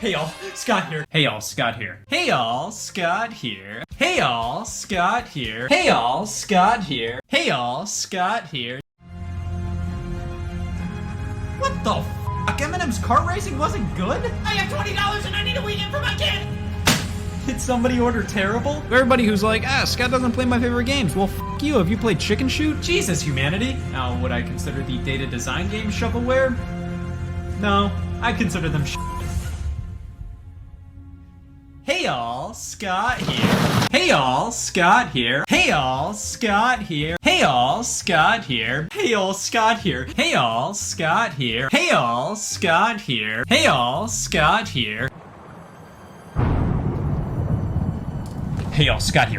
Hey y'all, Scott here. Hey y'all, Scott here. Hey y'all, Scott here. Hey y'all, Scott here. Hey y'all, Scott here. Hey y'all, Scott here. What the f***? Eminem's kart racing wasn't good? I have $20 and I need a weekend for my kid! Did somebody order terrible? Everybody who's like, Scott doesn't play my favorite games. Well, f*** you. Have you played Chicken Shoot? Jesus, humanity. Now, would I consider the data design game shovelware? No, I consider them Hey y'all, Scott here. Hey y'all, Scott here. Hey y'all, Scott here. Hey y'all, Scott here. Hey y'all, Scott here. Hey y'all, Scott here. Hey y'all, Scott here. Hey y'all, Scott here.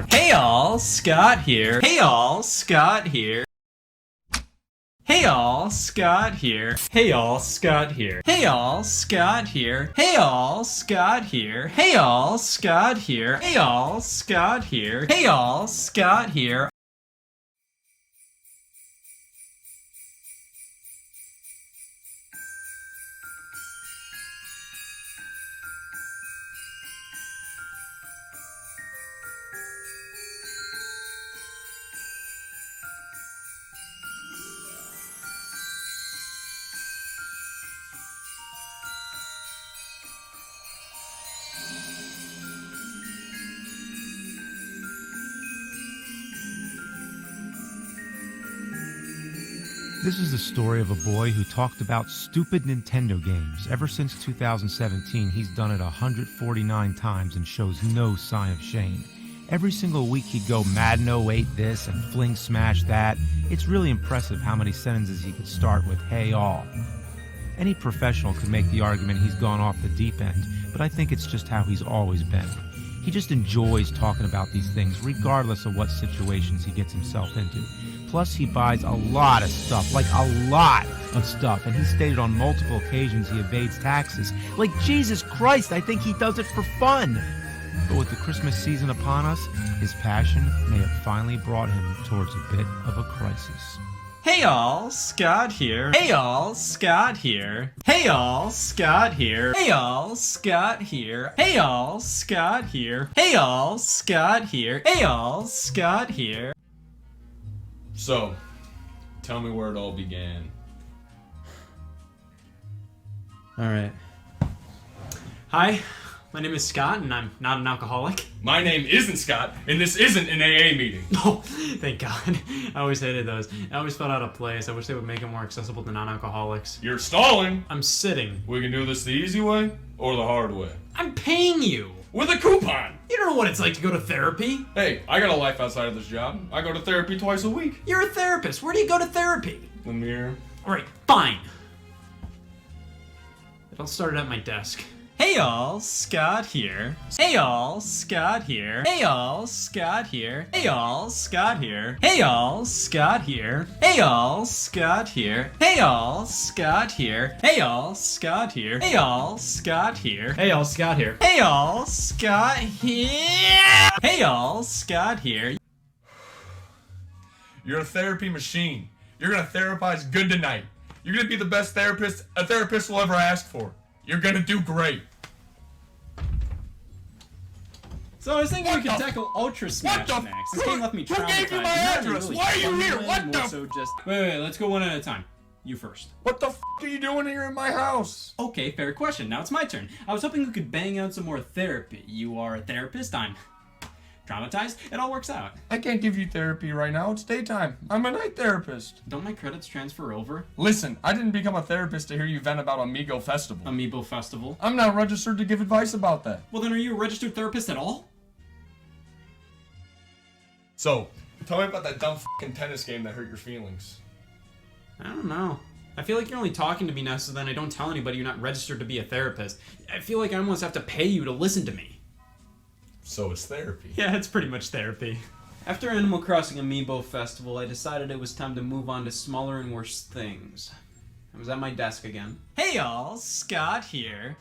Hey y'all, Scott here. Hey y'all, Scott here. Hey y'all, Scott here. Hey y'all, Scott here. Hey y'all, Scott here. Hey y'all, Scott here. Hey y'all, Scott here. Hey y'all, Scott here. Hey y'all, Scott here. Hey y'all, Scott here. This is the story of a boy who talked about stupid Nintendo games. Ever since 2017, he's done it 149 times and shows no sign of shame. Every single week he'd go Madden 08 this and Fling Smash that. It's really impressive how many sentences he could start with "Hey all." Any professional could make the argument he's gone off the deep end, but I think it's just how he's always been. He just enjoys talking about these things regardless of what situations he gets himself into. Plus, he buys a lot of stuff, like a lot of stuff, and he stated on multiple occasions he evades taxes. Like, Jesus Christ, I think he does it for fun. But with the Christmas season upon us, his passion may have finally brought him towards a bit of a crisis. Hey y'all, Scott here. Hey y'all, Scott here. Hey y'all, Scott here. Hey y'all, Scott here. Hey y'all, Scott here. Hey y'all, Scott here. Hey y'all, Scott here. So, tell me where it all began. Alright. Hi, my name is Scott, and I'm not an alcoholic. My name isn't Scott, and this isn't an AA meeting. Oh, thank God. I always hated those. I always felt out of place. I wish they would make it more accessible to non-alcoholics. You're stalling. I'm sitting. We can do this the easy way or the hard way. I'm paying you. With a coupon. You don't know what it's like to go to therapy. Hey, I got a life outside of this job. I go to therapy twice a week. You're a therapist. Where do you go to therapy? The mirror. Alright, fine. It all started at my desk. Hey y'all, Scott here. Hey y'all, Scott here. Hey y'all, Scott here. Hey y'all, Scott here. Hey y'all, Scott here. Hey y'all, Scott here. Hey y'all, Scott here. Hey y'all, Scott here. Hey y'all, Scott here. Hey y'all, Scott here. Hey y'all, Scott here. Hey y'all, Scott here. You're a therapy machine. You're gonna therapize good tonight. You're gonna be the best therapist a therapist will ever ask for. You're gonna do great. So I was thinking we could tackle Ultra Smash next. This game left me traumatized. Who gave you my address? Why are you here? What the? Wait, let's go one at a time. You first. What the f are you doing here in my house? Okay, fair question. Now it's my turn. I was hoping we could bang out some more therapy. You are a therapist. I'm traumatized. It all works out. I can't give you therapy right now. It's daytime. I'm a night therapist. Don't my credits transfer over? Listen, I didn't become a therapist to hear you vent about Amigo Festival. Amiibo Festival? I'm not registered to give advice about that. Well, then are you a registered therapist at all? So, tell me about that dumb f***ing tennis game that hurt your feelings. I don't know. I feel like you're only talking to me now so then I don't tell anybody you're not registered to be a therapist. I feel like I almost have to pay you to listen to me. So it's therapy. Yeah, it's pretty much therapy. After Animal Crossing Amiibo Festival, I decided it was time to move on to smaller and worse things. I was at my desk again. Hey y'all, Scott here.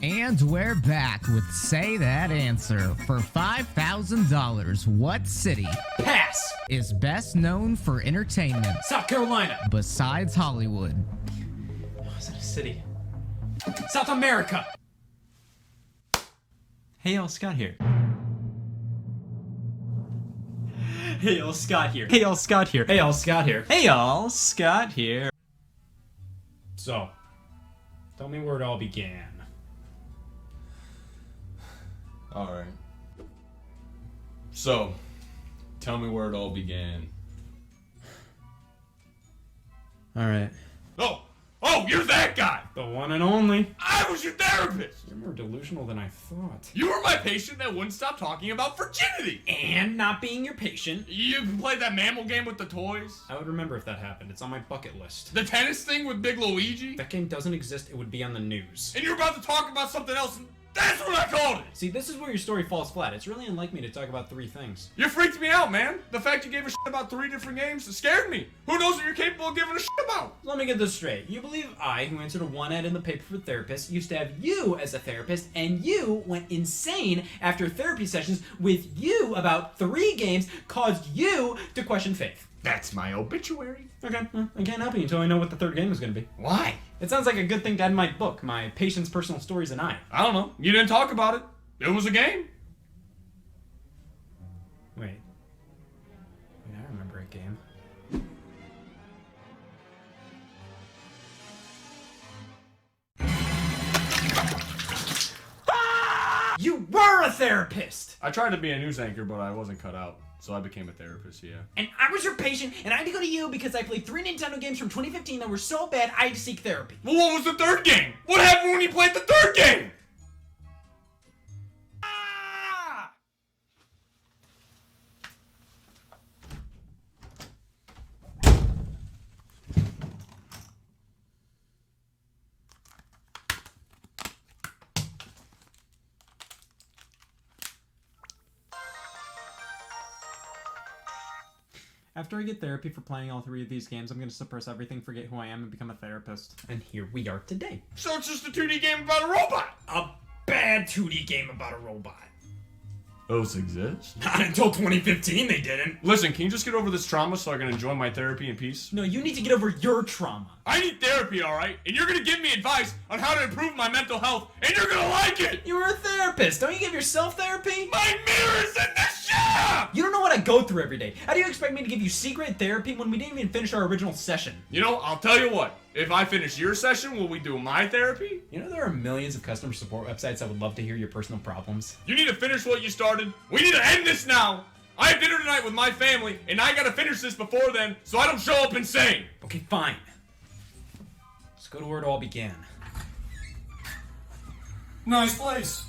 And we're back with Say That Answer. For $5,000, what city Pass! is best known for entertainment South Carolina! besides Hollywood? Oh, is it a city? South America! Hey y'all, Scott here. Hey y'all, Scott here. Hey y'all, Scott here. Hey y'all, Scott here. Hey y'all, Scott here. So, tell me where it all began. Alright. So, tell me where it all began. Alright. Oh, you're that guy! The one and only. I was your therapist! You're more delusional than I thought. You were my patient that wouldn't stop talking about virginity! And not being your patient. You played that mammal game with the toys? I would remember if that happened. It's on my bucket list. The tennis thing with Big Luigi? If that game doesn't exist, it would be on the news. And you're about to talk about something else, and that's what I called it! See, this is where your story falls flat. It's really unlike me to talk about 3 things. You freaked me out, man. The fact you gave a shit about 3 different games scared me. Who knows what you're capable of giving a shit about? Let me get this straight. You believe I, who answered a 1 ad in the paper for therapists, used to have you as a therapist, and you went insane after therapy sessions with you about 3 games caused you to question faith. That's my obituary. Okay, well, I can't help you until I know what the 3rd game is going to be. Why? It sounds like a good thing to add in my book, My Patient's Personal Stories and I. I don't know. You didn't talk about it. It was a game. Wait, I remember a game. You were a therapist! I tried to be a news anchor, but I wasn't cut out. So I became a therapist, yeah. And I was your patient, and I had to go to you because I played 3 Nintendo games from 2015 that were so bad I had to seek therapy. Well, what was the 3rd game? What happened when you played the 3rd game? After I get therapy for playing all 3 of these games, I'm gonna suppress everything, forget who I am, and become a therapist. And here we are today. So it's just a 2D game about a robot. A bad 2D game about a robot. Those exist? Not until 2015 they didn't. Listen, can you just get over this trauma so I can enjoy my therapy in peace? No, you need to get over your trauma. I need therapy, alright? And you're gonna give me advice on how to improve my mental health, and you're gonna like it! You were a therapist. Don't you give yourself therapy? My mirror's in the shop! You don't know what I go through every day. How do you expect me to give you secret therapy when we didn't even finish our original session? You know, I'll tell you what. If I finish your session, will we do my therapy? You know there are millions of customer support websites that would love to hear your personal problems. You need to finish what you started. We need to end this now. I have dinner tonight with my family, and I gotta finish this before then, so I don't show up insane. Okay, fine. Let's go to where it all began. Nice place.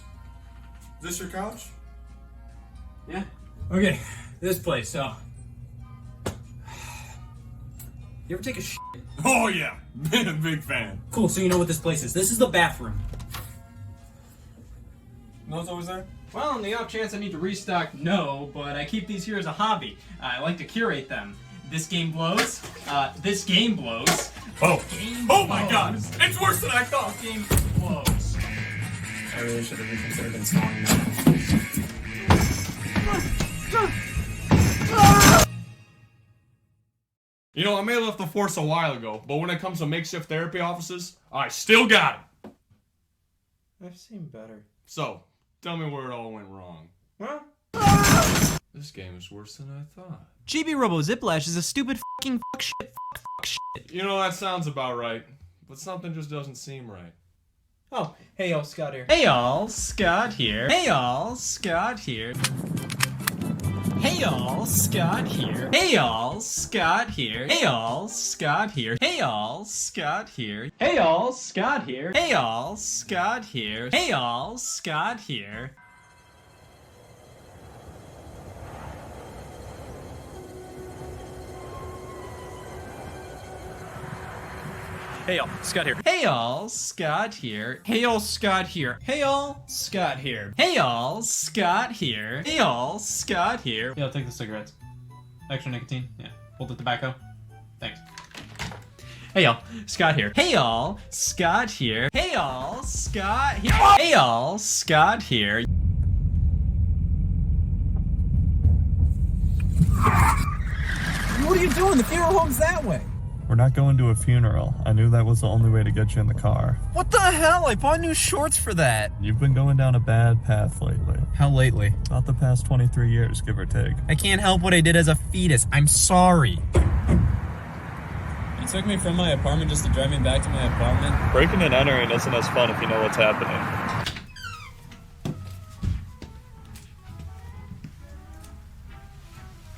Is this your couch? Yeah. Okay, this place, so. You ever take a shit? Oh yeah, been a big fan. Cool, so you know what this place is. This is the bathroom. Know what's always there? Well, on the off chance I need to restock, no, but I keep these here as a hobby. I like to curate them. This game blows. This game blows. Oh, oh my God! It's worse than I thought. Game blows. I really should have reconsidered installing that. You know, I may have left the force a while ago, but when it comes to makeshift therapy offices, I still got it. I've seen better. So, tell me where it all went wrong. Well, This game is worse than I thought. GB Robo Ziplash is a stupid fucking fuck shit. You know, that sounds about right, but something just doesn't seem right. Oh, hey y'all, Scott here. Hey y'all, Scott here. Hey y'all, Scott here. Hey y'all, Scott here. Hey y'all, Scott here. Hey y'all, Scott here. Hey y'all, Scott here. Hey y'all, Scott here. Hey y'all, Scott here. Hey y'all, Scott here. Hey y'all, Scott here. Hey y'all, Scott here. Hey y'all, Scott here. Hey y'all, Scott here. Hey y'all, Scott here. Hey y'all, Scott here. Yeah, I'll take the cigarettes. Extra nicotine. Yeah. Hold the tobacco. Thanks. Hey y'all, Scott here. Hey y'all, Scott here. Hey y'all, Scott here. Hey y'all, Scott here. What are you doing? The funeral home's that way. We're not going to a funeral. I knew that was the only way to get you in the car. What the hell? I bought new shorts for that. You've been going down a bad path lately. How lately? About the past 23 years, give or take. I can't help what I did as a fetus. I'm sorry. You took me from my apartment just to drive me back to my apartment? Breaking and entering isn't as fun if you know what's happening.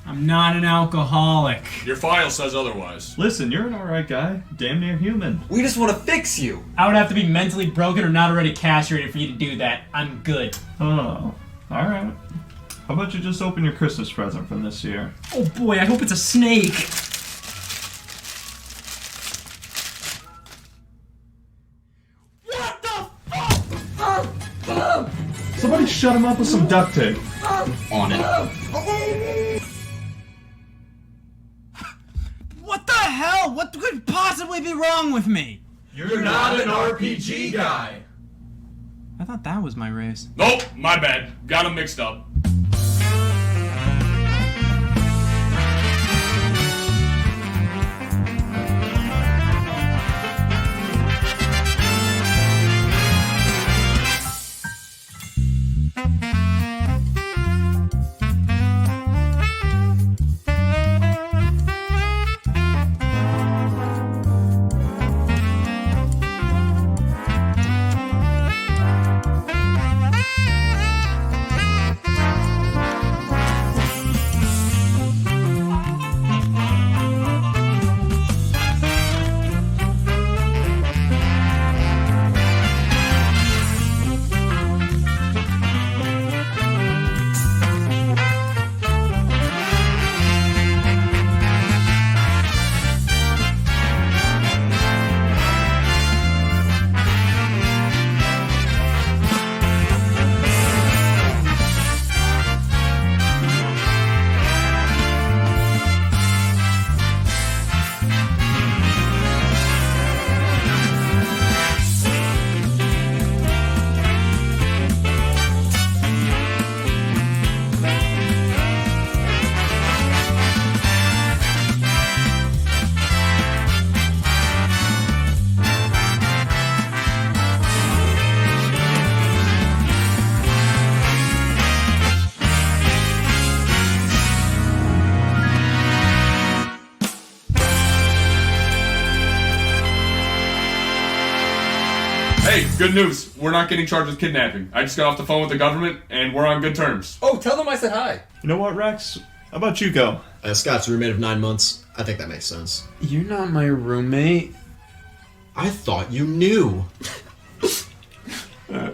I'm not an alcoholic. Your file says otherwise. Listen, you're an alright guy. Damn near human. We just want to fix you. I would have to be mentally broken or not already castrated for you to do that. I'm good. Oh, alright. How about you just open your Christmas present from this year? Oh boy, I hope it's a snake. What the fuck? Somebody shut him up with some duct tape. On it. What the hell? What could possibly be wrong with me? You're not an RPG guy. I thought that was my race. Nope, my bad. Got them mixed up. Hey, good news. We're not getting charged with kidnapping. I just got off the phone with the government, and we're on good terms. Oh, tell them I said hi. You know what, Rex? How about you go? Scott's a roommate of 9 months. I think that makes sense. You're not my roommate. I thought you knew. I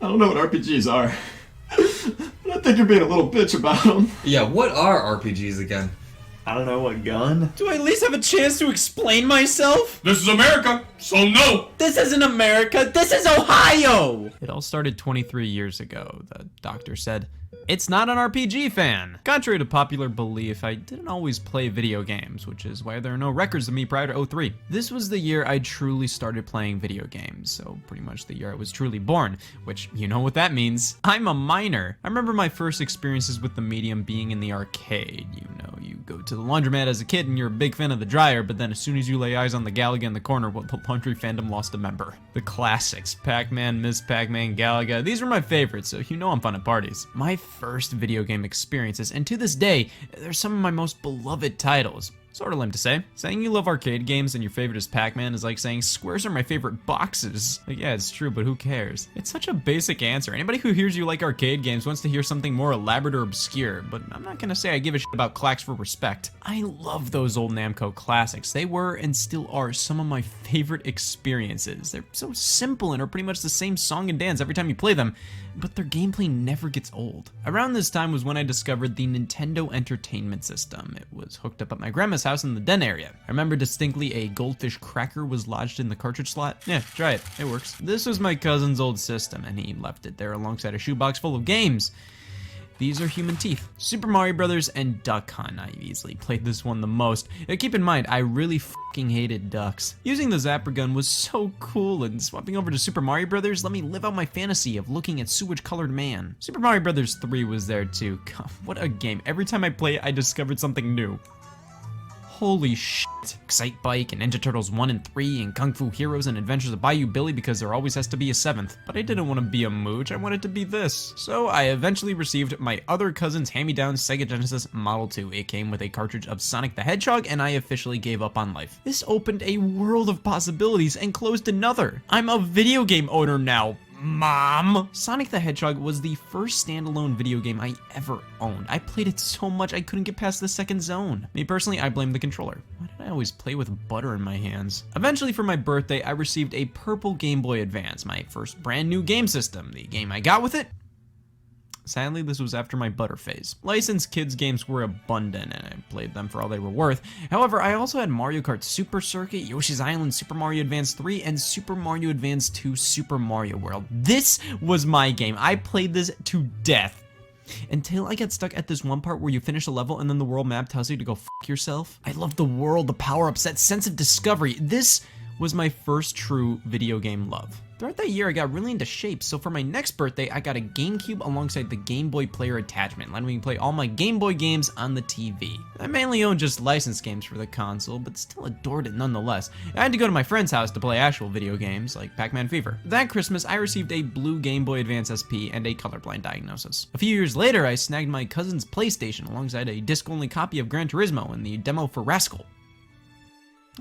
don't know what RPGs are. But I think you're being a little bitch about them. Yeah, what are RPGs again? I don't know, a gun? Do I at least have a chance to explain myself? This is America, so no! This isn't America, this is Ohio! It all started 23 years ago, the doctor said. It's not an RPG fan. Contrary to popular belief, I didn't always play video games, which is why there are no records of me prior to 03. This was the year I truly started playing video games, so pretty much the year I was truly born, which you know what that means. I'm a minor. I remember my first experiences with the medium being in the arcade. You know, you go to the laundromat as a kid and you're a big fan of the dryer, but then as soon as you lay eyes on the Galaga in the corner, well, the laundry fandom lost a member. The classics, Pac-Man, Ms. Pac-Man, Galaga, these were my favorites, so you know I'm fun at parties. My first video game experiences, and to this day, they're some of my most beloved titles. Sort of lame to say. Saying you love arcade games and your favorite is Pac-Man is like saying squares are my favorite boxes. Like, yeah, it's true, but who cares? It's such a basic answer. Anybody who hears you like arcade games wants to hear something more elaborate or obscure, but I'm not gonna say I give a shit about clacks for respect. I love those old Namco classics. They were and still are some of my favorite experiences. They're so simple and are pretty much the same song and dance every time you play them, but their gameplay never gets old. Around this time was when I discovered the Nintendo Entertainment System. It was hooked up at my grandma's house in the den area. I remember distinctly a goldfish cracker was lodged in the cartridge slot. Yeah, try it, it works. This was my cousin's old system and he left it there alongside a shoebox full of games. These are human teeth. Super Mario Brothers and Duck Hunt. I easily played this one the most. Keep in mind, I really fucking hated ducks. Using the zapper gun was so cool, and swapping over to Super Mario Brothers let me live out my fantasy of looking at sewage-colored man. Super Mario Brothers 3 was there too. God, what a game. Every time I play it, I discovered something new. Holy shit. Excite Bike and Ninja Turtles 1 and 3 and Kung Fu Heroes and Adventures of Bayou Billy because there always has to be a 7th. But I didn't want to be a mooch, I wanted to be this. So I eventually received my other cousin's hand-me-down Sega Genesis Model 2. It came with a cartridge of Sonic the Hedgehog and I officially gave up on life. This opened a world of possibilities and closed another. I'm a video game owner now. Mom! Sonic the Hedgehog was the first standalone video game I ever owned. I played it so much I couldn't get past the second zone. Me personally, I blame the controller. Why did I always play with butter in my hands? Eventually for my birthday, I received a purple Game Boy Advance, my first brand new game system. The game I got with it? Sadly, this was after my butter phase. Licensed kids games were abundant and I played them for all they were worth. However, I also had Mario Kart Super Circuit, Yoshi's Island, Super Mario Advance 3, and Super Mario Advance 2 Super Mario World. This was my game. I played this to death. Until I got stuck at this one part where you finish a level and then the world map tells you to go f yourself. I loved the world, the power-ups, that sense of discovery. This was my first true video game love. Throughout that year, I got really into shapes, so for my next birthday, I got a GameCube alongside the Game Boy Player attachment, letting me play all my Game Boy games on the TV. I mainly owned just licensed games for the console, but still adored it nonetheless. I had to go to my friend's house to play actual video games, like Pac-Man Fever. That Christmas, I received a blue Game Boy Advance SP and a colorblind diagnosis. A few years later, I snagged my cousin's PlayStation alongside a disc-only copy of Gran Turismo and the demo for Rascal.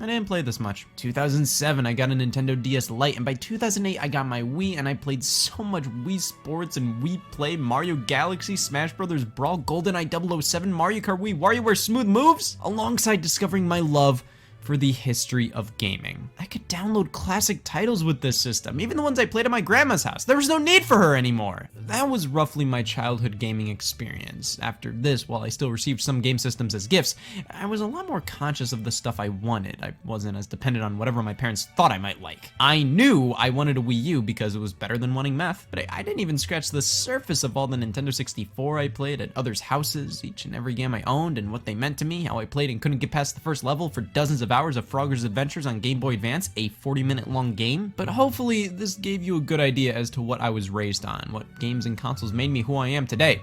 I didn't play this much. 2007, I got a Nintendo DS Lite, and by 2008, I got my Wii, and I played so much Wii Sports and Wii Play, Mario Galaxy, Smash Bros. Brawl, GoldenEye 007, Mario Kart Wii, WarioWare Smooth Moves, alongside discovering my love for the history of gaming. I could download classic titles with this system, even the ones I played at my grandma's house. There was no need for her anymore. That was roughly my childhood gaming experience. After this, while I still received some game systems as gifts, I was a lot more conscious of the stuff I wanted. I wasn't as dependent on whatever my parents thought I might like. I knew I wanted a Wii U because it was better than wanting meth, but I didn't even scratch the surface of all the Nintendo 64 I played at others' houses, each and every game I owned and what they meant to me, how I played and couldn't get past the first level for dozens of hours of Frogger's Adventures on Game Boy Advance, a 40-minute long game. But hopefully this gave you a good idea as to what I was raised on, what games and consoles made me who I am today.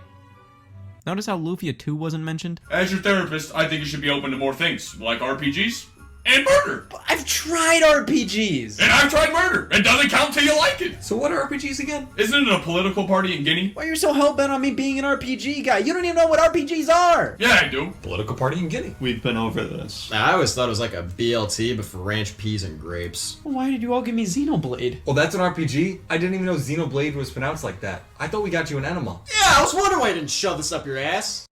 Notice how Lufia 2 wasn't mentioned? As your therapist, I think you should be open to more things, like RPGs and murder. But I've tried RPGs! And I've tried murder. It doesn't count till you like it. So what are RPGs again? Isn't it a political party in Guinea? Why are you so hell-bent on me being an RPG guy? You don't even know what RPGs are! Yeah, I do. Political party in Guinea. We've been over this. I always thought it was like a BLT, but for ranch peas and grapes. Why did you all give me Xenoblade? Oh, that's an RPG? I didn't even know Xenoblade was pronounced like that. I thought we got you an enema. Yeah, I was wondering why you didn't shove this up your ass.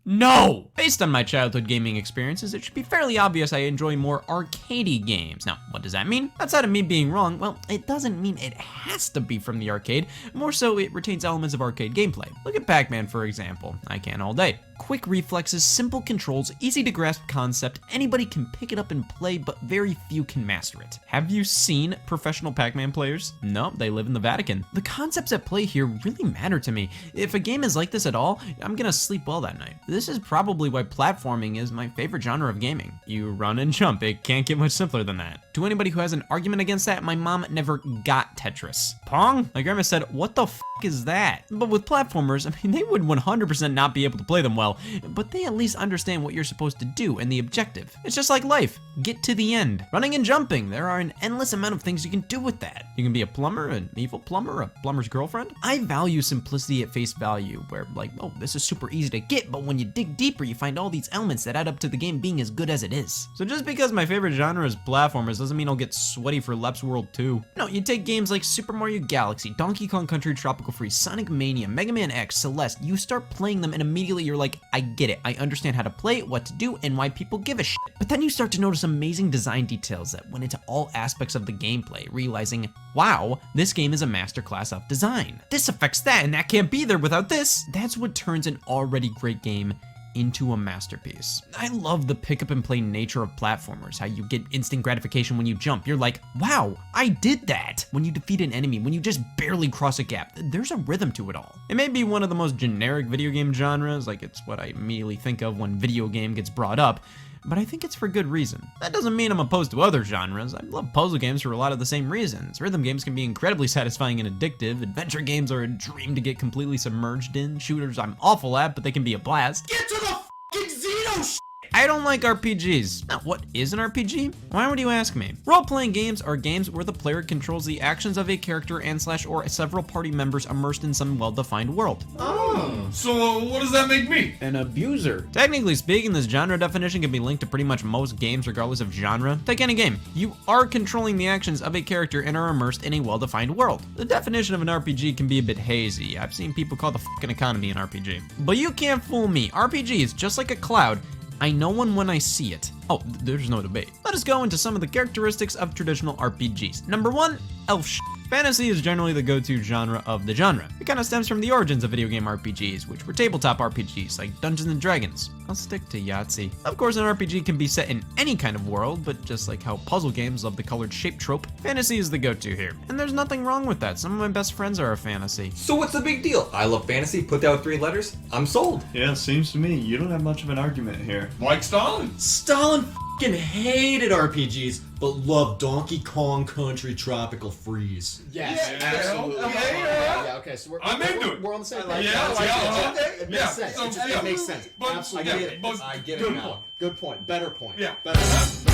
No! Based on my childhood gaming experiences, it should be fairly obvious I enjoy more arcadey games. Now, what does that mean? Outside of me being wrong, well, it doesn't mean it has to be from the arcade. More so, it retains elements of arcade gameplay. Look at Pac-Man, for example. I can all day. Quick reflexes, simple controls, easy to grasp concept, anybody can pick it up and play, but very few can master it. Have you seen professional Pac-Man players? No, they live in the Vatican. The concepts at play here really matter to me. If a game is like this at all, I'm gonna sleep well that night. This is probably why platforming is my favorite genre of gaming. You run and jump, it can't get much simpler than that. To anybody who has an argument against that, my mom never got Tetris. Pong? My grandma said, what the f is that? But with platformers, I mean, they would 100% not be able to play them well, but they at least understand what you're supposed to do and the objective. It's just like life. Get to the end. Running and jumping, there are an endless amount of things you can do with that. You can be a plumber, an evil plumber, a plumber's girlfriend. I value simplicity at face value, where like, oh, this is super easy to get, but when you dig deeper, you find all these elements that add up to the game being as good as it is. So just because my favorite genre is platformers doesn't mean I'll get sweaty for Leps World 2. No, you take games like Super Mario Galaxy, Donkey Kong Country Tropical Freeze, Sonic Mania, Mega Man X, Celeste, you start playing them and immediately you're like, I get it. I understand how to play, what to do, and why people give a shit. But then you start to notice amazing design details that went into all aspects of the gameplay, realizing, wow, this game is a masterclass of design. This affects that, and that can't be there without this. That's what turns an already great game into a masterpiece. I love the pick up and play nature of platformers, how you get instant gratification when you jump. You're like, wow, I did that. When you defeat an enemy, when you just barely cross a gap, there's a rhythm to it all. It may be one of the most generic video game genres, like it's what I immediately think of when video game gets brought up, but I think it's for good reason. That doesn't mean I'm opposed to other genres. I love puzzle games for a lot of the same reasons. Rhythm games can be incredibly satisfying and addictive. Adventure games are a dream to get completely submerged in. Shooters I'm awful at, but they can be a blast. Get to the f***ing Xeno shit! I I don't like RPGs. Now, what is an RPG? Why would you ask me? Role-playing games are games where the player controls the actions of a character and/or several party members immersed in some well-defined world. Oh, so what does that make me? An abuser. Technically speaking, this genre definition can be linked to pretty much most games regardless of genre. Take any game. You are controlling the actions of a character and are immersed in a well-defined world. The definition of an RPG can be a bit hazy. I've seen people call the fucking economy an RPG. But you can't fool me. RPG is just like a cloud. I know one when I see it. Oh, there's no debate. Let us go into some of the characteristics of traditional RPGs. Number 1, elf shit. Fantasy is generally the go-to genre of the genre. It kind of stems from the origins of video game RPGs, which were tabletop RPGs like Dungeons and Dragons. I'll stick to Yahtzee. Of course, an RPG can be set in any kind of world, but just like how puzzle games love the colored shape trope, fantasy is the go-to here. And there's nothing wrong with that. Some of my best friends are a fantasy. So what's the big deal? I love fantasy, put down 3 letters, I'm sold. Yeah, seems to me. You don't have much of an argument here. Like Stalin. Stalin f***ing hated RPGs, but loved Donkey Kong Country Tropical Freeze. Yes, Yeah, absolutely. yeah. Okay, so I'm into it. we're on the same I like page. it. It makes Yeah, sense. so, It makes sense. but- Absolutely. I I get get it, it. but I get good it now. point. Good point. Better point. Yeah. Better point.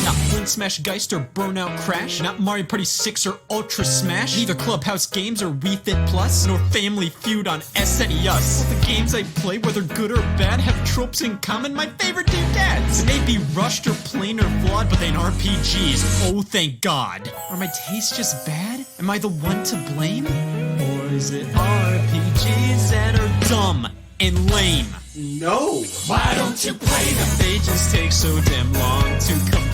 Not Blink Smash Geist or Burnout Crash, not Mario Party 6 or Ultra Smash, neither Clubhouse Games or Wii Fit Plus, nor Family Feud on SNES. All the games I play, whether good or bad, have tropes in common. My favorite dads. They may be rushed or plain or flawed, but they ain't RPGs. Oh, thank God. Are my tastes just bad? Am I the one to blame? Or is it RPGs that are dumb and lame? No. Why don't you play them? They just take so damn long to complete.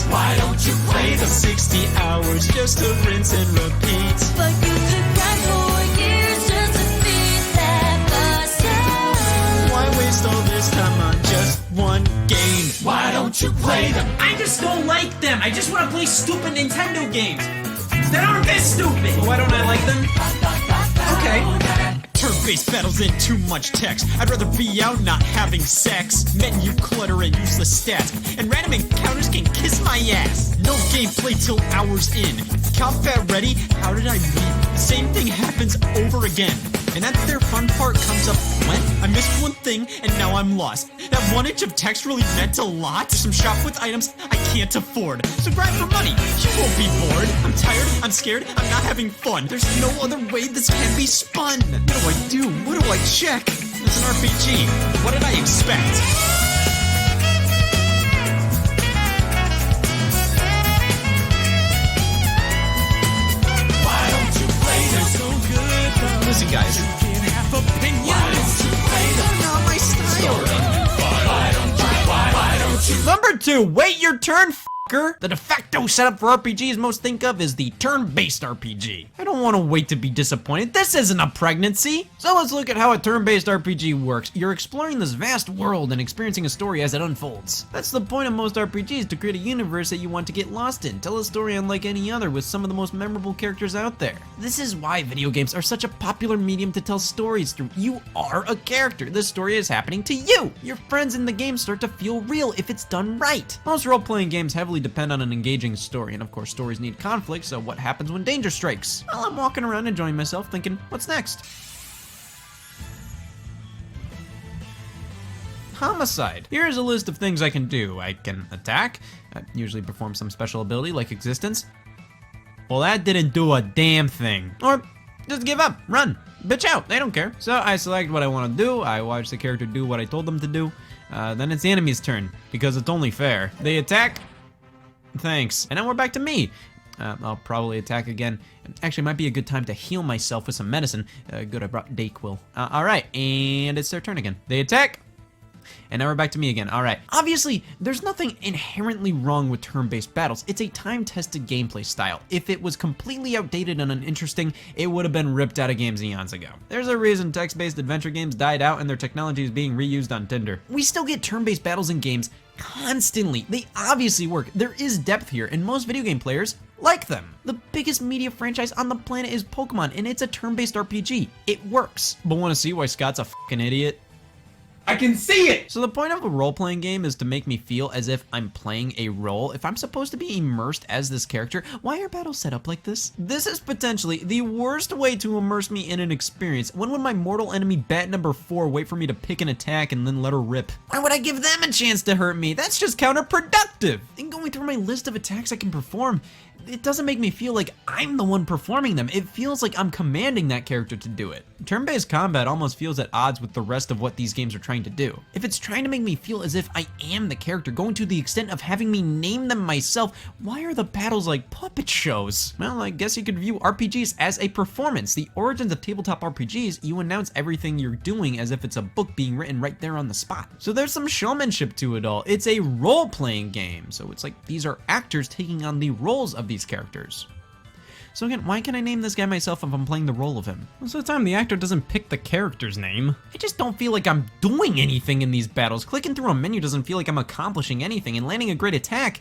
Why don't you play them? 60 hours just to rinse and repeat. But you could grind for years just to beat that myself. Why waste all this time on just one game? Why don't you play them? I just don't like them. I just want to play stupid Nintendo games that aren't this stupid. Why don't I like them? Okay. Turn-based battles and too much text. I'd rather be out not having sex. Menu clutter and useless stats. And random encounters can kiss my ass. No gameplay till hours in. Combat ready? How did I win? The same thing happens over again. And that's their fun part comes up when I missed one thing and now I'm lost. That 1 inch of text really meant a lot. Some shop with items I can't afford. So grind for money, you won't be bored. I'm tired, I'm scared, I'm not having fun. There's no other way this can be spun. What do I do? What do I check? It's an RPG. What did I expect? Why don't you play them? So good. Listen, guys. You can have opinions. Why don't you play them? They're not my style. Why don't you? Number 2. Wait your turn, f***er. The de facto setup for RPGs most think of is the turn-based RPG. I don't want to wait to be disappointed. This isn't a pregnancy. So let's look at how a turn-based RPG works. You're exploring this vast world and experiencing a story as it unfolds. That's the point of most RPGs, to create a universe that you want to get lost in. Tell a story unlike any other with some of the most memorable characters out there. This is why video games are such a popular medium to tell stories through. You are a character. The story is happening to you. Your friends in the game start to feel real if it's done right. Most role-playing games heavily depend on an engaging story, and of course stories need conflict, so what happens when danger strikes? Well, I'm walking around enjoying myself thinking, what's next? Homicide. Here's a list of things I can do. I can attack, I usually perform some special ability like existence. Well, that didn't do a damn thing. Or just give up, run, bitch out, they don't care. So I select what I want to do, I watch the character do what I told them to do, then it's the enemy's turn, because it's only fair. They attack, thanks. And now we're back to me. I'll probably attack again. Actually, it might be a good time to heal myself with some medicine. Good, I brought Dayquil. Alright, and it's their turn again. They attack. And now we're back to me again. Alright. Obviously, there's nothing inherently wrong with turn-based battles. It's a time-tested gameplay style. If it was completely outdated and uninteresting, it would have been ripped out of games eons ago. There's a reason text-based adventure games died out and their technology is being reused on Tinder. We still get turn-based battles in games constantly. They obviously work. There is depth here, and most video game players like them. The biggest media franchise on the planet is Pokemon, and it's a turn-based RPG. It works. But want to see why Scott's a fucking idiot? I can see it! So the point of a role-playing game is to make me feel as if I'm playing a role. If I'm supposed to be immersed as this character, why are battles set up like this? This is potentially the worst way to immerse me in an experience. When would my mortal enemy bat number 4 wait for me to pick an attack and then let her rip? Why would I give them a chance to hurt me? That's just counterproductive. In going through my list of attacks I can perform, it doesn't make me feel like I'm the one performing them. It feels like I'm commanding that character to do it. Turn-based combat almost feels at odds with the rest of what these games are trying to do. If it's trying to make me feel as if I am the character, going to the extent of having me name them myself, why are the battles like puppet shows? Well, I guess you could view RPGs as a performance. The origins of tabletop RPGs, you announce everything you're doing as if it's a book being written right there on the spot. So there's some showmanship to it all. It's a role-playing game, so it's like these are actors taking on the roles of these characters. So again, why can I name this guy myself if I'm playing the role of him? Most of the time, the actor doesn't pick the character's name. I just don't feel like I'm doing anything in these battles. Clicking through a menu doesn't feel like I'm accomplishing anything, and landing a great attack,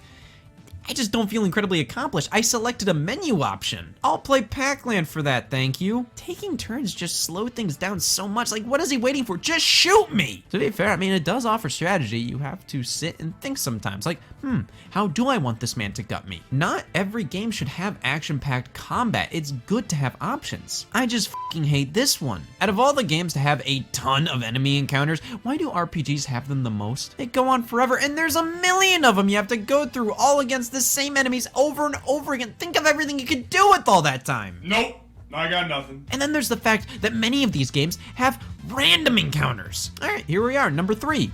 I just don't feel incredibly accomplished. I selected a menu option. I'll play Pac-Land for that, thank you. Taking turns just slow things down so much. Like, what is he waiting for? Just shoot me! To be fair, I mean, it does offer strategy. You have to sit and think sometimes. Like, how do I want this man to gut me? Not every game should have action-packed combat. It's good to have options. I just fucking hate this one. Out of all the games to have a ton of enemy encounters, why do RPGs have them the most? They go on forever, and there's a million of them you have to go through, all against the same enemies over and over again. Think of everything you could do with all that time. Nope. I got nothing. And then there's the fact that many of these games have random encounters. All right, here we are, number 3.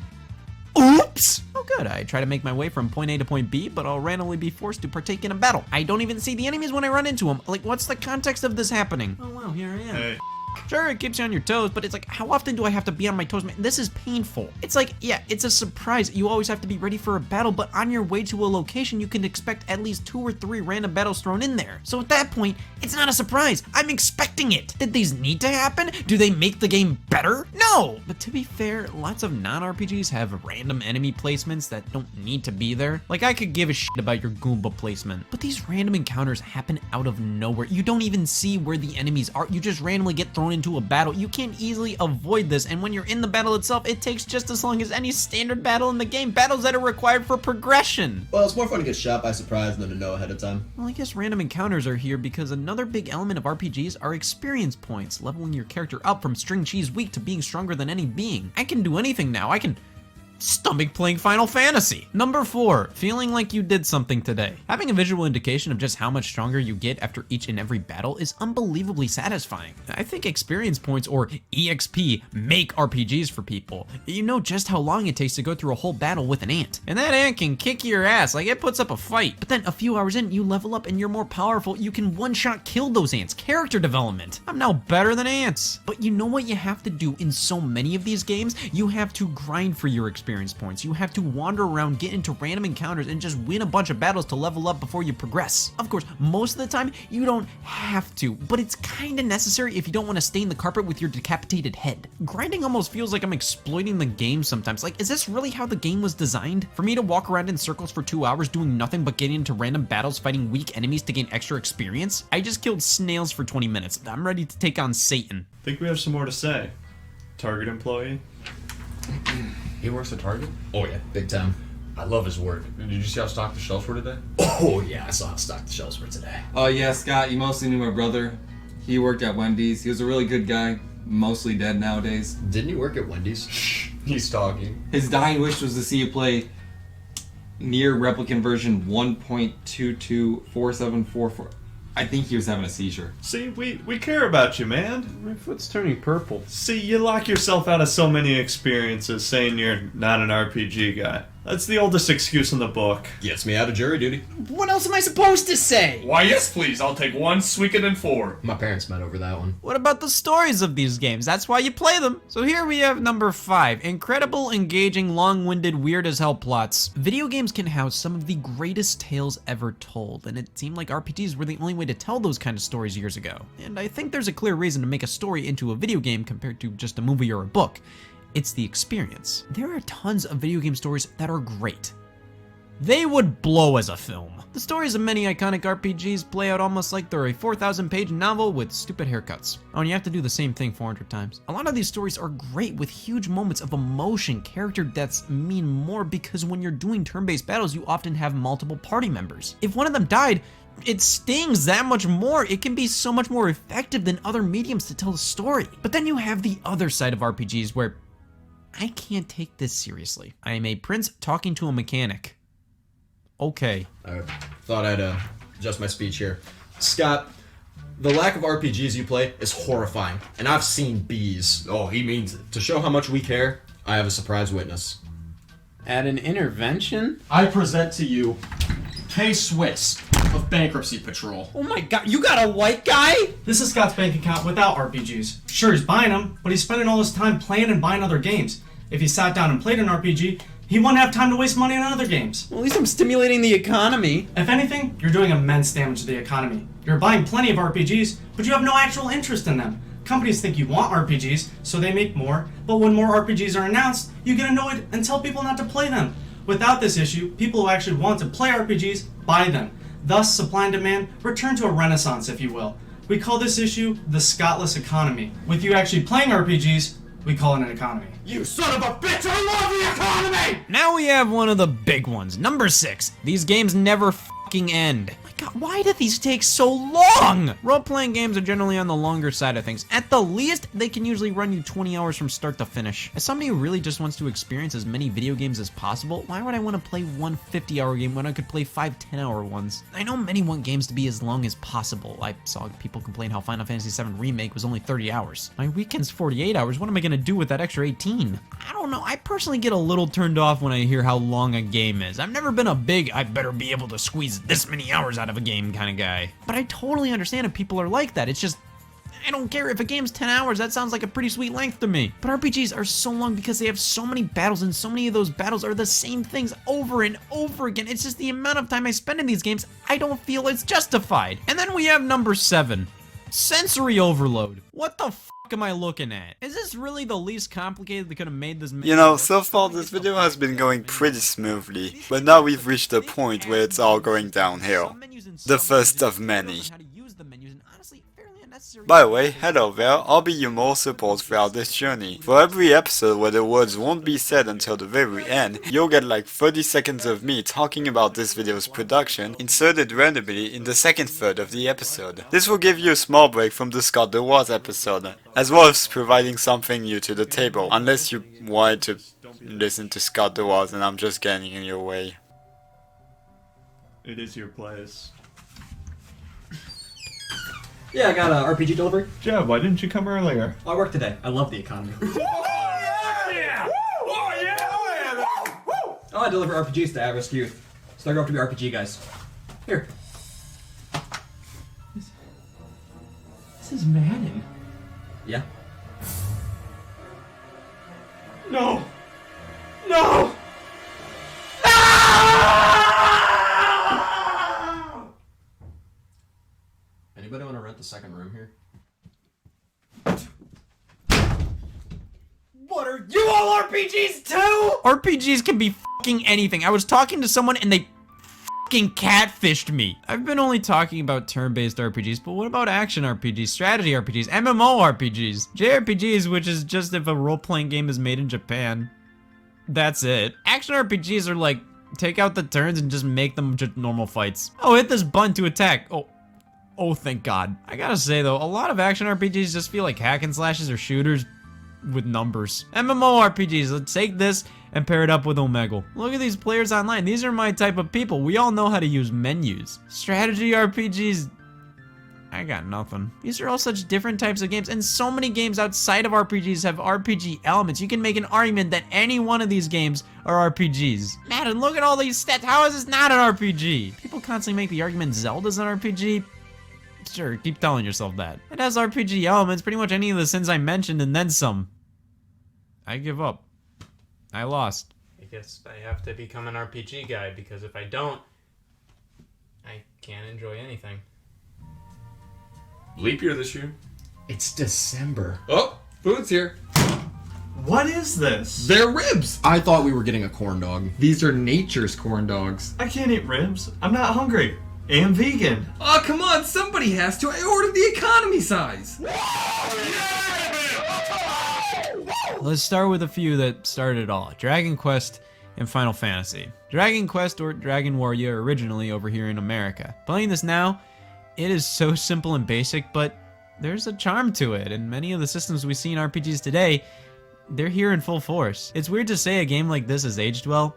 Oops! Oh good, I try to make my way from point A to point B, but I'll randomly be forced to partake in a battle. I don't even see the enemies when I run into them. Like, what's the context of this happening? Oh wow, here I am. Hey. Sure, it keeps you on your toes, but it's like, how often do I have to be on my toes? Man, this is painful. It's like, yeah, it's a surprise. You always have to be ready for a battle, but on your way to a location, you can expect at least 2 or 3 random battles thrown in there. So at that point, it's not a surprise. I'm expecting it. Did these need to happen? Do they make the game better? No! But to be fair, lots of non-RPGs have random enemy placements that don't need to be there. Like, I could give a shit about your Goomba placement, but these random encounters happen out of nowhere. You don't even see where the enemies are. You just randomly get thrown into a battle. You can easily avoid this, and when you're in the battle itself, it takes just as long as any standard battle in the game, battles that are required for progression. Well, it's more fun to get shot by surprise than to know ahead of time. Well, I guess random encounters are here because another big element of RPGs are experience points, leveling your character up from string cheese weak to being stronger than any being. I can do anything now. I can stomach playing Final Fantasy. Number 4, feeling like you did something today. Having a visual indication of just how much stronger you get after each and every battle is unbelievably satisfying. I think experience points, or EXP, make RPGs for people. You know just how long it takes to go through a whole battle with an ant. And that ant can kick your ass, like it puts up a fight. But then a few hours in, you level up and you're more powerful. You can one-shot kill those ants. Character development. I'm now better than ants. But you know what you have to do in so many of these games? You have to grind for your experience points. You have to wander around, get into random encounters, and just win a bunch of battles to level up before you progress. Of course, most of the time, you don't have to, but it's kinda necessary if you don't want to stain the carpet with your decapitated head. Grinding almost feels like I'm exploiting the game sometimes. Like, is this really how the game was designed? For me to walk around in circles for 2 hours doing nothing but getting into random battles fighting weak enemies to gain extra experience? I just killed snails for 20 minutes. I'm ready to take on Satan. Think we have some more to say. Target employee? He works at Target? Oh yeah, big time. I love his work. Did you see how stocked the shelves were today? Oh yeah, I saw how stocked the shelves were today. Oh yeah, Scott, you mostly knew my brother. He worked at Wendy's. He was a really good guy. Mostly dead nowadays. Didn't you work at Wendy's? Shh, he's talking. His dying wish was to see you play near replicant version 1.224744. I think he was having a seizure. See, we care about you, man. My foot's turning purple. See, you lock yourself out of so many experiences saying you're not an RPG guy. That's the oldest excuse in the book. Gets me out of jury duty. What else am I supposed to say? Why, yes, please. I'll take 1 Suikoden 4. My parents met over that one. What about the stories of these games? That's why you play them. So here we have number 5. Incredible, engaging, long-winded, weird-as-hell plots. Video games can house some of the greatest tales ever told, and it seemed like RPGs were the only way to tell those kind of stories years ago. And I think there's a clear reason to make a story into a video game compared to just a movie or a book. It's the experience. There are tons of video game stories that are great. they would blow as a film. The stories of many iconic RPGs play out almost like they're a 4,000-page novel with stupid haircuts. Oh, and you have to do the same thing 400 times. A lot of these stories are great with huge moments of emotion. Character deaths mean more because when you're doing turn-based battles, you often have multiple party members. If one of them died, it stings that much more. It can be so much more effective than other mediums to tell the story. But then you have the other side of RPGs where I can't take this seriously. I am a prince talking to a mechanic. Okay. I thought I'd adjust my speech here. Scott, the lack of RPGs you play is horrifying, and I've seen bees. Oh, he means it. To show how much we care, I have a surprise witness. At an intervention? I present to you K-Swiss of Bankruptcy Patrol. Oh my god, you got a white guy? This is Scott's bank account without RPGs. Sure, he's buying them, but he's spending all his time playing and buying other games. If he sat down and played an RPG, he wouldn't have time to waste money on other games. Well, at least I'm stimulating the economy. If anything, you're doing immense damage to the economy. You're buying plenty of RPGs, but you have no actual interest in them. Companies think you want RPGs, so they make more, but when more RPGs are announced, you get annoyed and tell people not to play them. Without this issue, people who actually want to play RPGs buy them. Thus, supply and demand return to a renaissance, if you will. We call this issue the Scottless economy. With you actually playing RPGs, we call it an economy. You son of a bitch, I love the economy! Now we have one of the big ones. Number 6. These games never fucking end. My god, why do these take so long? Role-playing games are generally on the longer side of things. At the least, they can usually run you 20 hours from start to finish. As somebody who really just wants to experience as many video games as possible, why would I want to play one 50-hour game when I could play 5 10-hour ones? I know many want games to be as long as possible. I saw people complain how Final Fantasy VII Remake was only 30 hours. My weekend's 48 hours. What am I going to do with that extra 18? I don't know. I personally get a little turned off when I hear how long a game is. I've never been a big, I better be able to squeeze this many hours out of a game kind of guy. But I totally understand if people are like that. It's just, I don't care if a game's 10 hours, that sounds like a pretty sweet length to me. But RPGs are so long because they have so many battles, and so many of those battles are the same things over and over again. It's just the amount of time I spend in these games, I don't feel it's justified. And then we have number 7. Sensory overload. What the f am I looking at? Is this really the least complicated that could have made this? You know, so far this video has been going pretty smoothly, but now we've reached a point where it's all going downhill. The first of many. By the way, hello there, I'll be your moral support throughout this journey. For every episode where the words won't be said until the very end, you'll get like 30 seconds of me talking about this video's production, inserted randomly in the second third of the episode. This will give you a small break from the Scott the Wars episode, as well as providing something new to the table, unless you wanted to listen to Scott the Wars and I'm just getting in your way. It is your place. Yeah, I got an RPG delivery. Jeb, why didn't you come earlier? I work today. I love the economy. Oh, I deliver RPGs to at-risk youth. So they're going to be RPG guys. Here. This is Madden. Yeah. No! No! Anybody want to rent the second room here? What are you all RPGs too? RPGs can be fucking anything. I was talking to someone and they fucking catfished me. I've been only talking about turn-based RPGs, but what about action RPGs, strategy RPGs, MMO RPGs, JRPGs, which is just if a role-playing game is made in Japan. That's it. Action RPGs are like, take out the turns and just make them just normal fights. Oh, hit this button to attack. Oh, thank God. I gotta say though, a lot of action RPGs just feel like hack and slashes or shooters with numbers. MMORPGs, let's take this and pair it up with Omegle. Look at these players online. These are my type of people. We all know how to use menus. Strategy RPGs, I got nothing. These are all such different types of games, and so many games outside of RPGs have RPG elements. You can make an argument that any one of these games are RPGs. Madden, look at all these stats. How is this not an RPG? People constantly make the argument Zelda's an RPG. Sure, keep telling yourself that. It has RPG elements, pretty much any of the sins I mentioned, and then some. I give up. I lost. I guess I have to become an RPG guy, because if I don't, I can't enjoy anything. Leap year this year. It's December. Oh, food's here. What is this? They're ribs! I thought we were getting a corn dog. These are nature's corn dogs. I can't eat ribs. I'm not hungry. And vegan. Oh, come on, somebody has to. I ordered the economy size. Let's start with a few that started it all. Dragon Quest and Final Fantasy. Dragon Quest, or Dragon Warrior originally over here in America. Playing this now, it is so simple and basic, but there's a charm to it, and many of the systems we see in RPGs today, they're here in full force. It's weird to say a game like this has aged well,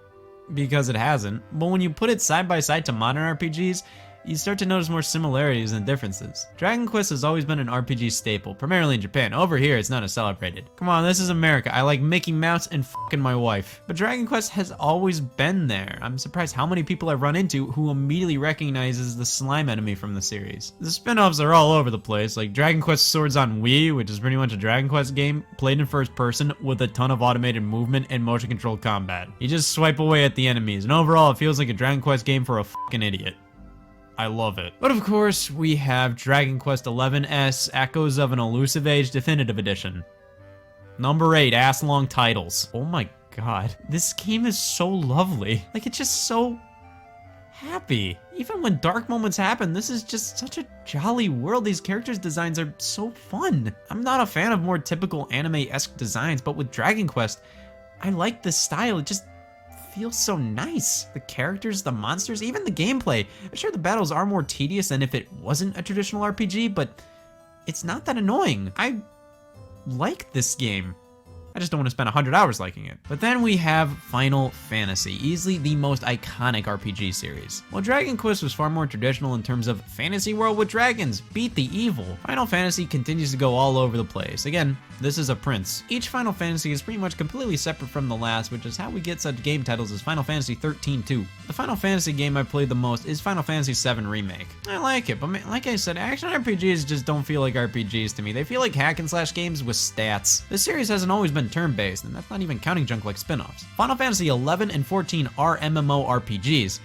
because it hasn't, but when you put it side by side to modern RPGs, you start to notice more similarities than differences. Dragon Quest has always been an RPG staple, primarily in Japan. Over here, it's not as celebrated. Come on, this is America. I like Mickey Mouse and fucking my wife. But Dragon Quest has always been there. I'm surprised how many people I've run into who immediately recognizes the slime enemy from the series. The spin-offs are all over the place, like Dragon Quest Swords on Wii, which is pretty much a Dragon Quest game played in first person with a ton of automated movement and motion control combat. You just swipe away at the enemies, and overall it feels like a Dragon Quest game for a fucking idiot. I love it. But of course, we have Dragon Quest XI's Echoes of an Elusive Age Definitive Edition. Number 8, ass-long titles. Oh my god. This game is so lovely. Like, it's just so happy. Even when dark moments happen, this is just such a jolly world. These characters' designs are so fun. I'm not a fan of more typical anime-esque designs, but with Dragon Quest, I like this style. It just feels so nice. The characters, the monsters, even the gameplay. I'm sure the battles are more tedious than if it wasn't a traditional RPG, but it's not that annoying. I like this game. I just don't want to spend 100 hours liking it. But then we have Final Fantasy, easily the most iconic RPG series. While Dragon Quest was far more traditional in terms of fantasy world with dragons, beat the evil, Final Fantasy continues to go all over the place. Again, this is a prince. Each Final Fantasy is pretty much completely separate from the last, which is how we get such game titles as Final Fantasy 13-2. The Final Fantasy game I played the most is Final Fantasy VII Remake. I like it, but like I said, action RPGs just don't feel like RPGs to me. They feel like hack and slash games with stats. This series hasn't always been turn-based, and that's not even counting junk like spin-offs. Final Fantasy 11 and 14 are MMORPGs.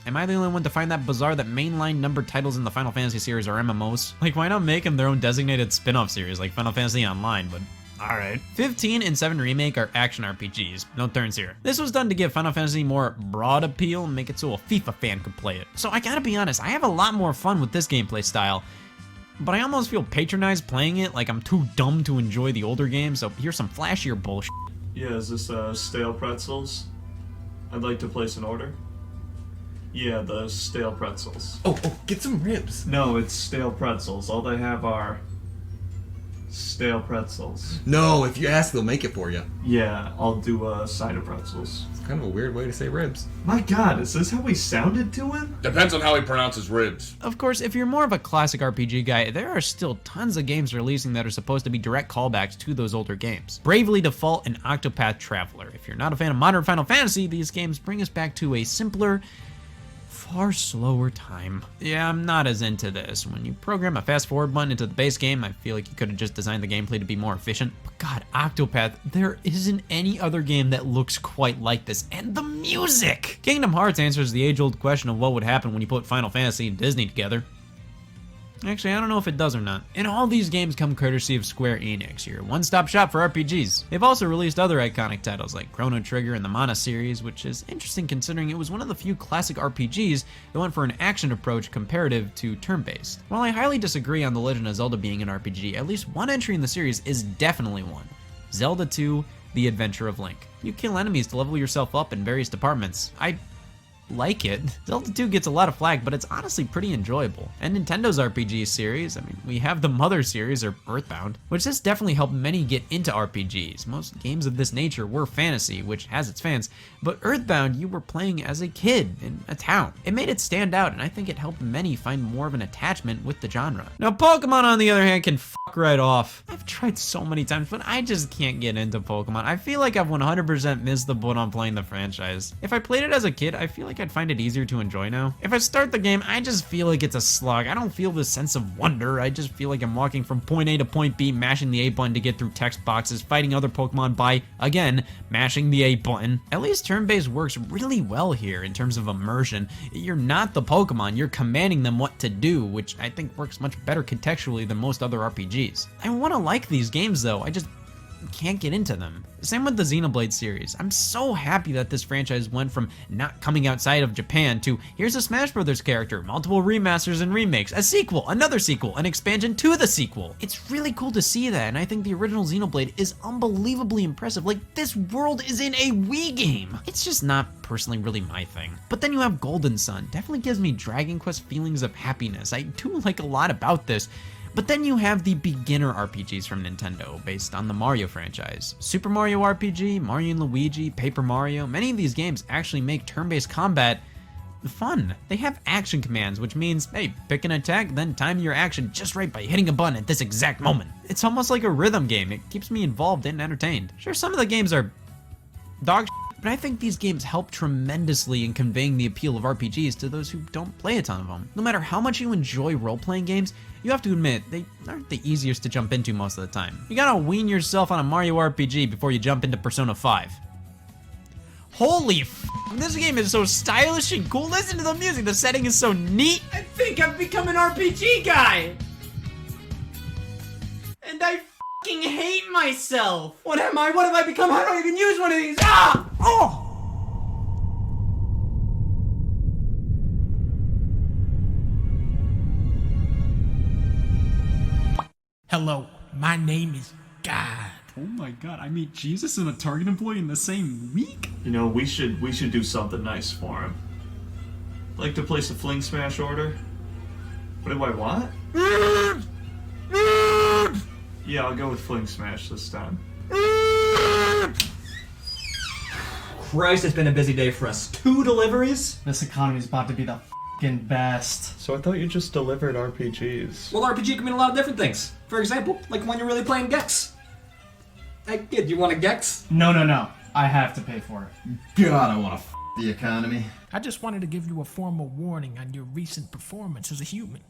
Am I the only one to find that bizarre that mainline numbered titles in the Final Fantasy series are MMOs? Like, why not make them their own designated spin-off series like Final Fantasy Online, but alright. 15 and 7 Remake are action RPGs, no turns here. This was done to give Final Fantasy more broad appeal and make it so a FIFA fan could play it. So I gotta be honest, I have a lot more fun with this gameplay style, but I almost feel patronized playing it, like I'm too dumb to enjoy the older games, so here's some flashier bullshit. Yeah, is this stale pretzels? I'd like to place an order. Yeah, the stale pretzels. Oh, get some ribs. No, it's stale pretzels. All they have are stale pretzels. No, if you ask, they'll make it for you. Yeah, I'll do a side of pretzels. It's kind of a weird way to say ribs. My god, is this how he sounded to him? Depends on how he pronounces ribs. Of course, if you're more of a classic RPG guy, there are still tons of games releasing that are supposed to be direct callbacks to those older games. Bravely Default and Octopath Traveler. If you're not a fan of modern Final Fantasy, these games bring us back to a simpler, far slower time. Yeah, I'm not as into this. When you program a fast forward button into the base game, I feel like you could have just designed the gameplay to be more efficient. But god, Octopath, there isn't any other game that looks quite like this. And the music! Kingdom Hearts answers the age-old question of what would happen when you put Final Fantasy and Disney together. Actually, I don't know if it does or not. And all these games come courtesy of Square Enix, your one-stop shop for RPGs. They've also released other iconic titles like Chrono Trigger and the Mana series, which is interesting considering it was one of the few classic RPGs that went for an action approach comparative to turn-based. While I highly disagree on The Legend of Zelda being an RPG, at least one entry in the series is definitely one. Zelda 2, The Adventure of Link. You kill enemies to level yourself up in various departments. I like it. Zelda 2 gets a lot of flack, but it's honestly pretty enjoyable. And Nintendo's RPG series, I mean, we have the Mother series, or Earthbound, which has definitely helped many get into RPGs. Most games of this nature were fantasy, which has its fans, but Earthbound you were playing as a kid in a town. It made it stand out, and I think it helped many find more of an attachment with the genre. Now, Pokemon, on the other hand, can fuck right off. I've tried so many times, but I just can't get into Pokemon. I feel like I've 100% missed the boat on playing the franchise. If I played it as a kid, I feel like I'd find it easier to enjoy now. If I start the game, I just feel like it's a slog. I don't feel this sense of wonder. I just feel like I'm walking from point A to point B, mashing the A button to get through text boxes, fighting other Pokemon by, again, mashing the A button. At least turn-based works really well here in terms of immersion. You're not the Pokemon, you're commanding them what to do, which I think works much better contextually than most other RPGs. I want to like these games though, I just can't get into them. Same with the Xenoblade series. I'm so happy that this franchise went from not coming outside of Japan to here's a Smash Brothers character, multiple remasters and remakes, a sequel, another sequel, an expansion to the sequel. It's really cool to see that, and I think the original Xenoblade is unbelievably impressive. Like, this world is in a Wii game. It's just not personally really my thing. But then you have Golden Sun. Definitely gives me Dragon Quest feelings of happiness. I do like a lot about this. But then you have the beginner RPGs from Nintendo based on the Mario franchise. Super Mario RPG, Mario & Luigi, Paper Mario, many of these games actually make turn-based combat fun. They have action commands, which means, hey, pick an attack, then time your action just right by hitting a button at this exact moment. It's almost like a rhythm game. It keeps me involved and entertained. Sure, some of the games are dog shit, but I think these games help tremendously in conveying the appeal of RPGs to those who don't play a ton of them. No matter how much you enjoy role-playing games, you have to admit, they aren't the easiest to jump into most of the time. You gotta wean yourself on a Mario RPG before you jump into Persona 5. Holy f***, this game is so stylish and cool. Listen to the music, the setting is so neat. I think I've become an RPG guy. And I f***ing hate myself. What am I? What have I become? How do I even use one of these? Ah! Oh! Hello, my name is God. Oh my god, I meet Jesus and a Target employee in the same week? You know, we should do something nice for him. Like to place a Fling Smash order? What do I want? Yeah, I'll go with Fling Smash this time. Christ, it's been a busy day for us. 2 deliveries? This economy's about to be the f***ing best. So I thought you just delivered RPGs. Well, RPG can mean a lot of different things. For example, like when you're really playing Gex. Hey kid, you want a Gex? No. I have to pay for it. God, I want to f the economy. I just wanted to give you a formal warning on your recent performance as a human.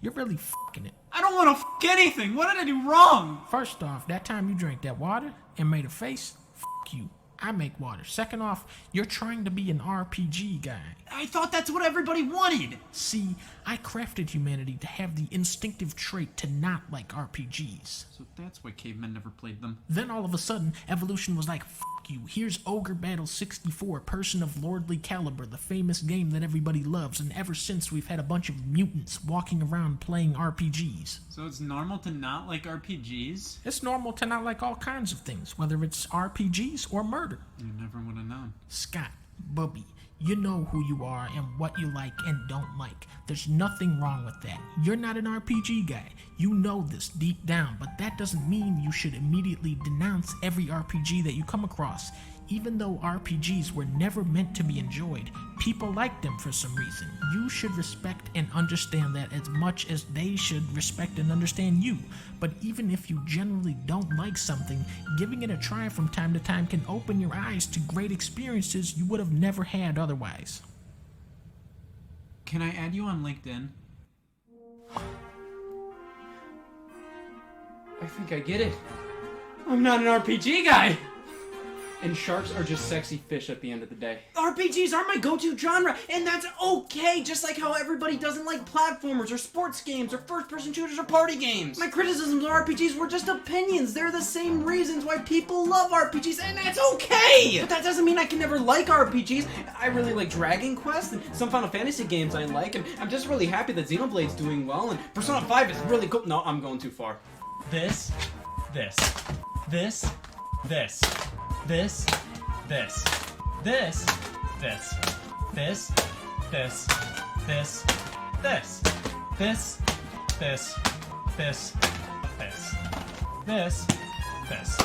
You're really f***ing it. I don't want to f anything. What did I do wrong? First off, that time you drank that water and made a face, f*** you. I make water. Second off, you're trying to be an RPG guy. I thought that's what everybody wanted. See, I crafted humanity to have the instinctive trait to not like RPGs. So that's why cavemen never played them. Then all of a sudden, evolution was like, f you. Here's Ogre Battle 64, Person of Lordly Caliber, the famous game that everybody loves, and ever since we've had a bunch of mutants walking around playing RPGs. So it's normal to not like RPGs? It's normal to not like all kinds of things, whether it's RPGs or murder. You never would have known. Scott, Bubby, you know who you are and what you like and don't like. There's nothing wrong with that. You're not an RPG guy. You know this deep down, but that doesn't mean you should immediately denounce every RPG that you come across. Even though RPGs were never meant to be enjoyed, people like them for some reason. You should respect and understand that as much as they should respect and understand you. But even if you generally don't like something, giving it a try from time to time can open your eyes to great experiences you would have never had otherwise. Can I add you on LinkedIn? I think I get it. I'm not an RPG guy! And sharks are just sexy fish at the end of the day. RPGs are my go-to genre, and that's okay, just like how everybody doesn't like platformers or sports games or first-person shooters or party games. My criticisms of RPGs were just opinions. They're the same reasons why people love RPGs, and that's okay! But that doesn't mean I can never like RPGs. I really like Dragon Quest and some Final Fantasy games I like, and I'm just really happy that Xenoblade's doing well, and Persona 5 is really cool. No, I'm going too far. This, this, this, this. This, this, this, this, this, this, this, this, this, this, this, this,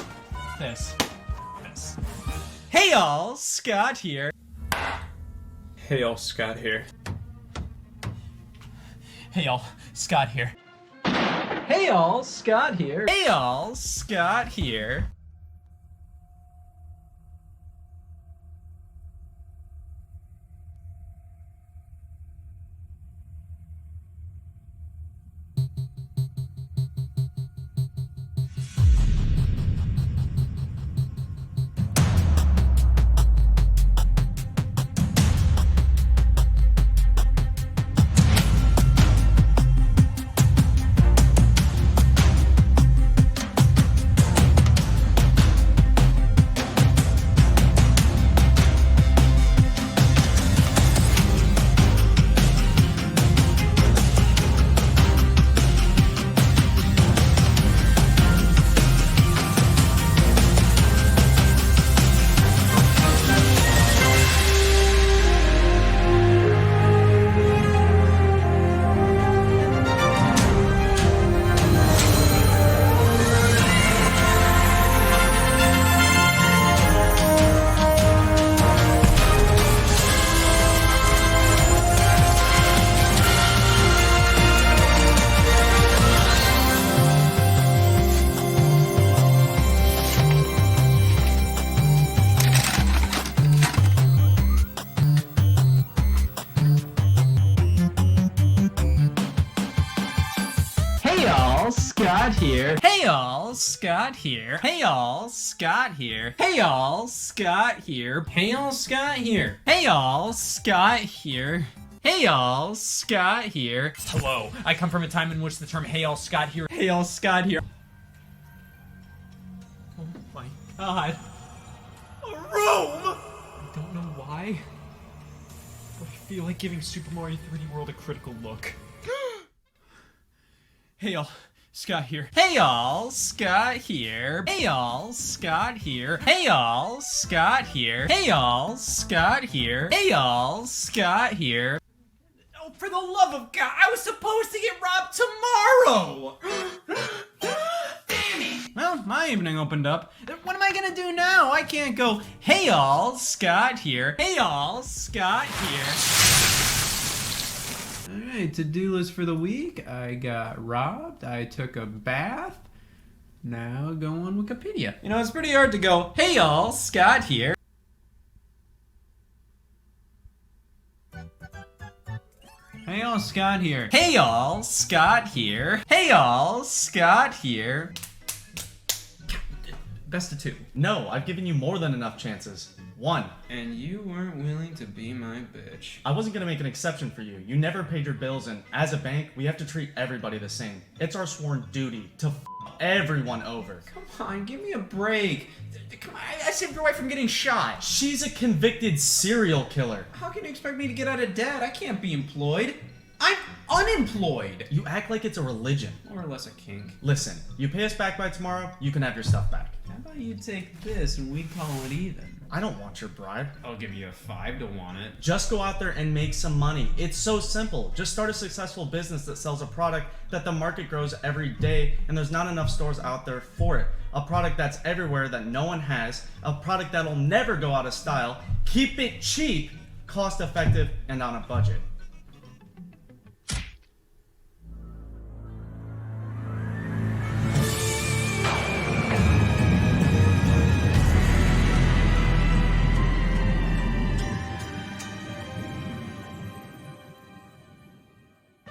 this, this. Hey y'all, Scott here. Hey y'all, Scott here. Hey y'all, Scott here. Hey y'all, Scott here. Hey y'all, Scott here. Scott here. Hey y'all, Scott here. Hey y'all, Scott here. Hey y'all, Scott here. Hey y'all, Scott here. Hey y'all, Scott here. Hey y'all, Scott here. Hello, I come from a time in which the term "Hey all Scott here." Hey y'all, Scott here. Oh my god. A room! I don't know why, but I feel like giving Super Mario 3D World a critical look. Hey y'all, Scott here. Hey y'all, Scott here. Hey y'all, Scott here. Hey y'all, Scott here. Hey y'all, Scott here. Hey y'all, Scott here. Oh, for the love of God, I was supposed to get robbed tomorrow! Damn it! Well, my evening opened up. What am I gonna do now? I can't go, hey y'all, Scott here. Hey y'all, Scott here. Alright, to-do list for the week. I got robbed, I took a bath. Now go on Wikipedia. You know, it's pretty hard to go, hey y'all, Scott here. Hey y'all, Scott here. Hey y'all, Scott here. Hey y'all, Scott here. Best of two. No, I've given you more than enough chances. 1. And you weren't willing to be my bitch. I wasn't gonna make an exception for you. You never paid your bills, and as a bank, we have to treat everybody the same. It's our sworn duty to everyone over. Come on, give me a break. Come on, I saved your wife from getting shot. She's a convicted serial killer. How can you expect me to get out of debt? I can't be employed. I'm unemployed. You act like it's a religion. More or less a kink. Listen, you pay us back by tomorrow, you can have your stuff back. How about you take this and we call it even? I don't want your bribe. I'll give you a 5 to want it. Just go out there and make some money. It's so simple. Just start a successful business that sells a product that the market grows every day and there's not enough stores out there for it. A product that's everywhere that no one has. A product that'll never go out of style. Keep it cheap, cost effective, and on a budget.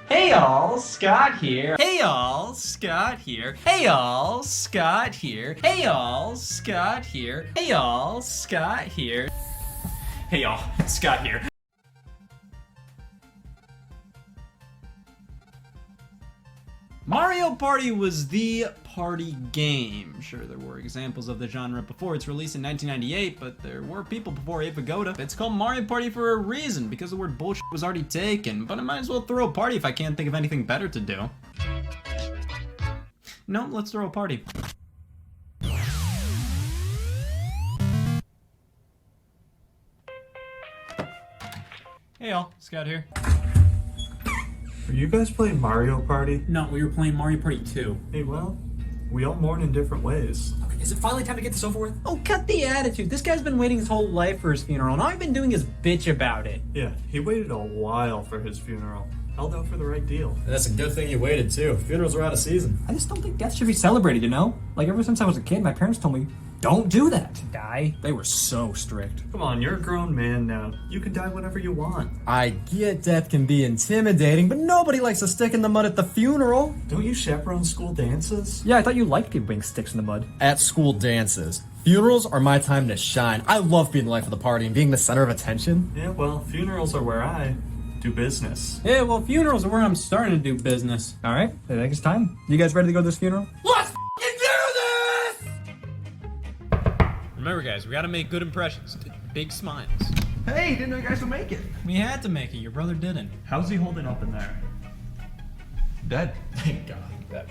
Hey y'all, Scott here. Hey y'all, Scott here. Hey y'all, Scott here. Hey y'all, Scott here. Hey y'all, Scott here. Hey y'all, Scott here. Mario Party was the party game. Sure, there were examples of the genre before its release in 1998, but there were people before Ape Pagoda. It's called Mario Party for a reason, because the word bullshit was already taken, but I might as well throw a party if I can't think of anything better to do. No, let's throw a party. Hey y'all, Scott here. Are you guys playing Mario Party? No, we were playing Mario Party 2. Hey, well, we all mourn in different ways. Okay, is it finally time to get this over with? Oh, cut the attitude. This guy's been waiting his whole life for his funeral, and all I've been doing is bitch about it. Yeah, he waited a while for his funeral. Held out for the right deal. And that's a good thing you waited too. Funerals are out of season. I just don't think death should be celebrated, you know? Like, ever since I was a kid, my parents told me, don't do that. Die? They were so strict. Come on, you're a grown man now. You can die whenever you want. I get death can be intimidating, but nobody likes to stick in the mud at the funeral. Don't you chaperone school dances? Yeah, I thought you liked people being sticks in the mud. At school dances. Funerals are my time to shine. I love being the life of the party and being the center of attention. Yeah, well, funerals are where I do business. Yeah, well, funerals are where I'm starting to do business. All right, I think it's time. You guys ready to go to this funeral? Let's f***ing do this! Remember, guys, we gotta make good impressions. Big smiles. Hey, didn't know you guys would make it. We had to make it. Your brother didn't. How's he holding up in there? Dead. Thank God.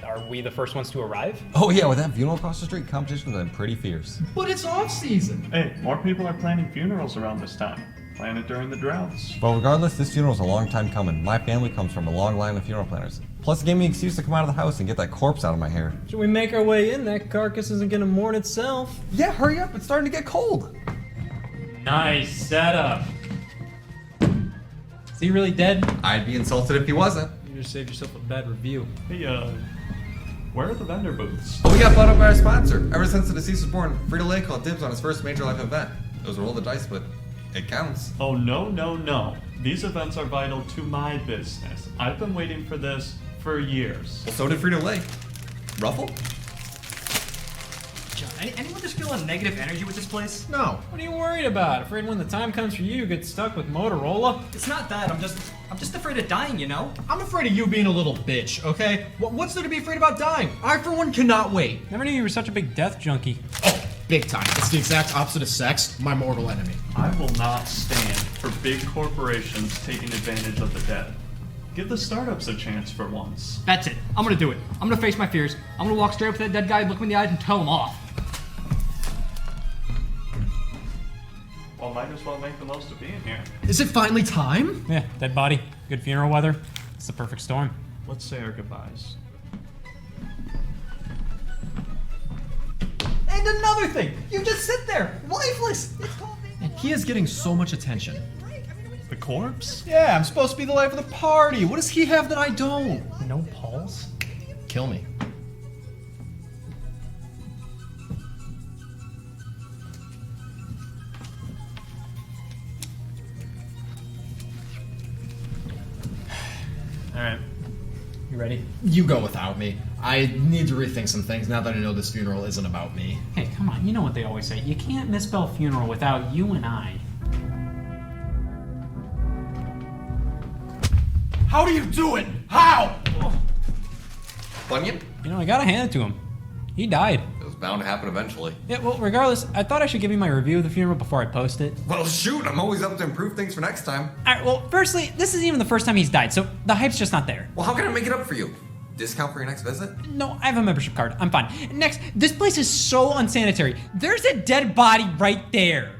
Are we the first ones to arrive? Oh yeah, with that funeral across the street, competition's been pretty fierce. But it's off season. Hey, more people are planning funerals around this time. Plan it during the droughts. Well, regardless, this funeral's a long time coming. My family comes from a long line of funeral planners. Plus, it gave me an excuse to come out of the house and get that corpse out of my hair. Should we make our way in? That carcass isn't gonna mourn itself. Yeah, hurry up, it's starting to get cold. Nice setup. Is he really dead? I'd be insulted if he wasn't. You just saved yourself a bad review. Hey, where are the vendor booths? Well, we got bought up by our sponsor. Ever since the deceased was born, Frito-Lay called dibs on his first major life event. It was a roll of the dice, but it counts. Oh, no, no, no. These events are vital to my business. I've been waiting for this for years. Well, so did Frito-Lay. Ruffle? John, anyone just feel a negative energy with this place? No. What are you worried about? Afraid when the time comes for you, you get stuck with Motorola? It's not that. I'm just afraid of dying, you know? I'm afraid of you being a little bitch, okay? What's there to be afraid about dying? I, for one, cannot wait. Never knew you were such a big death junkie. Oh, big time. It's the exact opposite of sex, my mortal enemy. I will not stand for big corporations taking advantage of the dead. Give the startups a chance for once. That's it. I'm gonna do it. I'm gonna face my fears. I'm gonna walk straight up to that dead guy, look him in the eyes, and tell him off. Well, might as well make the most of being here. Is it finally time? Yeah, dead body, good funeral weather. It's the perfect storm. Let's say our goodbyes. And another thing, you just sit there, lifeless. And he is getting so much attention. The corpse? Yeah, I'm supposed to be the life of the party. What does he have that I don't? No pulse? Kill me. Alright. You ready? You go without me. I need to rethink some things now that I know this funeral isn't about me. Hey, come on, you know what they always say. You can't misspell funeral without you and I. How do you do it? How? Bunyan? You know, I gotta hand it to him. He died. It was bound to happen eventually. Yeah, well, regardless, I thought I should give you my review of the funeral before I post it. Well, shoot, I'm always up to improve things for next time. Alright, well, firstly, this isn't even the first time he's died, so the hype's just not there. Well, how can I make it up for you? Discount for your next visit? No, I have a membership card. I'm fine. Next, this place is so unsanitary. There's a dead body right there.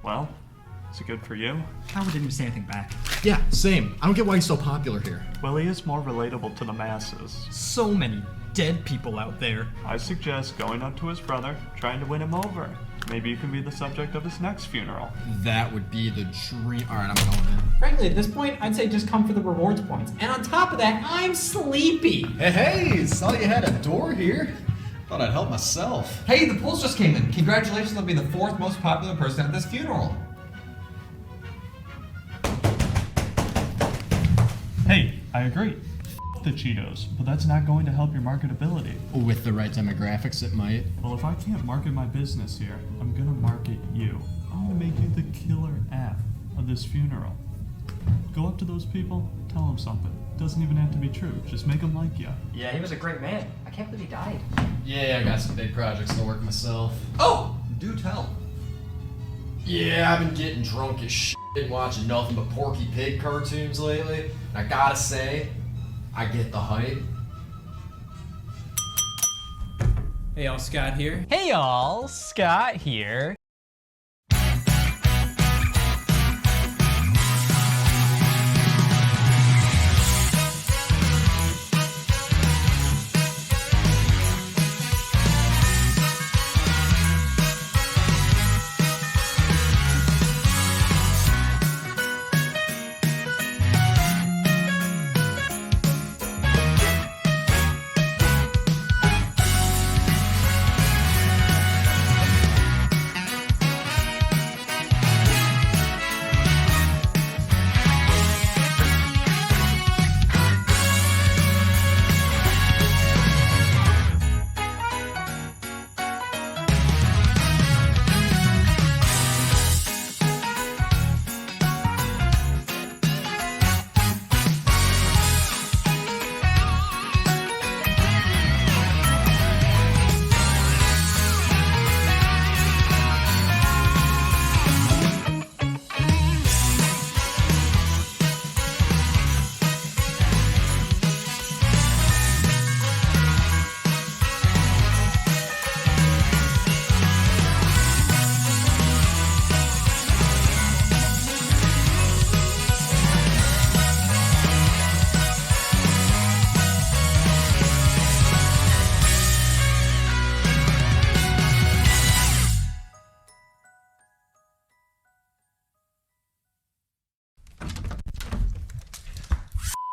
Well, is it good for you? Howard didn't even say anything back. Yeah, same. I don't get why he's so popular here. Well, he is more relatable to the masses. So many dead people out there. I suggest going up to his brother, trying to win him over. Maybe you can be the subject of his next funeral. That would be the dream. All right, I'm going in. Frankly, at this point, I'd say just come for the rewards points. And on top of that, I'm sleepy. Hey, saw you had a door here. Thought I'd help myself. Hey, the polls just came in. Congratulations on being the 4th most popular person at this funeral. Hey, I agree. The Cheetos, but that's not going to help your marketability. With the right demographics, it might. Well, if I can't market my business here, I'm gonna market you. I'm gonna make you the killer app of this funeral. Go up to those people, tell them something. Doesn't even have to be true, just make them like you. Yeah, he was a great man. I can't believe he died. Yeah, I got some big projects to work myself. Oh, do tell. Yeah, I've been getting drunk as shit and watching nothing but Porky Pig cartoons lately. And I gotta say, I get the hype. Hey y'all, Scott here. Hey y'all, Scott here.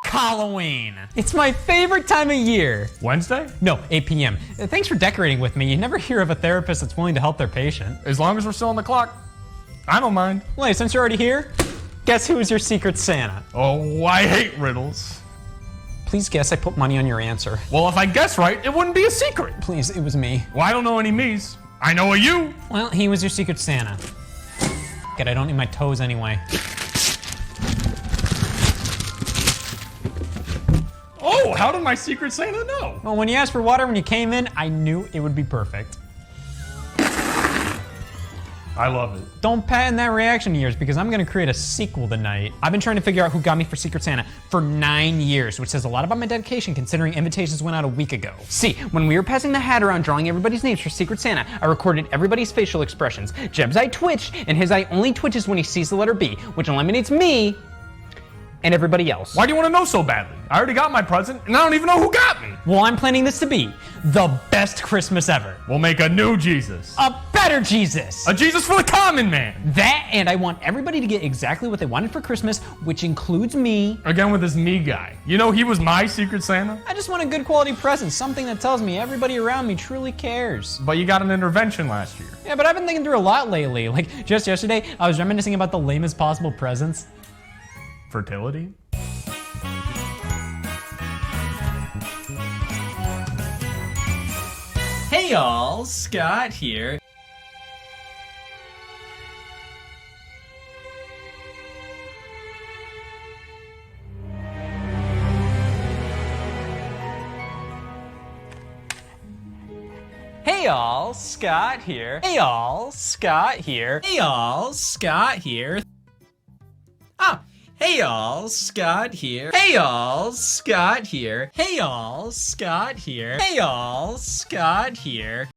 Halloween. It's my favorite time of year. Wednesday? No, 8 p.m. Thanks for decorating with me. You never hear of a therapist that's willing to help their patient. As long as we're still on the clock, I don't mind. Wait, since you're already here, guess who's your secret Santa? Oh, I hate riddles. Please guess I put money on your answer. Well, if I guess right, it wouldn't be a secret. Please, it was me. Well, I don't know any me's. I know a you. Well, he was your Secret Santa. Good, I don't need my toes anyway. Oh, how did my Secret Santa know? Well, when you asked for water when you came in, I knew it would be perfect. I love it. Don't patent that reaction of yours because I'm gonna create a sequel tonight. I've been trying to figure out who got me for Secret Santa for 9 years, which says a lot about my dedication considering invitations went out a week ago. See, when we were passing the hat around drawing everybody's names for Secret Santa, I recorded everybody's facial expressions. Jeb's eye twitched, and his eye only twitches when he sees the letter B, which eliminates me and everybody else. Why do you want to know so badly? I already got my present, and I don't even know who got me. Well, I'm planning this to be the best Christmas ever. We'll make a new Jesus. A better Jesus. A Jesus for the common man. That, and I want everybody to get exactly what they wanted for Christmas, which includes me. Again with this me guy. You know he was my Secret Santa? I just want a good quality present, something that tells me everybody around me truly cares. But you got an intervention last year. Yeah, but I've been thinking through a lot lately. Like, just yesterday, I was reminiscing about the lamest possible presents. Fertility? Hey y'all, Scott here. Hey y'all, Scott here. Hey y'all, Scott here. Hey y'all, Scott here. Oh, hey y'all, Scott here. Hey y'all, Scott here. Hey y'all, Scott here. Hey y'all, Scott here.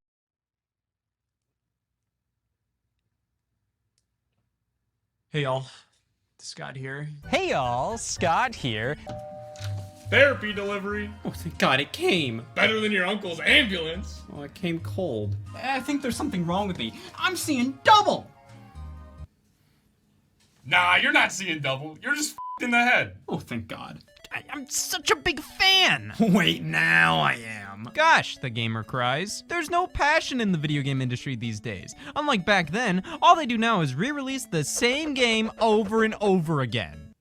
Hey y'all, Scott here. Hey y'all, Scott here. Therapy delivery. Oh, thank God it came. Better than your uncle's ambulance. Oh, it came cold. I think there's something wrong with me. I'm seeing double. Nah, you're not seeing double. You're just in the head. Oh, thank God. I'm such a big fan. Wait, now I am. Gosh, the gamer cries. There's no passion in the video game industry these days. Unlike back then, all they do now is re-release the same game over and over again.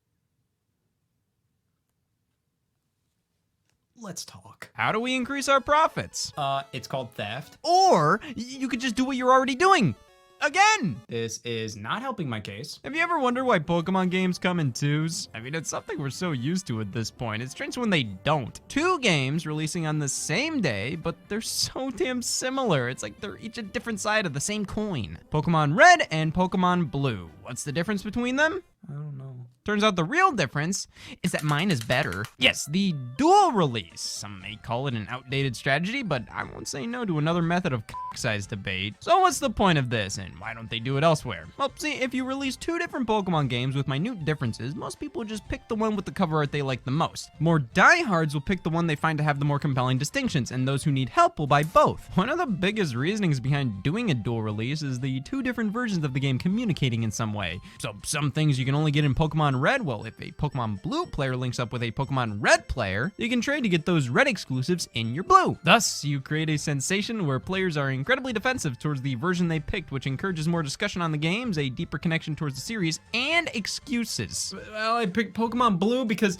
Let's talk. How do we increase our profits? It's called theft. Or you could just do what you're already doing. Again! This is not helping my case. Have you ever wondered why Pokemon games come in twos? I mean, it's something we're so used to at this point. It's strange when they don't. 2 games releasing on the same day, but they're so damn similar. It's like they're each a different side of the same coin. Pokemon Red and Pokemon Blue. What's the difference between them? I don't know. Turns out the real difference is that mine is better. Yes, the dual release. Some may call it an outdated strategy, but I won't say no to another method of size debate. So what's the point of this, and why don't they do it elsewhere? Well, see, if you release 2 different Pokemon games with minute differences, most people just pick the one with the cover art they like the most. More diehards will pick the one they find to have the more compelling distinctions, and those who need help will buy both. One of the biggest reasonings behind doing a dual release is the 2 different versions of the game communicating in some way. So some things you can only get in Pokemon Red, well, if a Pokemon Blue player links up with a Pokemon Red player, you can trade to get those Red exclusives in your Blue. Thus, you create a sensation where players are incredibly defensive towards the version they picked, which encourages more discussion on the games, a deeper connection towards the series, and excuses. Well, I picked Pokemon Blue because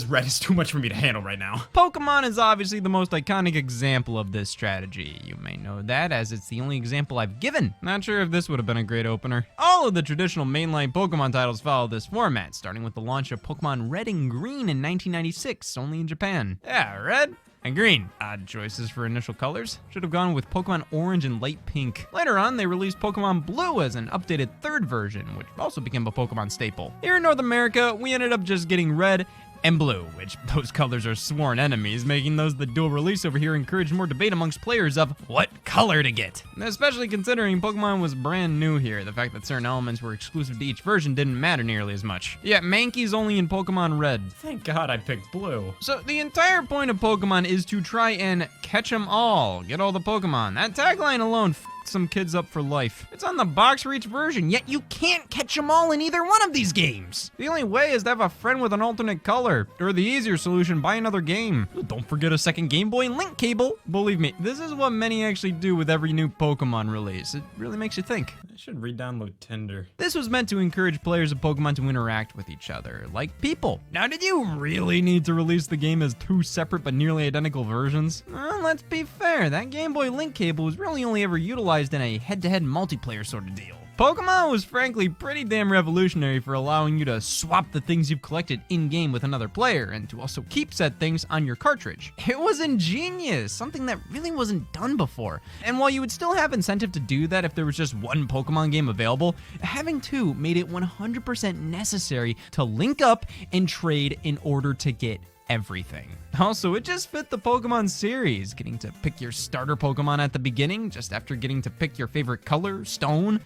Red is too much for me to handle right now. Pokemon is obviously the most iconic example of this strategy. You may know that as it's the only example I've given. Not sure if this would have been a great opener. All of the traditional mainline Pokemon titles follow this format, starting with the launch of Pokemon Red and Green in 1996, only in Japan. Yeah, Red and Green. Odd choices for initial colors. Should have gone with Pokemon Orange and Light Pink. Later on, they released Pokemon Blue as an updated 3rd version, which also became a Pokemon staple. Here in North America, we ended up just getting Red and Blue, which those colors are sworn enemies, making those the dual release over here encourage more debate amongst players of what color to get. Especially considering Pokemon was brand new here, the fact that certain elements were exclusive to each version didn't matter nearly as much. Yeah, Mankey's only in Pokemon Red. Thank God I picked Blue. So the entire point of Pokemon is to try and catch them all, get all the Pokemon. That tagline alone fucked some kids up for life. It's on the box for each version, yet you can't catch them all in either one of these games. The only way is to have a friend with an alternate color, or the easier solution, buy another game. Don't forget a second Game Boy and link cable. Believe me, this is what many actually do with every new Pokemon release. It really makes you think. I should re-download Tinder. This was meant to encourage players of Pokemon to interact with each other, like people. Now, did you really need to release the game as two separate but nearly identical versions? Well, let's be fair, that Game Boy link cable was really only ever utilized in a head-to-head multiplayer sort of deal. Pokemon was frankly pretty damn revolutionary for allowing you to swap the things you've collected in-game with another player and to also keep said things on your cartridge. It was ingenious, something that really wasn't done before. And while you would still have incentive to do that if there was just one Pokemon game available, having two made it 100% necessary to link up and trade in order to get everything. Also, it just fit the Pokemon series, getting to pick your starter Pokemon at the beginning, just after getting to pick your favorite color, stone,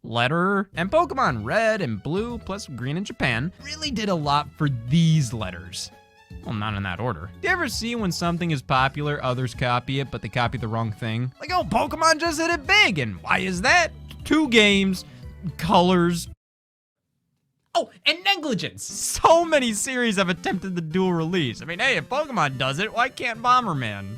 letter, and Pokemon Red and Blue, plus Green in Japan, really did a lot for these letters. Well, not in that order. Do you ever see when something is popular, others copy it, but they copy the wrong thing? Like, oh, Pokemon just hit it big, and why is that? 2 games, colors. Oh, and negligence. So many series have attempted the dual release. I mean, hey, if Pokemon does it, why can't Bomberman?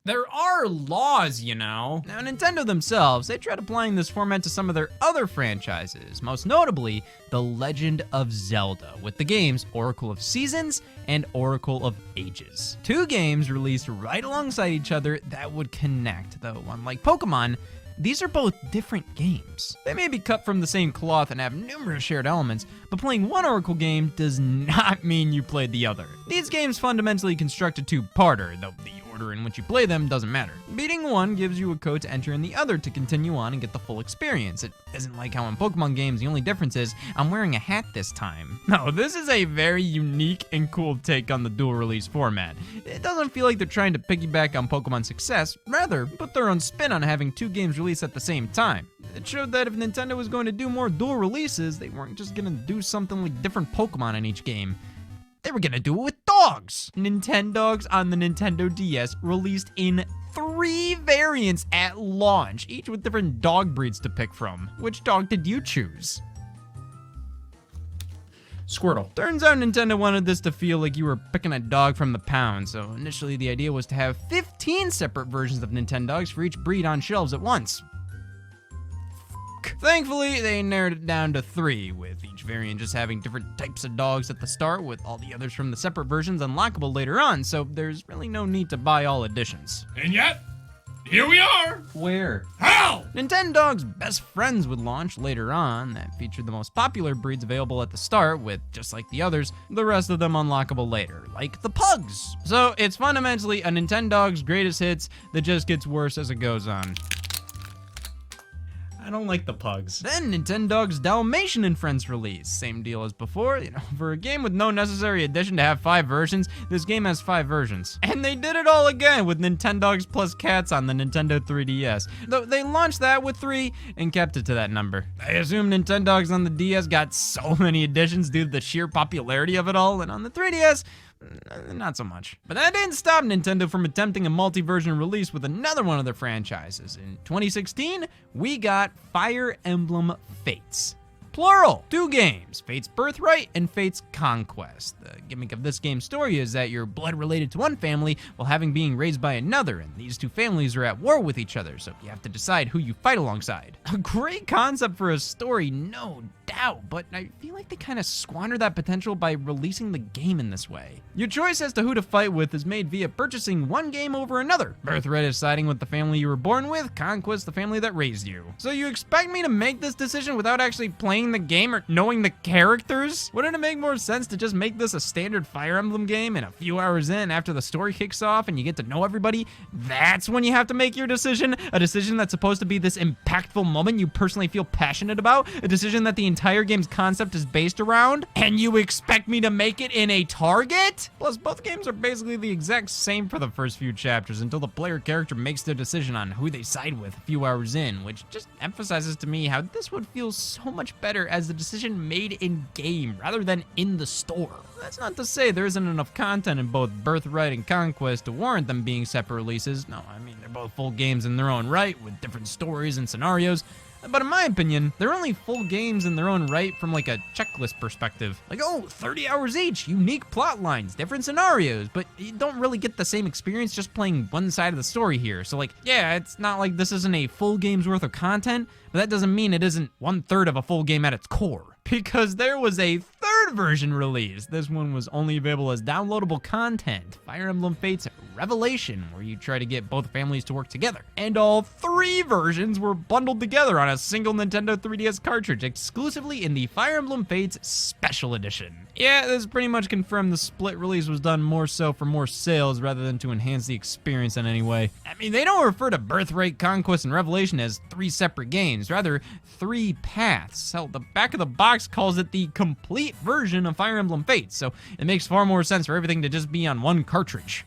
There are laws, you know. Now, Nintendo themselves, they tried applying this format to some of their other franchises, most notably The Legend of Zelda, with the games Oracle of Seasons and Oracle of Ages. 2 games released right alongside each other that would connect, though unlike Pokemon, these are both different games. They may be cut from the same cloth and have numerous shared elements, but playing one Oracle game does not mean you played the other. These games fundamentally construct a 2-parter, though the order in which you play them doesn't matter. Beating one gives you a code to enter in the other to continue on and get the full experience. It isn't like how in Pokemon games the only difference is I'm wearing a hat this time. No, this is a very unique and cool take on the dual release format. It doesn't feel like they're trying to piggyback on Pokemon's success, rather put their own spin on having 2 games released at the same time. It showed that if Nintendo was going to do more dual releases, they weren't just gonna do something like different Pokemon in each game. They were gonna do it with dogs! Nintendogs on the Nintendo DS released in 3 variants at launch, each with different dog breeds to pick from. Which dog did you choose? Squirtle. Turns out Nintendo wanted this to feel like you were picking a dog from the pound, so initially the idea was to have 15 separate versions of Nintendogs for each breed on shelves at once. Thankfully, they narrowed it down to 3, with each variant just having different types of dogs at the start, with all the others from the separate versions unlockable later on, so there's really no need to buy all editions. And yet, here we are! Where? How? Nintendogs Best Friends would launch later on, that featured the most popular breeds available at the start, with, just like the others, the rest of them unlockable later, like the Pugs. So it's fundamentally a Nintendogs Greatest Hits that just gets worse as it goes on. I don't like the Pugs. Then Nintendogs Dalmatian and Friends release. Same deal as before, you know, for a game with no necessary addition to have 5 versions, this game has 5 versions. And they did it all again with Nintendogs plus Cats on the Nintendo 3DS. Though they launched that with 3 and kept it to that number. I assume Nintendogs on the DS got so many additions due to the sheer popularity of it all, and on the 3DS, not so much. But that didn't stop Nintendo from attempting a multi-version release with another one of their franchises. In 2016, we got Fire Emblem Fates. Plural, 2 games, Fate's Birthright and Fate's Conquest. The gimmick of this game's story is that you're blood related to one family while having being raised by another, and these 2 families are at war with each other, so you have to decide who you fight alongside. A great concept for a story, no doubt, but I feel like they kind of squander that potential by releasing the game in this way. Your choice as to who to fight with is made via purchasing one game over another. Birthright is siding with the family you were born with, Conquest the family that raised you. So you expect me to make this decision without actually playing the game or knowing the characters? Wouldn't it make more sense to just make this a standard Fire Emblem game, and a few hours in, after the story kicks off and you get to know everybody, that's when you have to make your decision? A decision that's supposed to be this impactful moment you personally feel passionate about? A decision that the entire game's concept is based around? And you expect me to make it in a Target? Plus, both games are basically the exact same for the first few chapters until the player character makes their decision on who they side with a few hours in, which just emphasizes to me how this would feel so much better better as the decision made in-game rather than in the store. That's not to say there isn't enough content in both Birthright and Conquest to warrant them being separate releases. No, I mean, they're both full games in their own right with different stories and scenarios. But in my opinion, they're only full games in their own right from like a checklist perspective. Like, oh, 30 hours each, unique plot lines, different scenarios, but you don't really get the same experience just playing one side of the story here. So like, yeah, it's not like this isn't a full game's worth of content, but that doesn't mean it isn't 1/3 of a full game at its core. Because there was a third version released. This one was only available as downloadable content. Fire Emblem Fates Revelation, where you try to get both families to work together. And all 3 versions were bundled together on a single Nintendo 3DS cartridge, exclusively in the Fire Emblem Fates Special Edition. Yeah, this pretty much confirmed the split release was done more so for more sales rather than to enhance the experience in any way. I mean, they don't refer to Birthright, Conquest, and Revelation as 3 separate games, rather 3 paths. Hell, the back of the box calls it the complete version of Fire Emblem Fates, so it makes far more sense for everything to just be on one cartridge.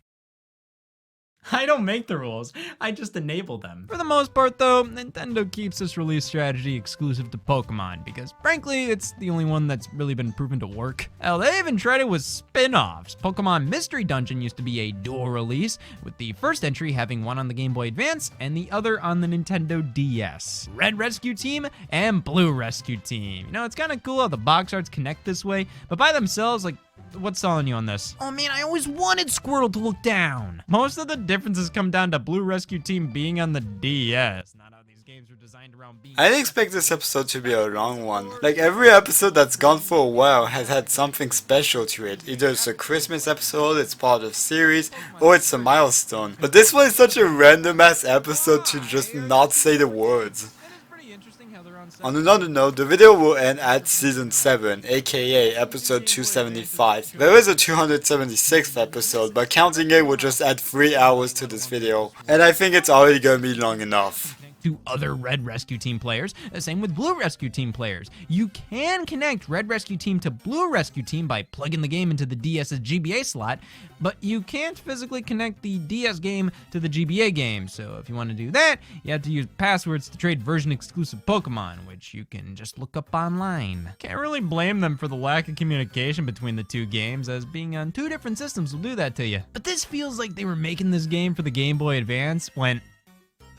I don't make the rules, I just enable them. For the most part though, Nintendo keeps this release strategy exclusive to Pokemon because frankly, it's the only one that's really been proven to work. Hell, they even tried it with spin-offs. Pokemon Mystery Dungeon used to be a dual release, with the first entry having one on the Game Boy Advance and the other on the Nintendo DS. Red Rescue Team and Blue Rescue Team. You know, it's kinda cool how the box arts connect this way, but by themselves, like, what's selling you on this? Oh man, I always wanted Squirtle to look down. Most of the differences come down to Blue Rescue Team being on the DS. Not how these games were designed around being. I didn't expect this episode to be a long one. Like every episode that's gone for a while has had something special to it. Either it's a Christmas episode, it's part of series, or it's a milestone. But this one is such a random ass episode to just not say the words. On another note, the video will end at Season 7, aka Episode 275. There is a 276th episode, but counting it will just add 3 hours to this video, and I think it's already gonna be long enough. To other Red Rescue Team players, same with Blue Rescue Team players. You can connect Red Rescue Team to Blue Rescue Team by plugging the game into the DS's GBA slot, but you can't physically connect the DS game to the GBA game, so if you want to do that, you have to use passwords to trade version-exclusive Pokemon, which you can just look up online. Can't really blame them for the lack of communication between the two games, as being on 2 different systems will do that to you. But this feels like they were making this game for the Game Boy Advance when,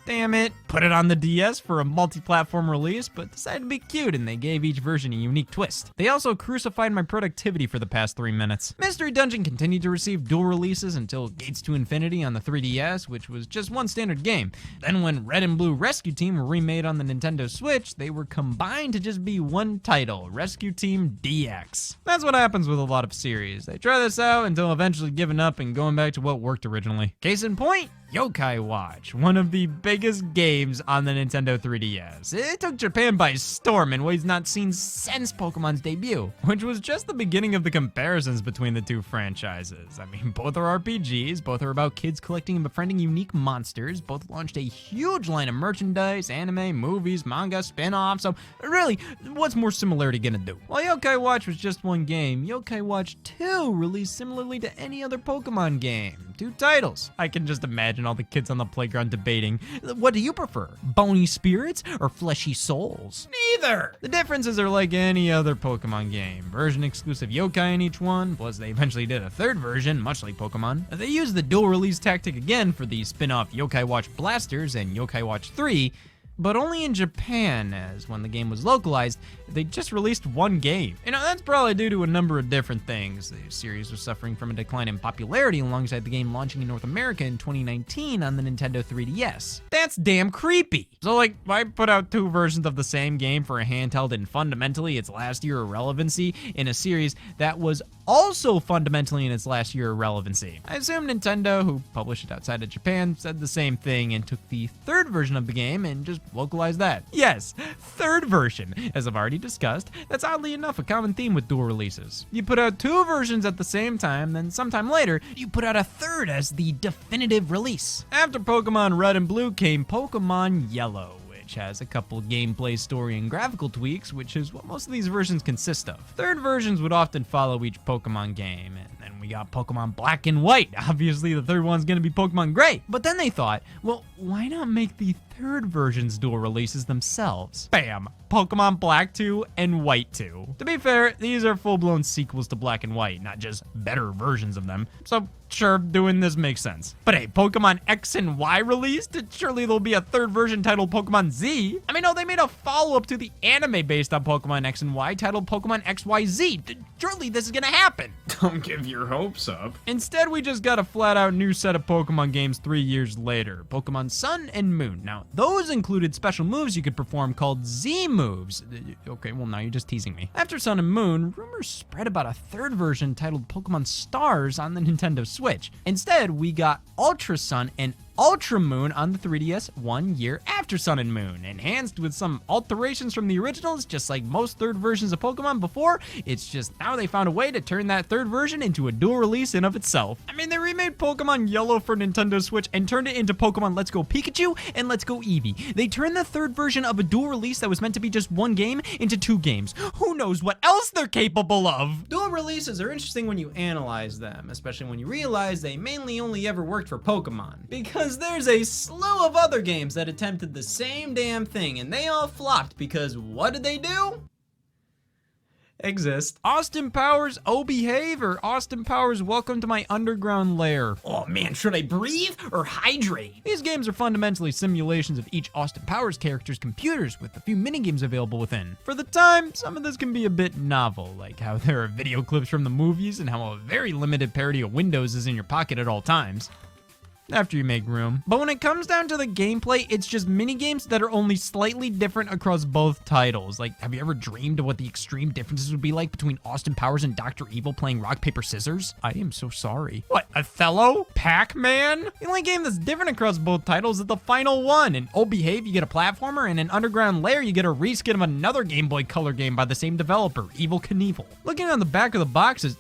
damn it, put it on the DS for a multi-platform release, but decided to be cute and they gave each version a unique twist. They also crucified my productivity for the past 3 minutes. Mystery Dungeon continued to receive dual releases until Gates to Infinity on the 3DS, which was just one standard game. Then when Red and Blue Rescue Team were remade on the Nintendo Switch, they were combined to just be one title, Rescue Team DX. That's what happens with a lot of series. They try this out until eventually giving up and going back to what worked originally. Case in point, Yokai Watch, one of the biggest games on the Nintendo 3DS. It took Japan by storm in ways not seen since Pokemon's debut, which was just the beginning of the comparisons between the 2 franchises. I mean, both are RPGs, both are about kids collecting and befriending unique monsters, both launched a huge line of merchandise, anime, movies, manga, spin-offs, so really, what's more similarity gonna do? While Yokai Watch was just one game, Yokai Watch 2 released similarly to any other Pokemon game. 2 titles. I can just imagine all the kids on the playground debating, what do you prefer, bony spirits or fleshy souls? Neither! The differences are like any other Pokemon game. Version exclusive yokai in each one, plus they eventually did a 3rd version, much like Pokemon. They used the dual release tactic again for the spin-off Yokai Watch Blasters and Yokai Watch 3, but only in Japan, as when the game was localized, they just released 1 game. You know, that's probably due to a number of different things. The series was suffering from a decline in popularity alongside the game launching in North America in 2019 on the Nintendo 3DS. That's damn creepy. So like, why put out 2 versions of the same game for a handheld in fundamentally its last year of relevancy in a series that was also fundamentally in its last year of relevancy? I assume Nintendo, who published it outside of Japan, said the same thing and took the 3rd version of the game and just localized that. Yes, 3rd version. As I've already discussed, that's oddly enough a common theme with dual releases. You put out 2 versions at the same time, then sometime later, you put out a 3rd as the definitive release. After Pokemon Red and Blue came Pokemon Yellow, which has a couple gameplay, story, and graphical tweaks, which is what most of these versions consist of. 3rd versions would often follow each Pokemon game, and then we we got Pokemon Black and White. Obviously, the third one's gonna be Pokemon Gray. But then they thought, well, why not make the third version's dual releases themselves? Bam! Pokemon Black 2 and White 2. To be fair, these are full-blown sequels to Black and White, not just better versions of them. So, sure, doing this makes sense. But hey, Pokemon X and Y released? Surely there'll be a third version titled Pokemon Z. I mean, no, they made a follow-up to the anime based on Pokemon X and Y titled Pokemon XYZ. Surely this is gonna happen. Don't give your hopes up. Instead, we just got a flat-out new set of Pokemon games 3 years later. Pokemon Sun and Moon. Now, those included special moves you could perform called Z moves. Okay, well, now you're just teasing me. After Sun and Moon, rumors spread about a third version titled Pokemon Stars on the Nintendo Switch. Instead, we got Ultra Sun and Ultra Moon on the 3DS 1 year after Sun and Moon, enhanced with some alterations from the originals, just like most third versions of Pokemon before. It's just now they found a way to turn that third version into a dual release in of itself. I mean, they remade Pokemon Yellow for Nintendo Switch and turned it into Pokemon Let's Go Pikachu and Let's Go Eevee. They turned the third version of a dual release that was meant to be just one game into 2 games. Who knows what else they're capable of? Dual releases are interesting when you analyze them, especially when you realize they mainly only ever worked for Pokemon. Because there's a slew of other games that attempted the same damn thing and they all flopped because what did they do? Exist. Austin Powers, Oh Behave, or Austin Powers, Welcome to My Underground Lair. Oh man, should I breathe or hydrate? These games are fundamentally simulations of each Austin Powers character's computers with a few minigames available within. For the time, some of this can be a bit novel, like how there are video clips from the movies and how a very limited parody of Windows is in your pocket at all times. After you make room. But when it comes down to the gameplay, it's just minigames that are only slightly different across both titles. Like, have you ever dreamed of what the extreme differences would be like between Austin Powers and Dr. Evil playing rock, paper, scissors? I am so sorry. What, Othello? Pac-Man? The only game that's different across both titles is the final one. In Oh Behave, you get a platformer, and in Underground Lair, you get a reskin of another Game Boy Color game by the same developer, Evil Knievel. Looking on the back of the boxes,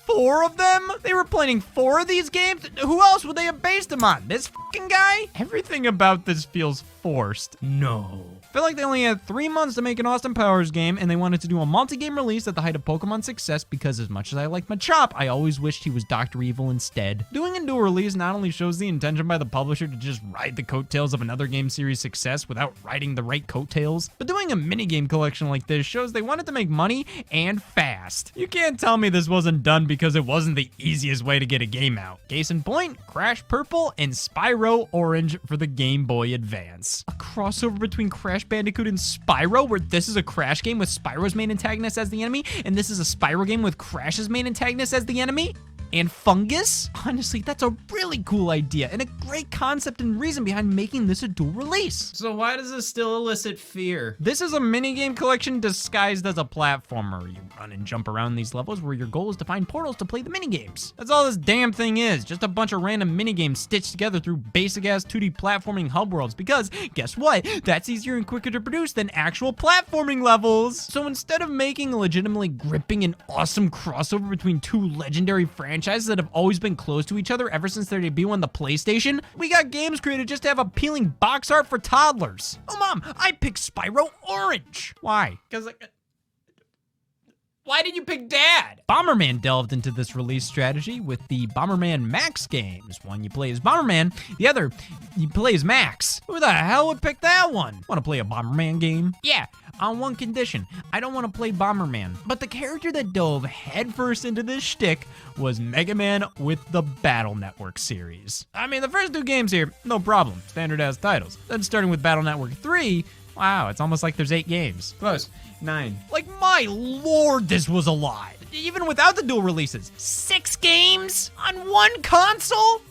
4 of them? They were planning 4 of these games? Who else would they have based them on? This fucking guy? Everything about this feels forced. No. I feel like they only had 3 months to make an Austin Powers game, and they wanted to do a multi-game release at the height of Pokemon's success because as much as I like Machop, I always wished he was Dr. Evil instead. Doing a dual release not only shows the intention by the publisher to just ride the coattails of another game series success without riding the right coattails, but doing a minigame collection like this shows they wanted to make money and fast. You can't tell me this wasn't done because it wasn't the easiest way to get a game out. Case in point, Crash Purple and Spyro Orange for the Game Boy Advance. A crossover between Crash Bandicoot and Spyro, where this is a Crash game with Spyro's main antagonist as the enemy, and this is a Spyro game with Crash's main antagonist as the enemy? And Fungus? Honestly, that's a really cool idea and a great concept and reason behind making this a dual release. So why does this still elicit fear? This is a minigame collection disguised as a platformer. You run and jump around these levels where your goal is to find portals to play the minigames. That's all this damn thing is, just a bunch of random minigames stitched together through basic-ass 2D platforming hub worlds because, guess what? That's easier and quicker to produce than actual platforming levels. So instead of making a legitimately gripping and awesome crossover between 2 legendary franchises that have always been close to each other ever since their debut on the PlayStation, we got games created just to have appealing box art for toddlers. Oh mom, I picked Spyro Orange. Why? Because why did you pick Dad? Bomberman delved into this release strategy with the Bomberman Max games. One you play as Bomberman, the other you play as Max. Who the hell would pick that one? Want to play a Bomberman game? Yeah, on one condition. I don't want to play Bomberman. But the character that dove headfirst into this shtick was Mega Man with the Battle Network series. I mean, the first 2 games here, no problem, standard as titles. Then starting with Battle Network 3, wow, it's almost like there's 8 games. Close. 9. Like, my lord, this was a lot. Even without the dual releases. 6 games on 1 console?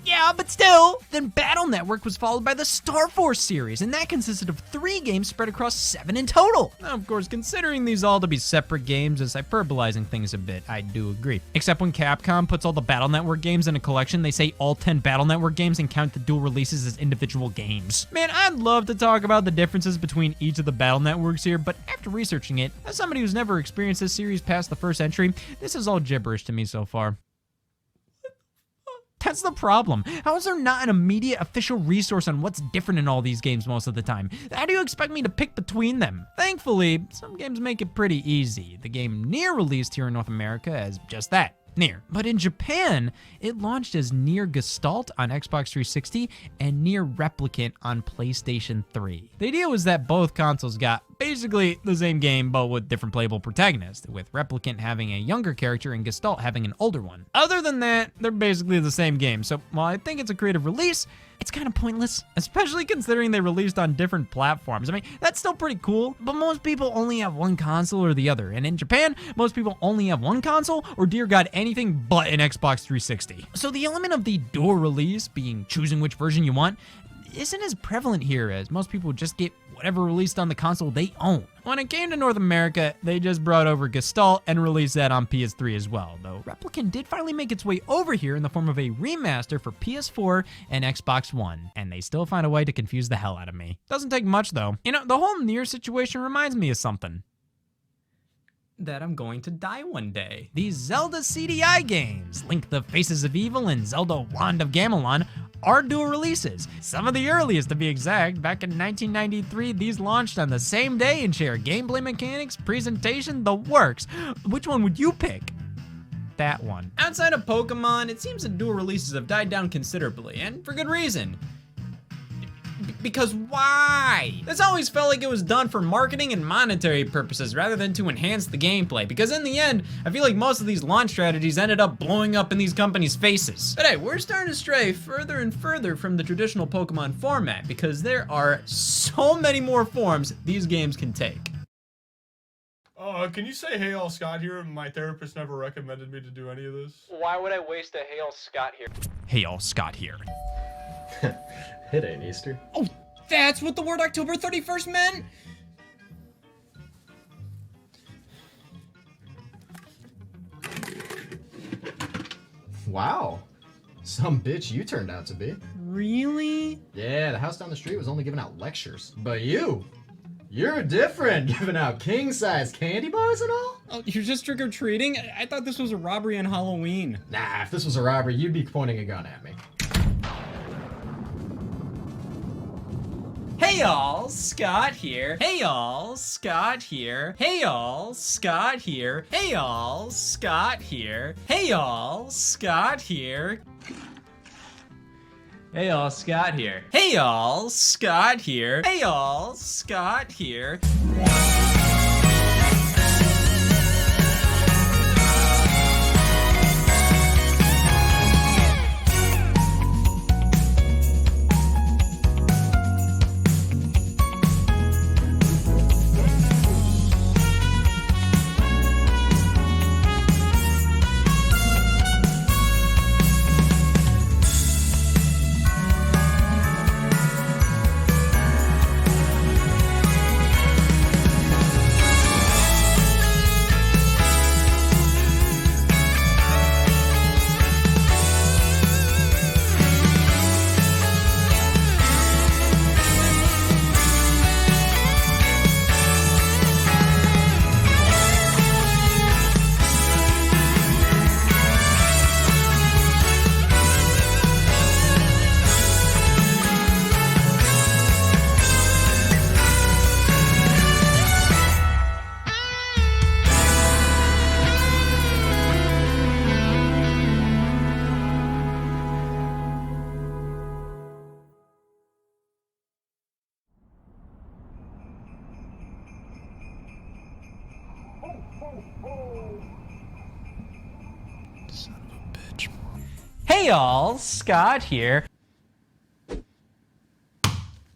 Yeah, but still. Then Battle Network was followed by the Star Force series, and that consisted of 3 games spread across 7 in total. Now, of course, considering these all to be separate games is hyperbolizing things a bit, I do agree. Except when Capcom puts all the Battle Network games in a collection, they say all 10 Battle Network games and count the dual releases as individual games. Man, I'd love to talk about the differences between each of the Battle Networks here, but after researching it, as somebody who's never experienced this series past the first entry, this is all gibberish to me so far. That's the problem. How is there not an immediate official resource on what's different in all these games most of the time? How do you expect me to pick between them? Thankfully, some games make it pretty easy. The game Nier released here in North America as just that. Nier. But in Japan, it launched as Nier Gestalt on Xbox 360 and Nier Replicant on PlayStation 3. The idea was that both consoles got basically the same game, but with different playable protagonists, with Replicant having a younger character and Gestalt having an older one. Other than that, they're basically the same game, so while I think it's a creative release, it's kind of pointless, especially considering they released on different platforms. I mean, that's still pretty cool, but most people only have one console or the other, and in Japan, most people only have one console or, dear God, anything but an Xbox 360. So the element of the dual release, being choosing which version you want, isn't as prevalent here, as most people just get whatever released on the console they own. When it came to North America, they just brought over Gestalt and released that on PS3 as well, though Replicant did finally make its way over here in the form of a remaster for PS4 and Xbox One, and they still find a way to confuse the hell out of me. Doesn't take much though. You know, the whole Nier situation reminds me of something. That I'm going to die one day. These Zelda CDI games, Link the Faces of Evil and Zelda Wand of Gamelon, are dual releases. Some of the earliest to be exact. Back in 1993, these launched on the same day and share gameplay mechanics, presentation, the works. Which one would you pick? That one. Outside of Pokemon, it seems that dual releases have died down considerably, and for good reason. Because why? This always felt like it was done for marketing and monetary purposes rather than to enhance the gameplay, because in the end, I feel like most of these launch strategies ended up blowing up in these companies' faces. But hey, we're starting to stray further and further from the traditional Pokemon format, because there are so many more forms these games can take. Can you say, hey, all Scott here? My therapist never recommended me to do any of this. Why would I waste a Hail Scott here? Hey all, Scott here. It ain't Easter. Oh, that's what the word October 31st meant? Wow. Some bitch you turned out to be. Really? Yeah, the house down the street was only giving out lectures. But you're different, giving out king-size candy bars and all? Oh, you're just trick-or-treating? I thought this was a robbery on Halloween. Nah, if this was a robbery, you'd be pointing a gun at me. Hey y'all, Scott here. Hey y'all, Scott here. Hey y'all, Scott here. Hey y'all, Scott here. Hey y'all, Scott here. Hey y'all, Scott here. Hey y'all, Scott here. Hey y'all, Scott here. Hey y'all, Scott here.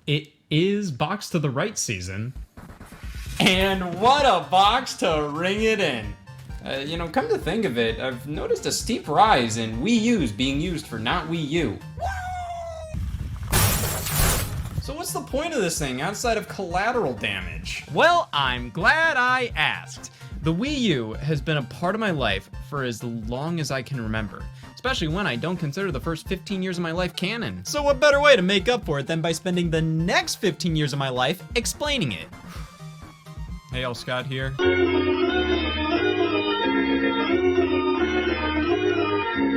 It is Box to the Right season. And what a box to ring it in. You know, come to think of it, I've noticed a steep rise in Wii U's being used for not Wii U. So what's the point of this thing outside of collateral damage? Well, I'm glad I asked. The Wii U has been a part of my life for as long as I can remember, especially when I don't consider the first 15 years of my life canon. So what better way to make up for it than by spending the next 15 years of my life explaining it? Hey, all Scott here.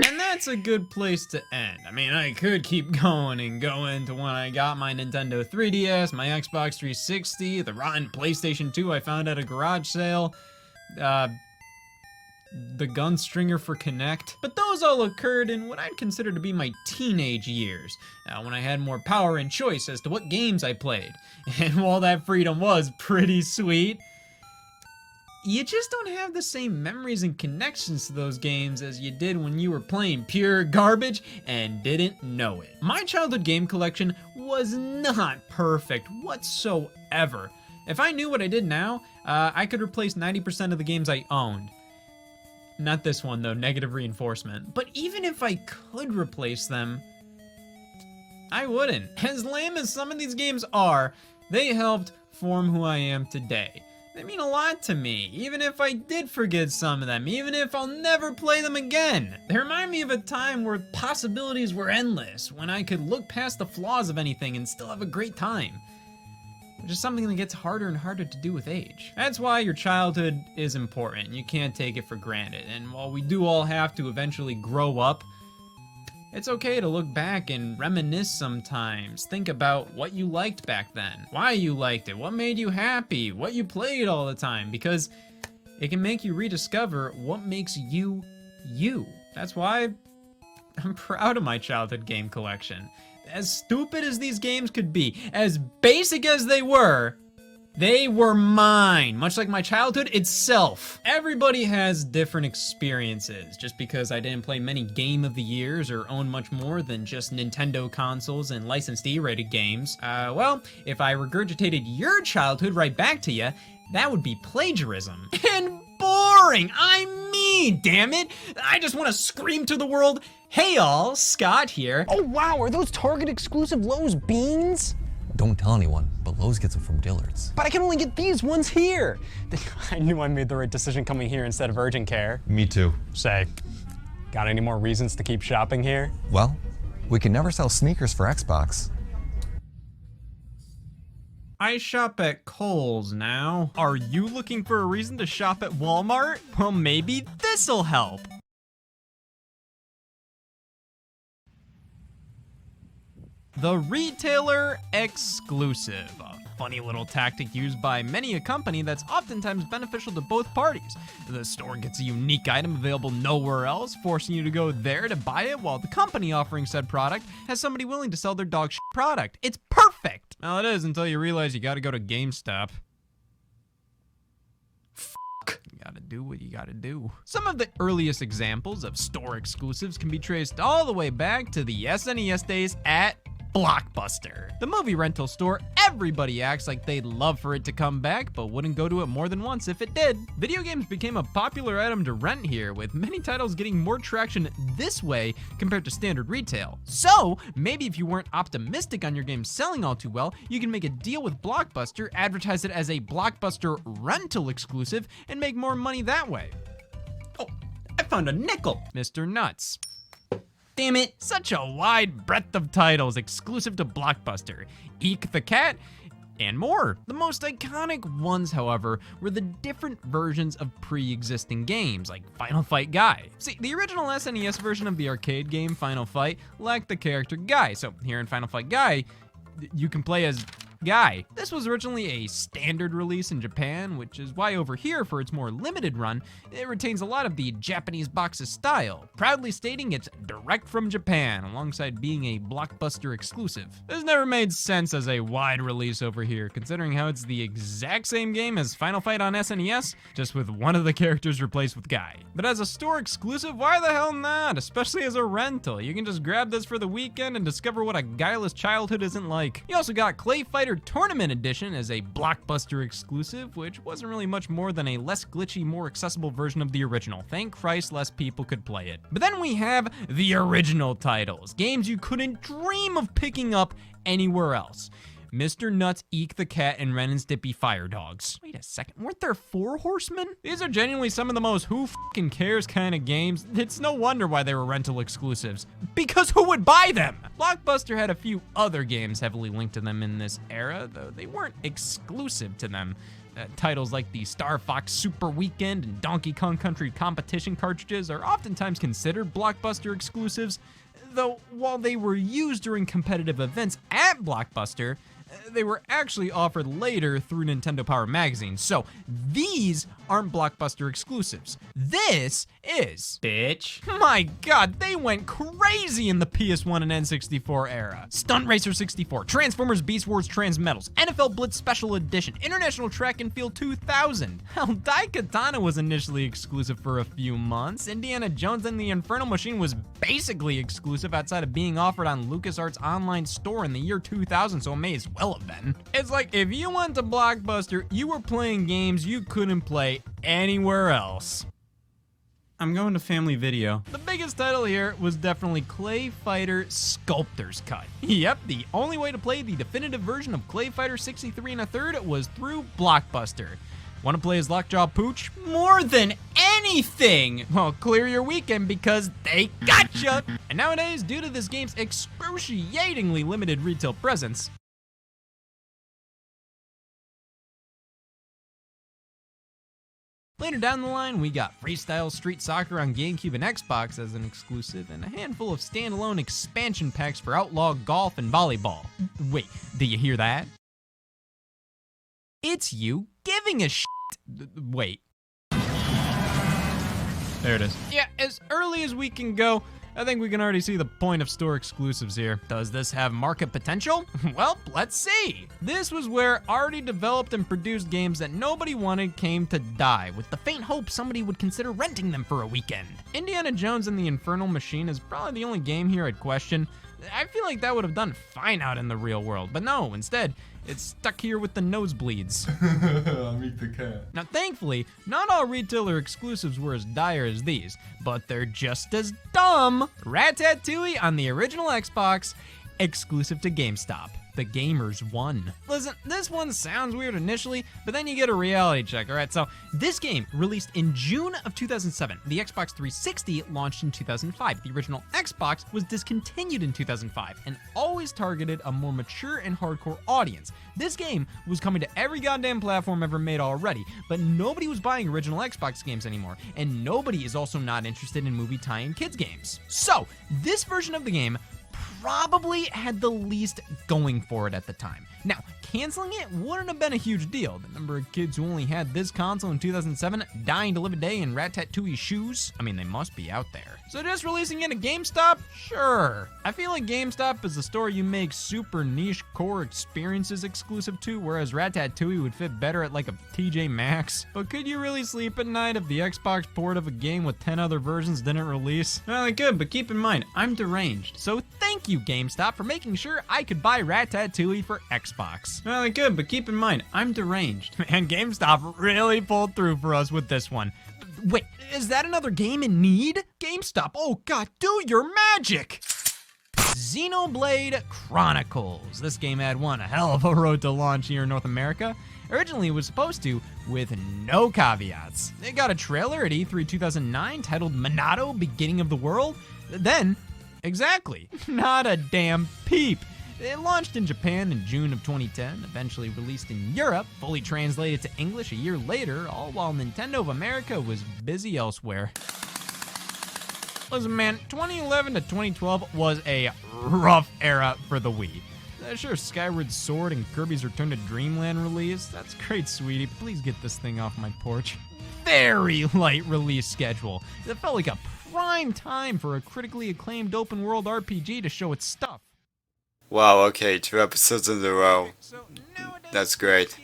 And that's a good place to end. I mean, I could keep going and going to when I got my Nintendo 3DS, my Xbox 360, the rotten PlayStation 2 I found at a garage sale, the gun stringer for Kinect. But those all occurred in what I'd consider to be my teenage years, when I had more power and choice as to what games I played. And while that freedom was pretty sweet, you just don't have the same memories and connections to those games as you did when you were playing pure garbage and didn't know it. My childhood game collection was not perfect whatsoever. If I knew what I did now, I could replace 90% of the games I owned. Not this one though, negative reinforcement. But even if I could replace them, I wouldn't. As lame as some of these games are, they helped form who I am today. They mean a lot to me, even if I did forget some of them, even if I'll never play them again. They remind me of a time where possibilities were endless, when I could look past the flaws of anything and still have a great time. Which is something that gets harder and harder to do with age. That's why your childhood is important. You can't take it for granted. And while we do all have to eventually grow up, it's okay to look back and reminisce sometimes. Think about what you liked back then, why you liked it, what made you happy, what you played all the time, because it can make you rediscover what makes you, you. That's why I'm proud of my childhood game collection. As stupid as these games could be, as basic as they were mine, much like my childhood itself. Everybody has different experiences. Just because I didn't play many Game of the Years or own much more than just Nintendo consoles and licensed E-rated games, well, if I regurgitated your childhood right back to you, that would be plagiarism. And boring, I mean, damn it. I just want to scream to the world, hey all, Scott here. Oh wow, are those Target exclusive Lowe's beans? Don't tell anyone, but Lowe's gets them from Dillard's. But I can only get these ones here. I knew I made the right decision coming here instead of urgent care. Me too. Say, got any more reasons to keep shopping here? Well, we can never sell sneakers for Xbox. I shop at Kohl's now. Are you looking for a reason to shop at Walmart? Well, maybe this'll help. The retailer exclusive, a funny little tactic used by many a company that's oftentimes beneficial to both parties. The store gets a unique item available nowhere else, forcing you to go there to buy it, while the company offering said product has somebody willing to sell their dog shit product. It's perfect! Well, it is until you realize you gotta go to GameStop. You gotta do what you gotta do. Some of the earliest examples of store exclusives can be traced all the way back to the SNES days at Blockbuster, the movie rental store everybody acts like they'd love for it to come back, but wouldn't go to it more than once if it did. Video games became a popular item to rent here, with many titles getting more traction this way compared to standard retail. So, maybe if you weren't optimistic on your game selling all too well, you can make a deal with Blockbuster, advertise it as a Blockbuster rental exclusive, and make more money that way. Oh, I found a nickel! Mr. Nuts. Damn it, such a wide breadth of titles exclusive to Blockbuster. Eek the Cat, and more. The most iconic ones, however, were the different versions of pre-existing games, like Final Fight Guy. See, the original SNES version of the arcade game Final Fight lacked the character Guy, so here in Final Fight Guy, you can play as Guy. This was originally a standard release in Japan, which is why over here, for its more limited run, it retains a lot of the Japanese box's style, proudly stating it's direct from Japan, alongside being a Blockbuster exclusive. This never made sense as a wide release over here, considering how it's the exact same game as Final Fight on SNES, just with one of the characters replaced with Guy. But as a store exclusive, why the hell not? Especially as a rental. You can just grab this for the weekend and discover what a guileless childhood isn't like. You also got Clay Fighter Tournament Edition as a Blockbuster exclusive, which wasn't really much more than a less glitchy, more accessible version of the original. Thank Christ less people could play it. But then we have the original titles, games you couldn't dream of picking up anywhere else. Mr. Nuts, Eek the Cat, and Ren and Stimpy Fire Dogs. Wait a second, weren't there 4 horsemen? These are genuinely some of the most who f***ing cares kind of games. It's no wonder why they were rental exclusives. Because who would buy them? Blockbuster had a few other games heavily linked to them in this era, though they weren't exclusive to them. Titles like the Star Fox Super Weekend and Donkey Kong Country competition cartridges are oftentimes considered Blockbuster exclusives, though while they were used during competitive events at Blockbuster, they were actually offered later through Nintendo Power Magazine, so these aren't Blockbuster exclusives. This is. Bitch. My god, they went crazy in the PS1 and N64 era. Stunt Racer 64, Transformers Beast Wars Transmetals, NFL Blitz Special Edition, International Track and Field 2000. Hell, Daikatana was initially exclusive for a few months. Indiana Jones and the Infernal Machine was basically exclusive outside of being offered on LucasArts online store in the year 2000, so it may as well have been. It's like if you went to Blockbuster, you were playing games you couldn't play anywhere else. I'm going to Family Video. The biggest title here was definitely Clay Fighter Sculptor's Cut. Yep, the only way to play the definitive version of Clay Fighter 63 1/3 was through Blockbuster. Want to play as Lockjaw Pooch? More than anything! Well, clear your weekend because they gotcha! And nowadays, due to this game's excruciatingly limited retail presence, later down the line, we got Freestyle Street Soccer on GameCube and Xbox as an exclusive, and a handful of standalone expansion packs for Outlaw Golf and Volleyball. Wait, do you hear that? It's you giving a shit. Wait. There it is. Yeah, as early as we can go, I think we can already see the point of store exclusives here. Does this have market potential? Well, let's see. This was where already developed and produced games that nobody wanted came to die, with the faint hope somebody would consider renting them for a weekend. Indiana Jones and the Infernal Machine is probably the only game here I'd question. I feel like that would have done fine out in the real world, but no, instead, it's stuck here with the nosebleeds. Meet the cat. Now, thankfully, not all retailer exclusives were as dire as these, but they're just as dumb. Ratatouille on the original Xbox, exclusive to GameStop. The gamers won. Listen, this one sounds weird initially, but then you get a reality check, alright? So, this game released in June of 2007. The Xbox 360 launched in 2005. The original Xbox was discontinued in 2005 and always targeted a more mature and hardcore audience. This game was coming to every goddamn platform ever made already, but nobody was buying original Xbox games anymore, and nobody is also not interested in movie tie-in kids games. So, this version of the game probably had the least going for it at the time. Now, canceling it wouldn't have been a huge deal. The number of kids who only had this console in 2007 dying to live a day in Ratatouille's shoes, I mean, they must be out there. So just releasing it at GameStop? Sure. I feel like GameStop is the store you make super niche core experiences exclusive to, whereas Ratatouille would fit better at like a TJ Maxx. But could you really sleep at night if the Xbox port of a game with 10 other versions didn't release? Well, good, but keep in mind, I'm deranged. So thank you, GameStop, for making sure I could buy Ratatouille for Xbox. Well, good, but keep in mind, I'm deranged. And GameStop really pulled through for us with this one. Wait, is that another game in need? GameStop, oh god, do your magic! Xenoblade Chronicles. This game had one hell of a road to launch here in North America. Originally, it was supposed to, with no caveats. It got a trailer at E3 2009 titled Monado, Beginning of the World. Then, exactly, not a damn peep. It launched in Japan in June of 2010, eventually released in Europe, fully translated to English a year later, all while Nintendo of America was busy elsewhere. Listen man, 2011 to 2012 was a rough era for the Wii. Sure, Skyward Sword and Kirby's Return to Dreamland release, that's great sweetie, please get this thing off my porch. Very light release schedule. It felt like a prime time for a critically acclaimed open world RPG to show its stuff. Wow, okay, 2 episodes in a row. That's great.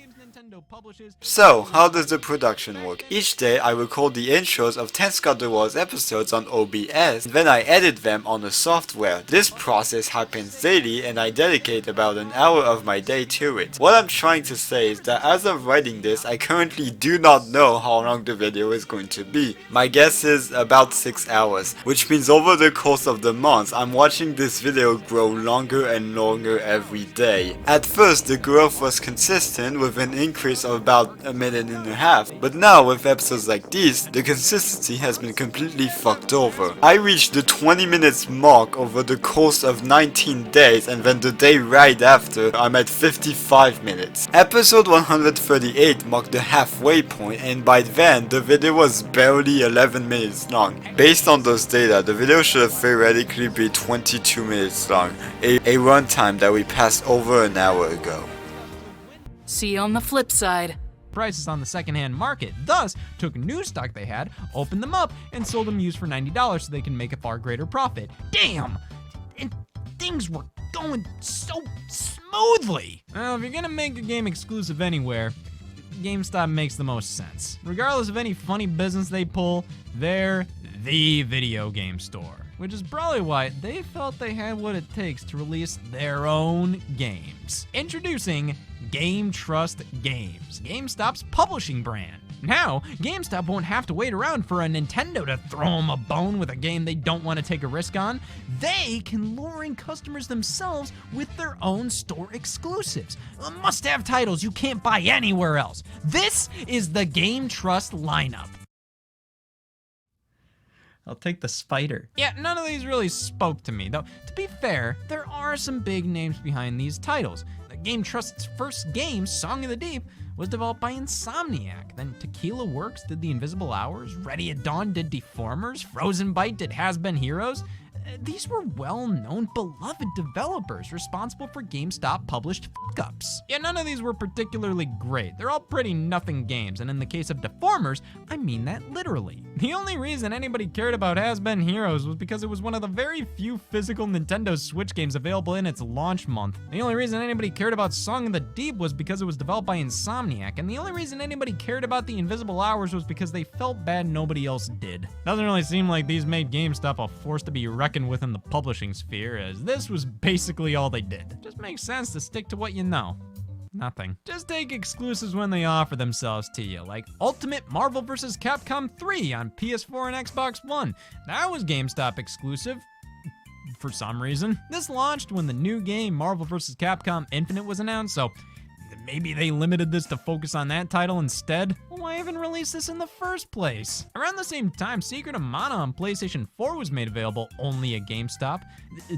So, how does the production work? Each day I record the intros of 10 Scott Wars episodes on OBS, and then I edit them on the software. This process happens daily and I dedicate about an hour of my day to it. What I'm trying to say is that as of writing this, I currently do not know how long the video is going to be. My guess is about 6 hours, which means over the course of the months, I'm watching this video grow longer and longer every day. At first, the growth was consistent with an increase increase of about a minute and a half, but now with episodes like these, the consistency has been completely fucked over. I reached the 20 minutes mark over the course of 19 days, and then the day right after, I'm at 55 minutes. Episode 138 marked the halfway point, and by then, the video was barely 11 minutes long. Based on those data, the video should have theoretically be 22 minutes long, a runtime that we passed over an hour ago. See you on the flip side. Prices on the secondhand market, thus took new stock they had, opened them up, and sold them used for $90 so they can make a far greater profit. Damn! And things were going so smoothly! Well, if you're gonna make a game exclusive anywhere, GameStop makes the most sense. Regardless of any funny business they pull, they're the video game store. Which is probably why they felt they had what it takes to release their own games. Introducing Game Trust Games, GameStop's publishing brand. Now, GameStop won't have to wait around for a Nintendo to throw them a bone with a game they don't want to take a risk on. They can lure in customers themselves with their own store exclusives. Must-have titles you can't buy anywhere else. This is the Game Trust lineup. I'll take the spider. Yeah, none of these really spoke to me, though. To be fair, there are some big names behind these titles. The Game Trust's first game, Song of the Deep, was developed by Insomniac. Then Tequila Works did The Invisible Hours, Ready at Dawn did Deformers, Frozen Byte did Has Been Heroes. These were well-known, beloved developers responsible for GameStop-published fuck-ups. Yeah, none of these were particularly great. They're all pretty nothing games, and in the case of Deformers, I mean that literally. The only reason anybody cared about Has Been Heroes was because it was one of the very few physical Nintendo Switch games available in its launch month. The only reason anybody cared about Song of the Deep was because it was developed by Insomniac, and the only reason anybody cared about The Invisible Hours was because they felt bad nobody else did. Doesn't really seem like these made GameStop a force to be reckoned with in the publishing sphere, as this was basically all they did. Just makes sense to stick to what you know. Nothing. Just take exclusives when they offer themselves to you, like Ultimate Marvel vs. Capcom 3 on PS4 and Xbox One. That was GameStop exclusive. For some reason. This launched when the new game Marvel vs. Capcom Infinite was announced, so maybe they limited this to focus on that title instead? Well, why even release this in the first place? Around the same time, Secret of Mana on PlayStation 4 was made available only at GameStop.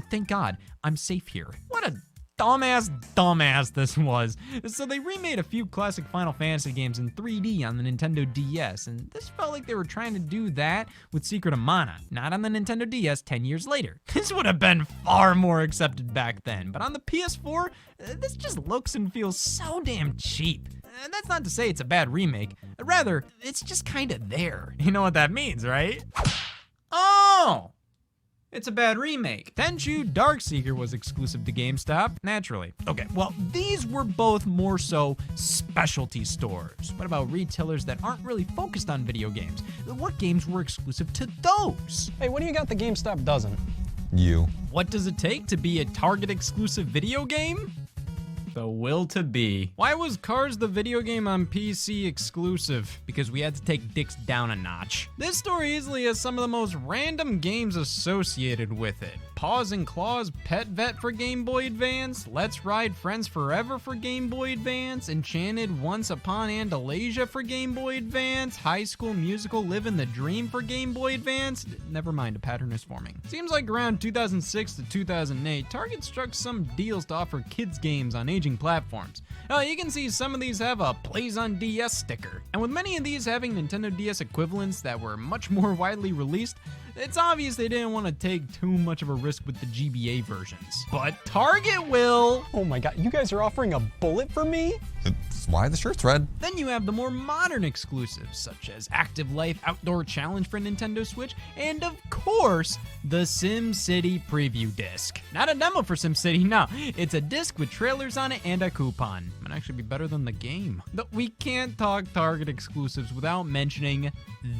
Thank God, I'm safe here. What a dumbass this was. So they remade a few classic Final Fantasy games in 3D on the Nintendo DS, and this felt like they were trying to do that with Secret of Mana, not on the Nintendo DS 10 years later. This would have been far more accepted back then, but on the PS4, this just looks and feels so damn cheap. That's not to say it's a bad remake, rather, it's just kinda there. You know what that means, right? Oh! It's a bad remake. Tenchu Darkseeker was exclusive to GameStop, naturally. Okay, well, these were both more so specialty stores. What about retailers that aren't really focused on video games? What games were exclusive to those? Hey, what do you got that GameStop doesn't? You. What does it take to be a Target exclusive video game? The will to be. Why was Cars the video game on PC exclusive? Because we had to take dicks down a notch. This store easily has some of the most random games associated with it. Paws and Claws Pet Vet for Game Boy Advance, Let's Ride Friends Forever for Game Boy Advance, Enchanted Once Upon Andalasia for Game Boy Advance, High School Musical Livin' the Dream for Game Boy Advance. Never mind, a pattern is forming. Seems like around 2006 to 2008, Target struck some deals to offer kids games on aging platforms. You can see some of these have a Plays on DS sticker. And with many of these having Nintendo DS equivalents that were much more widely released, it's obvious they didn't want to take too much of a risk with the GBA versions. But Target will! Oh my god, you guys are offering a bullet for me? That's why the shirt's red. Then you have the more modern exclusives, such as Active Life Outdoor Challenge for Nintendo Switch, and of course, the SimCity preview disc. Not a demo for SimCity, no. It's a disc with trailers on it and a coupon. Might actually be better than the game. But we can't talk Target exclusives without mentioning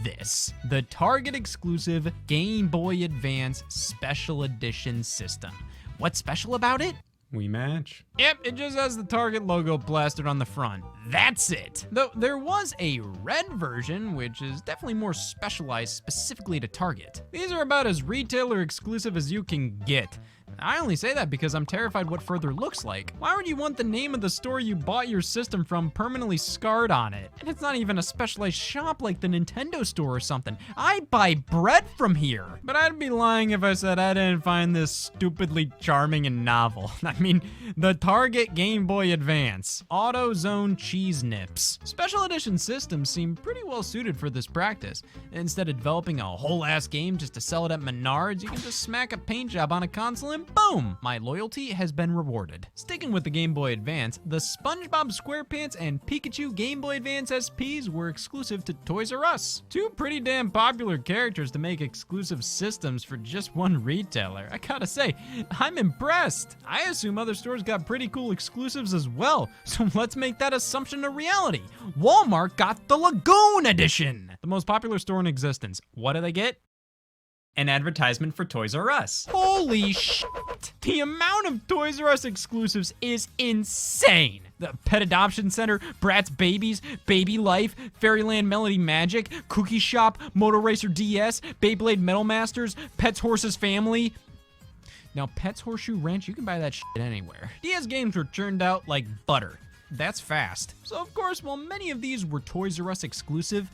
this. The Target exclusive Game Boy Advance Special Edition system. What's special about it? We match. Yep, it just has the Target logo plastered on the front. That's it. Though there was a red version, which is definitely more specialized specifically to Target. These are about as retailer exclusive as you can get. I only say that because I'm terrified what further looks like. Why would you want the name of the store you bought your system from permanently scarred on it? And it's not even a specialized shop like the Nintendo store or something. I buy bread from here. But I'd be lying if I said I didn't find this stupidly charming and novel. I mean, the Target Game Boy Advance. AutoZone Cheese Nips. Special edition systems seem pretty well suited for this practice. Instead of developing a whole ass game just to sell it at Menards, you can just smack a paint job on a console and boom! My loyalty has been rewarded. Sticking with the Game Boy Advance, the SpongeBob SquarePants and Pikachu Game Boy Advance SPs were exclusive to Toys R Us. Two pretty damn popular characters to make exclusive systems for just one retailer. I gotta say, I'm impressed. I assume other stores got pretty cool exclusives as well, so let's make that assumption a reality. Walmart got the Lagoon Edition, the most popular store in existence. What do they get? An advertisement for Toys R Us. Holy shit! The amount of Toys R Us exclusives is insane. The Pet Adoption Center, Bratz Babies, Baby Life, Fairyland Melody Magic, Cookie Shop, Moto Racer DS, Beyblade Metal Masters, Pets Horses Family. Now, Pets Horseshoe Ranch, you can buy that shit anywhere. DS games were churned out like butter. That's fast. So of course, while many of these were Toys R Us exclusive,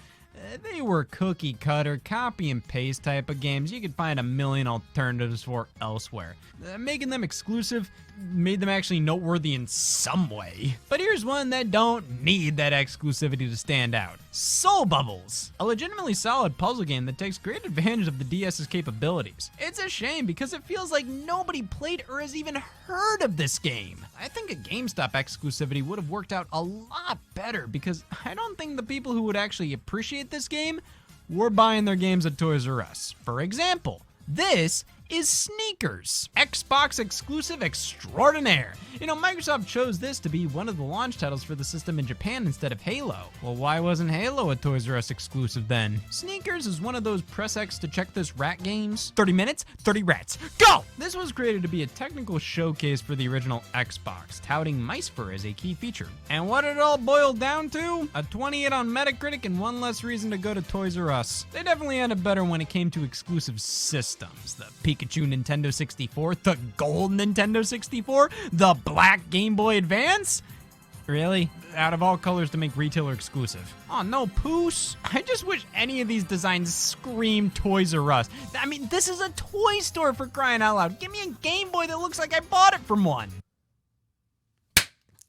they were cookie cutter, copy and paste type of games you could find a million alternatives for elsewhere. Making them exclusive made them actually noteworthy in some way. But here's one that don't need that exclusivity to stand out. Soul Bubbles, a legitimately solid puzzle game that takes great advantage of the DS's capabilities. It's a shame because it feels like nobody played or has even heard of this game. I think a GameStop exclusivity would have worked out a lot better because I don't think the people who would actually appreciate this game were buying their games at Toys R Us. For example, this is Sneakers, Xbox exclusive extraordinaire. You know, Microsoft chose this to be one of the launch titles for the system in Japan instead of Halo. Well, why wasn't Halo a Toys R Us exclusive then? Sneakers is one of those press X to check this rat games. 30 minutes, 30 rats, go! This was created to be a technical showcase for the original Xbox, touting mice fur as a key feature. And what did it all boil down to? A 28 on Metacritic and one less reason to go to Toys R Us. They definitely had it better when it came to exclusive systems. The Pikachu Nintendo 64, the gold Nintendo 64, the black Game Boy Advance? Really? Out of all colors to make retailer exclusive. Oh, no poos. I just wish any of these designs scream Toys R Us. I mean, this is a toy store for crying out loud. Give me a Game Boy that looks like I bought it from one.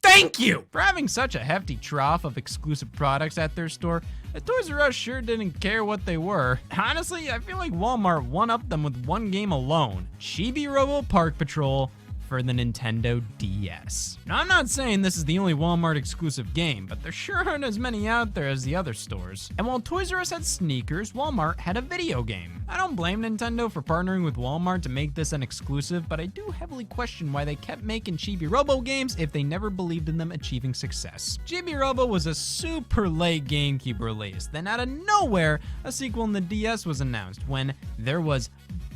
Thank you! For having such a hefty trough of exclusive products at their store, the Toys R Us sure didn't care what they were. Honestly, I feel like Walmart one-upped them with one game alone. Chibi Robo Park Patrol for the Nintendo DS. Now, I'm not saying this is the only Walmart exclusive game, but there sure aren't as many out there as the other stores. And while Toys R Us had sneakers, Walmart had a video game. I don't blame Nintendo for partnering with Walmart to make this an exclusive, but I do heavily question why they kept making Chibi Robo games if they never believed in them achieving success. Chibi Robo was a super late GameCube release. Then out of nowhere, a sequel in the DS was announced when there was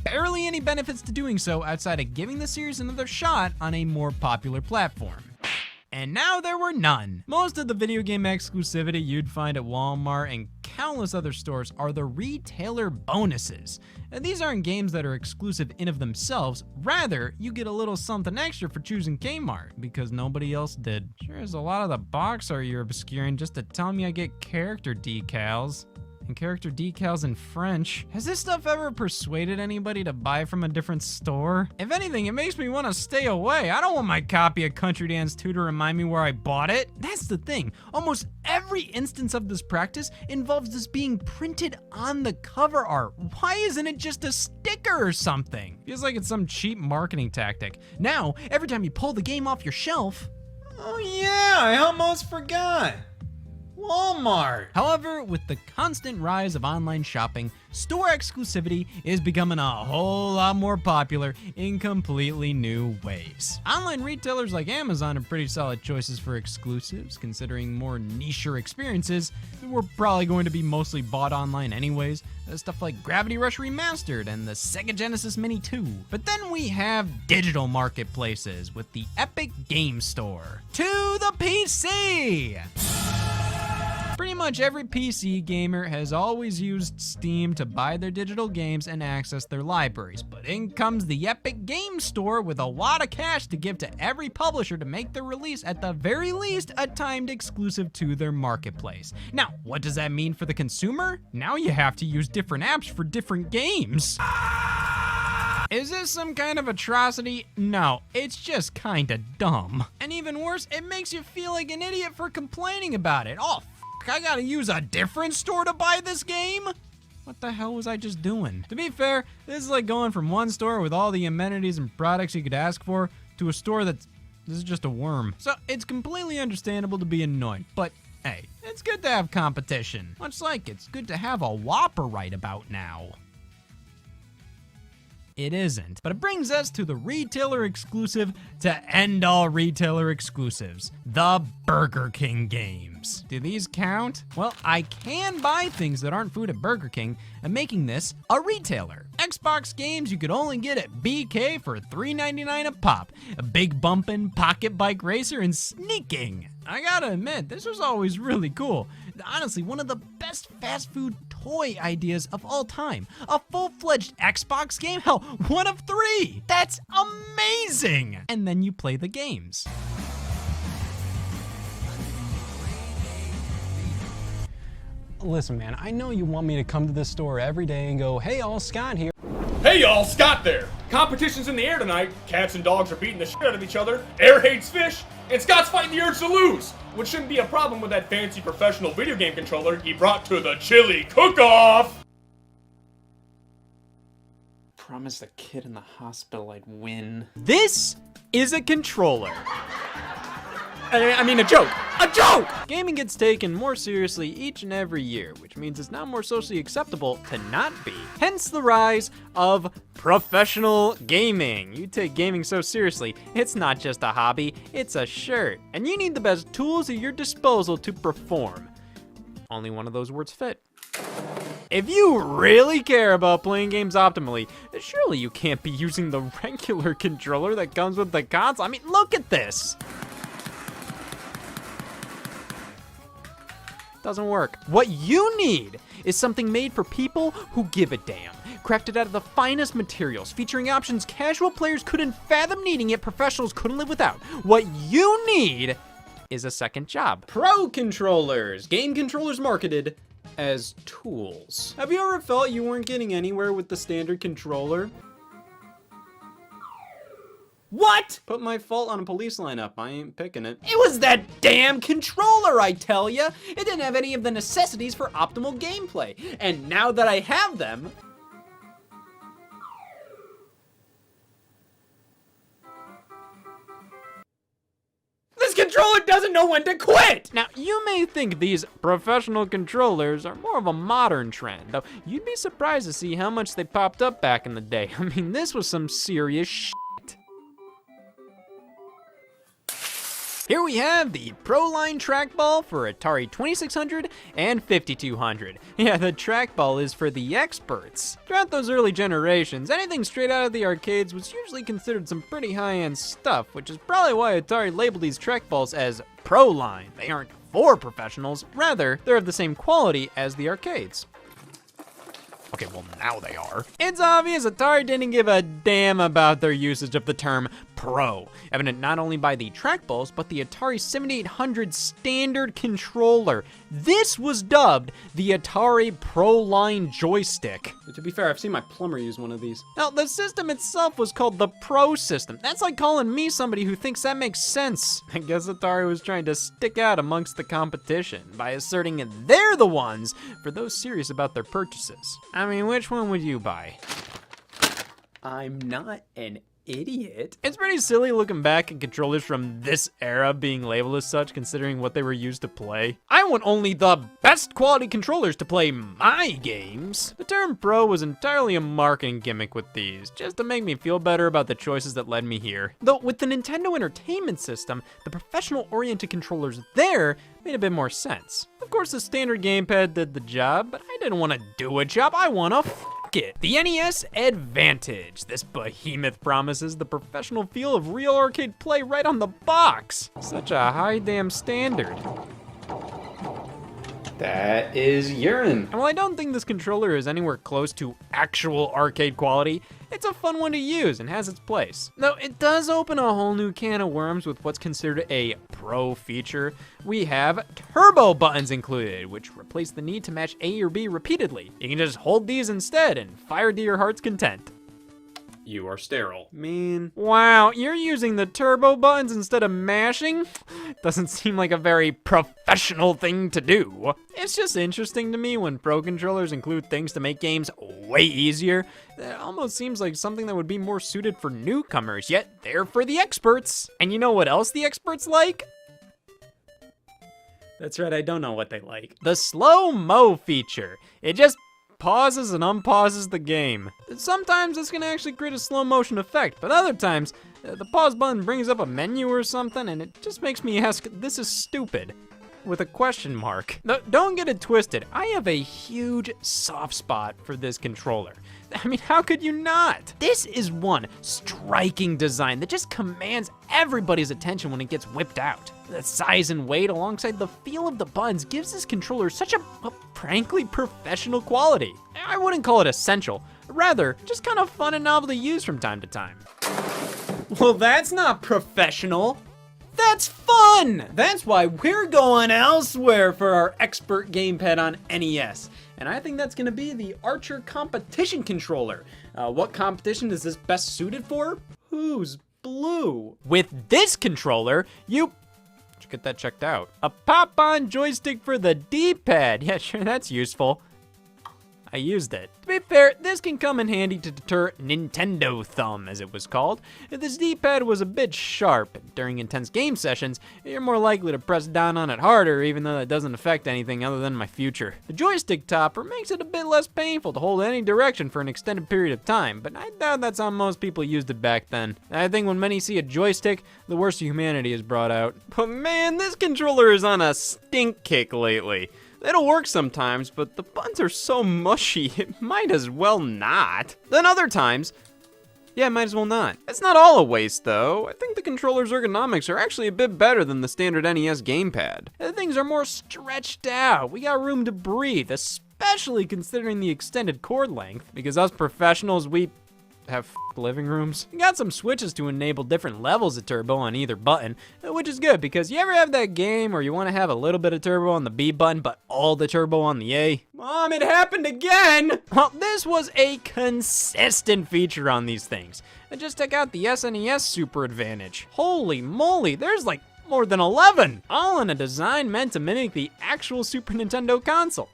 barely any benefits to doing so outside of giving the series another shot on a more popular platform. And now there were none. Most of the video game exclusivity you'd find at Walmart and countless other stores are the retailer bonuses. And these aren't games that are exclusive in of themselves, rather you get a little something extra for choosing Kmart, because nobody else did. Sure as a lot of the box art you're obscuring just to tell me I get character decals. And character decals in French. Has this stuff ever persuaded anybody to buy from a different store? If anything, it makes me want to stay away. I don't want my copy of Country Dance 2 to remind me where I bought it. That's the thing. Almost every instance of this practice involves this being printed on the cover art. Why isn't it just a sticker or something? Feels like it's some cheap marketing tactic. Now, every time you pull the game off your shelf... Oh yeah, I almost forgot. Walmart. However, with the constant rise of online shopping, store exclusivity is becoming a whole lot more popular in completely new ways. Online retailers like Amazon are pretty solid choices for exclusives, considering more niche experiences that were probably going to be mostly bought online anyways. Stuff like Gravity Rush Remastered and the Sega Genesis Mini 2. But then we have digital marketplaces with the Epic Game Store. To the PC! Pretty much every PC gamer has always used Steam to buy their digital games and access their libraries, but in comes the Epic Games Store with a lot of cash to give to every publisher to make their release at the very least a timed exclusive to their marketplace. Now, what does that mean for the consumer? Now you have to use different apps for different games. Is this some kind of atrocity? No, it's just kinda dumb. And even worse, it makes you feel like an idiot for complaining about it. Oh, I gotta use a different store to buy this game? What the hell was I just doing? To be fair, this is like going from one store with all the amenities and products you could ask for to a store this is just a worm. So it's completely understandable to be annoyed, but hey, it's good to have competition. Much like it's good to have a Whopper right about now. It isn't. But it brings us to the retailer exclusive to end all retailer exclusives, the Burger King games. Do these count? Well, I can buy things that aren't food at Burger King, and making this a retailer. Xbox games you could only get at BK for $3.99 a pop. A Big Bumpin', Pocket Bike Racer, and Sneaking. I gotta admit, this was always really cool. Honestly, one of the best fast food toy ideas of all time. A full-fledged Xbox game? Hell, one of 3! That's amazing! And then you play the games. Listen, man, I know you want me to come to this store every day and go, hey, all, Scott here. Hey y'all, Scott there. Competition's in the air tonight. Cats and dogs are beating the shit out of each other. Air hates fish. And Scott's fighting the urge to lose, which shouldn't be a problem with that fancy professional video game controller he brought to the chili cook-off. Promised the kid in the hospital I'd win. This is a controller. I mean, a joke. A joke! Gaming gets taken more seriously each and every year, which means it's now more socially acceptable to not be. Hence the rise of professional gaming. You take gaming so seriously, it's not just a hobby, it's a shirt. And you need the best tools at your disposal to perform. Only one of those words fit. If you really care about playing games optimally, surely you can't be using the regular controller that comes with the console. I mean, look at this. Doesn't work. What you need is something made for people who give a damn. Crafted out of the finest materials, featuring options casual players couldn't fathom needing, yet professionals couldn't live without. What you need is a second job. Pro controllers. Game controllers marketed as tools. Have you ever felt you weren't getting anywhere with the standard controller? What? Put my fault on a police lineup. I ain't picking it. It was that damn controller, I tell ya. It didn't have any of the necessities for optimal gameplay. And now that I have them, this controller doesn't know when to quit! Now, you may think these professional controllers are more of a modern trend, though you'd be surprised to see how much they popped up back in the day. I mean, this was some serious shit. Here we have the Pro-Line trackball for Atari 2600 and 5200. Yeah, the trackball is for the experts. Throughout those early generations, anything straight out of the arcades was usually considered some pretty high-end stuff, which is probably why Atari labeled these trackballs as Pro-Line. They aren't for professionals, rather, they're of the same quality as the arcades. Okay, well now they are. It's obvious Atari didn't give a damn about their usage of the term pro, evident not only by the trackballs, but the Atari 7800 standard controller. This was dubbed the Atari Pro-Line joystick. To be fair, I've seen my plumber use one of these. Now, the system itself was called the Pro system. That's like calling me somebody who thinks that makes sense. I guess Atari was trying to stick out amongst the competition by asserting they're the ones for those serious about their purchases. I mean, which one would you buy? I'm not an idiot. It's pretty silly looking back at controllers from this era being labeled as such, considering what they were used to play. I want only the best quality controllers to play my games. The term pro was entirely a marketing gimmick with these, just to make me feel better about the choices that led me here. Though with the Nintendo Entertainment System, the professional-oriented controllers there made a bit more sense. Of course, the standard gamepad did the job, but I didn't want to do a job, I want to it. The NES Advantage. This behemoth promises the professional feel of real arcade play right on the box. Such a high damn standard. That is urine. And while I don't think this controller is anywhere close to actual arcade quality, it's a fun one to use and has its place. Though it does open a whole new can of worms with what's considered a pro feature. We have turbo buttons included, which replace the need to match A or B repeatedly. You can just hold these instead and fire to your heart's content. You are sterile. Man. Wow, you're using the turbo buttons instead of mashing? Doesn't seem like a very professional thing to do. It's just interesting to me when pro controllers include things to make games way easier. It almost seems like something that would be more suited for newcomers, yet they're for the experts. And you know what else the experts like? That's right, I don't know what they like. The slow-mo feature. It just pauses and unpauses the game. Sometimes this can actually create a slow motion effect, but other times, the pause button brings up a menu or something and it just makes me ask, this is stupid, with a question mark. No, don't get it twisted, I have a huge soft spot for this controller. I mean, how could you not? This is one striking design that just commands everybody's attention when it gets whipped out. The size and weight alongside the feel of the buttons gives this controller such a frankly professional quality. I wouldn't call it essential, rather just kind of fun and novel to use from time to time. Well, that's not professional. That's fun! That's why we're going elsewhere for our expert gamepad on NES. And I think that's gonna be the Archer competition controller. What competition is this best suited for? Who's blue? With this controller, you should get that checked out. A pop-on joystick for the D-pad. Yeah, sure, that's useful. I used it. To be fair, this can come in handy to deter Nintendo thumb, as it was called. If this D-pad was a bit sharp during intense game sessions, you're more likely to press down on it harder, even though that doesn't affect anything other than my future. The joystick topper makes it a bit less painful to hold any direction for an extended period of time, but I doubt that's how most people used it back then. I think when many see a joystick, the worst of humanity is brought out. But man, this controller is on a stink kick lately. It'll work sometimes, but the buttons are so mushy, it might as well not. Then other times, yeah, might as well not. It's not all a waste though. I think the controller's ergonomics are actually a bit better than the standard NES gamepad. The things are more stretched out. We got room to breathe, especially considering the extended cord length, because us professionals, we have living rooms. You got some switches to enable different levels of turbo on either button, which is good because you ever have that game where you want to have a little bit of turbo on the B button but all the turbo on the A? Mom, it happened again! Well, this was a consistent feature on these things. And just check out the SNES Super Advantage. Holy moly, there's like more than 11, all in a design meant to mimic the actual Super Nintendo console.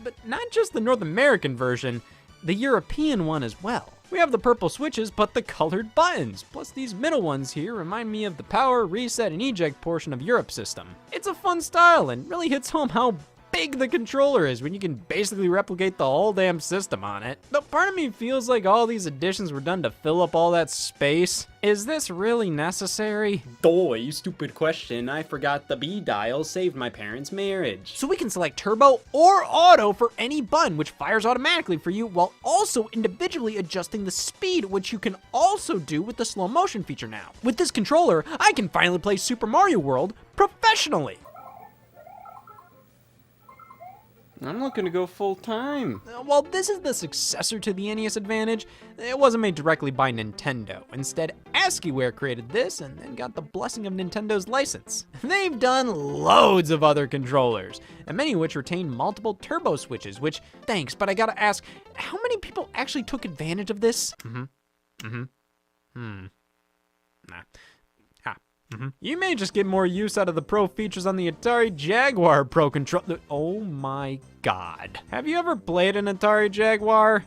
But not just the North American version, the European one as well. We have the purple switches, but the colored buttons. Plus these middle ones here remind me of the power, reset, and eject portion of Europe system. It's a fun style and really hits home how big the controller is when you can basically replicate the whole damn system on it. But part of me feels like all these additions were done to fill up all that space. Is this really necessary? Duh, you stupid question. I forgot the B dial saved my parents' marriage. So we can select turbo or auto for any button, which fires automatically for you while also individually adjusting the speed, which you can also do with the slow motion feature now. With this controller, I can finally play Super Mario World professionally. I'm looking to go full time. While this is the successor to the NES Advantage, it wasn't made directly by Nintendo. Instead, ASCIIWare created this and then got the blessing of Nintendo's license. They've done loads of other controllers, and many of which retain multiple turbo switches, which, thanks, but I gotta ask, how many people actually took advantage of this? Nah. You may just get more use out of the Pro features on the Atari Jaguar Pro controller. Oh my god. Have you ever played an Atari Jaguar?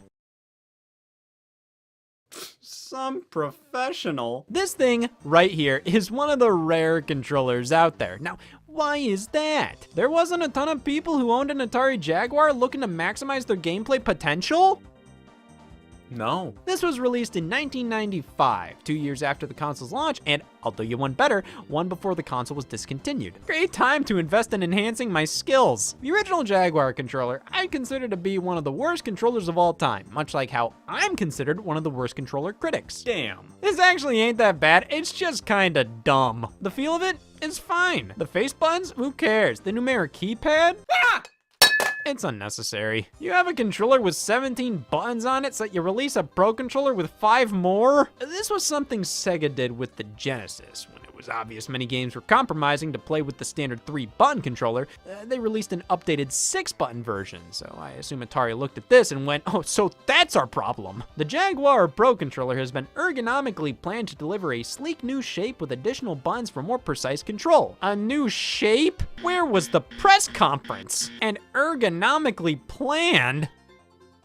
Some professional. This thing right here is one of the rare controllers out there. Now, why is that? There wasn't a ton of people who owned an Atari Jaguar looking to maximize their gameplay potential? No. This was released in 1995, 2 years after the console's launch, and I'll do you one better, one before the console was discontinued. Great time to invest in enhancing my skills. The original Jaguar controller I consider to be one of the worst controllers of all time, much like how I'm considered one of the worst controller critics. Damn. This actually ain't that bad, it's just kinda dumb. The feel of it is fine. The face buttons, who cares? The numeric keypad? Ah! It's unnecessary. You have a controller with 17 buttons on it, so you release a Pro Controller with 5 more? This was something Sega did with the Genesis. When it was obvious many games were compromising to play with the standard 3-button controller, they released an updated 6-button version, so I assume Atari looked at this and went, oh, so that's our problem. The Jaguar Pro Controller has been ergonomically planned to deliver a sleek new shape with additional buttons for more precise control. A new shape? Where was the press conference? And ergonomically planned?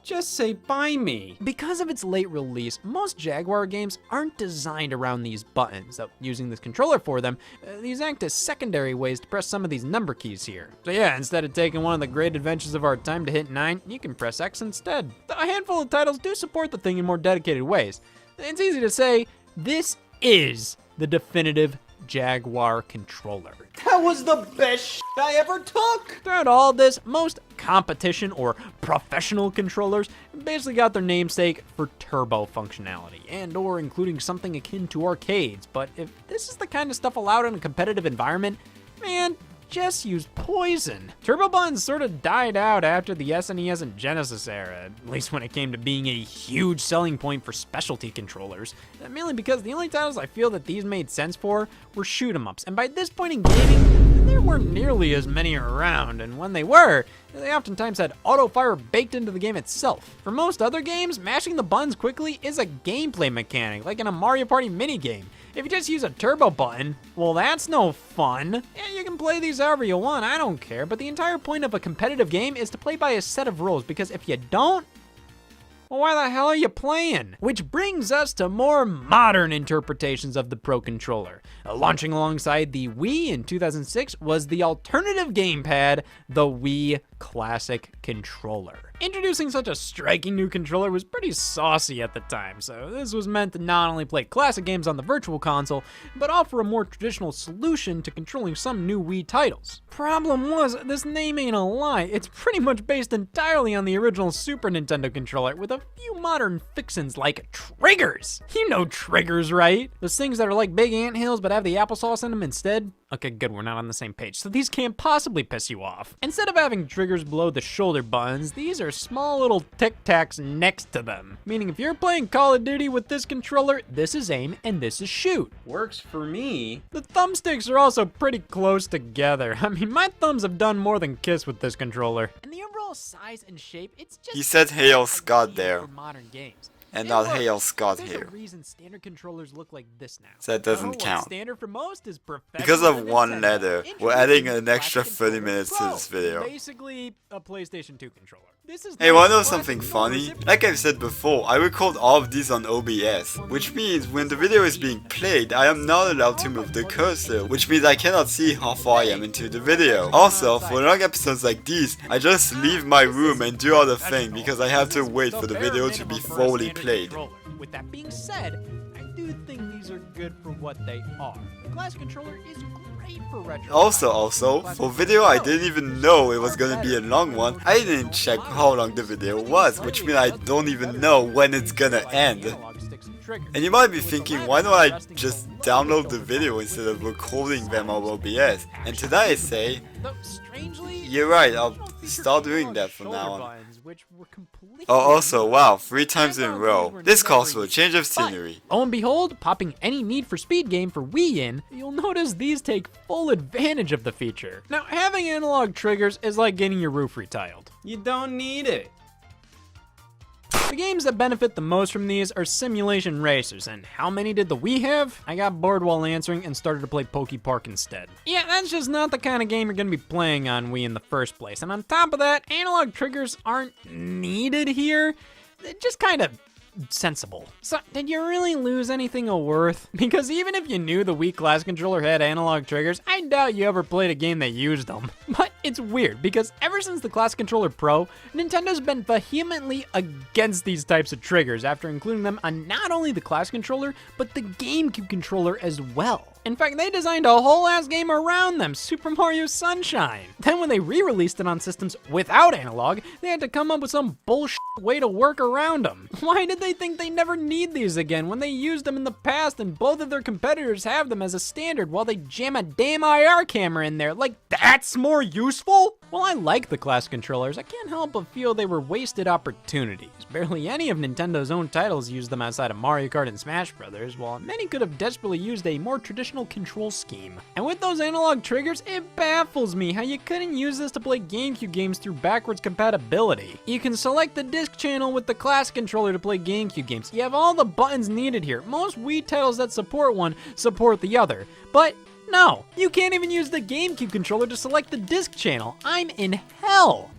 Just say buy me. Because of its late release, most Jaguar games aren't designed around these buttons, though using this controller for them, these act as secondary ways to press some of these number keys here. So yeah, instead of taking one of the great adventures of our time to hit 9, you can press X instead. A handful of titles do support the thing in more dedicated ways. It's easy to say, this is the definitive Jaguar controller. That was the best shit I ever took! Throughout all this, most competition or professional controllers basically got their namesake for turbo functionality and or including something akin to arcades. But if this is the kind of stuff allowed in a competitive environment, man, just use poison. Turbo buttons sort of died out after the SNES and Genesis era, at least when it came to being a huge selling point for specialty controllers. Mainly because the only titles I feel that these made sense for were shoot-em-ups, and by this point in gaming, there weren't nearly as many around, and when they were, they oftentimes had auto-fire baked into the game itself. For most other games, mashing the buttons quickly is a gameplay mechanic, like in a Mario Party minigame. If you just use a turbo button, well, that's no fun. Yeah, you can play these however you want, I don't care, but the entire point of a competitive game is to play by a set of rules, because if you don't, well, why the hell are you playing? Which brings us to more modern interpretations of the Pro Controller. Launching alongside the Wii in 2006 was the alternative gamepad, the Wii Classic Controller. Introducing such a striking new controller was pretty saucy at the time, so this was meant to not only play classic games on the Virtual Console, but offer a more traditional solution to controlling some new Wii titles. Problem was, this name ain't a lie, it's pretty much based entirely on the original Super Nintendo controller, with a few modern fixins like triggers. You know triggers, right? Those things that are like big anthills but have the applesauce in them instead? Okay, good, we're not on the same page, so these can't possibly piss you off. Instead of having triggers below the shoulder buttons, these are small little tic-tacs next to them. Meaning if you're playing Call of Duty with this controller, this is aim and this is shoot. Works for me. The thumbsticks are also pretty close together. I mean, my thumbs have done more than kiss with this controller. And the overall size and shape, it's just... He said Hail Scott there. ...for modern games. And not Hail Scott There's here. a reason standard controllers look like this now. So that doesn't count. Standard for most is Because of one letter, we're adding an extra 30 minutes to this video. Basically, a PlayStation 2 controller. Hey, wanna know something funny? Like I've said before, I record all of these on OBS, which means when the video is being played, I am not allowed to move the cursor, which means I cannot see how far I am into the video. Also, for long episodes like these, I just leave my room and do other things because I have to wait for the video to be fully played. With that being said, I do think these are good for what they are. The Classic Controller is great for retro. Also, for video I didn't even know it was gonna be a long one. I didn't check how long the video was, which means I don't even know when it's gonna end. And you might be thinking, why don't I just download the video instead of recording them on OBS? And today I say, you're right, I'll start doing that from now on. Oh, also, wow, 3 times in a row. This calls for a change of scenery. Lo and behold, popping any Need for Speed game for Wii in, you'll notice these take full advantage of the feature. Now, having analog triggers is like getting your roof retiled. You don't need it. The games that benefit the most from these are simulation racers, and how many did the Wii have? I got bored while answering and started to play Poke Park instead. Yeah, that's just not the kind of game you're gonna be playing on Wii in the first place, and on top of that, analog triggers aren't needed here. They're just kind of sensible. So, did you really lose anything of worth? Because even if you knew the Wii Classic Controller had analog triggers, I doubt you ever played a game that used them. But it's weird, because ever since the Classic Controller Pro, Nintendo's been vehemently against these types of triggers after including them on not only the Classic Controller, but the GameCube controller as well. In fact, they designed a whole ass game around them, Super Mario Sunshine. Then when they re-released it on systems without analog, they had to come up with some bullshit way to work around them. Why did they think they never need these again when they used them in the past and both of their competitors have them as a standard while they jam a damn IR camera in there? Like, that's more useful? While I like the class controllers, I can't help but feel they were wasted opportunities. Barely any of Nintendo's own titles used them outside of Mario Kart and Smash Bros., while many could have desperately used a more traditional control scheme. And with those analog triggers, it baffles me how you couldn't use this to play GameCube games through backwards compatibility. You can select the disc channel with the class controller to play GameCube games. You have all the buttons needed here. Most Wii titles that support one support the other. But no, you can't even use the GameCube controller to select the disc channel. I'm in hell.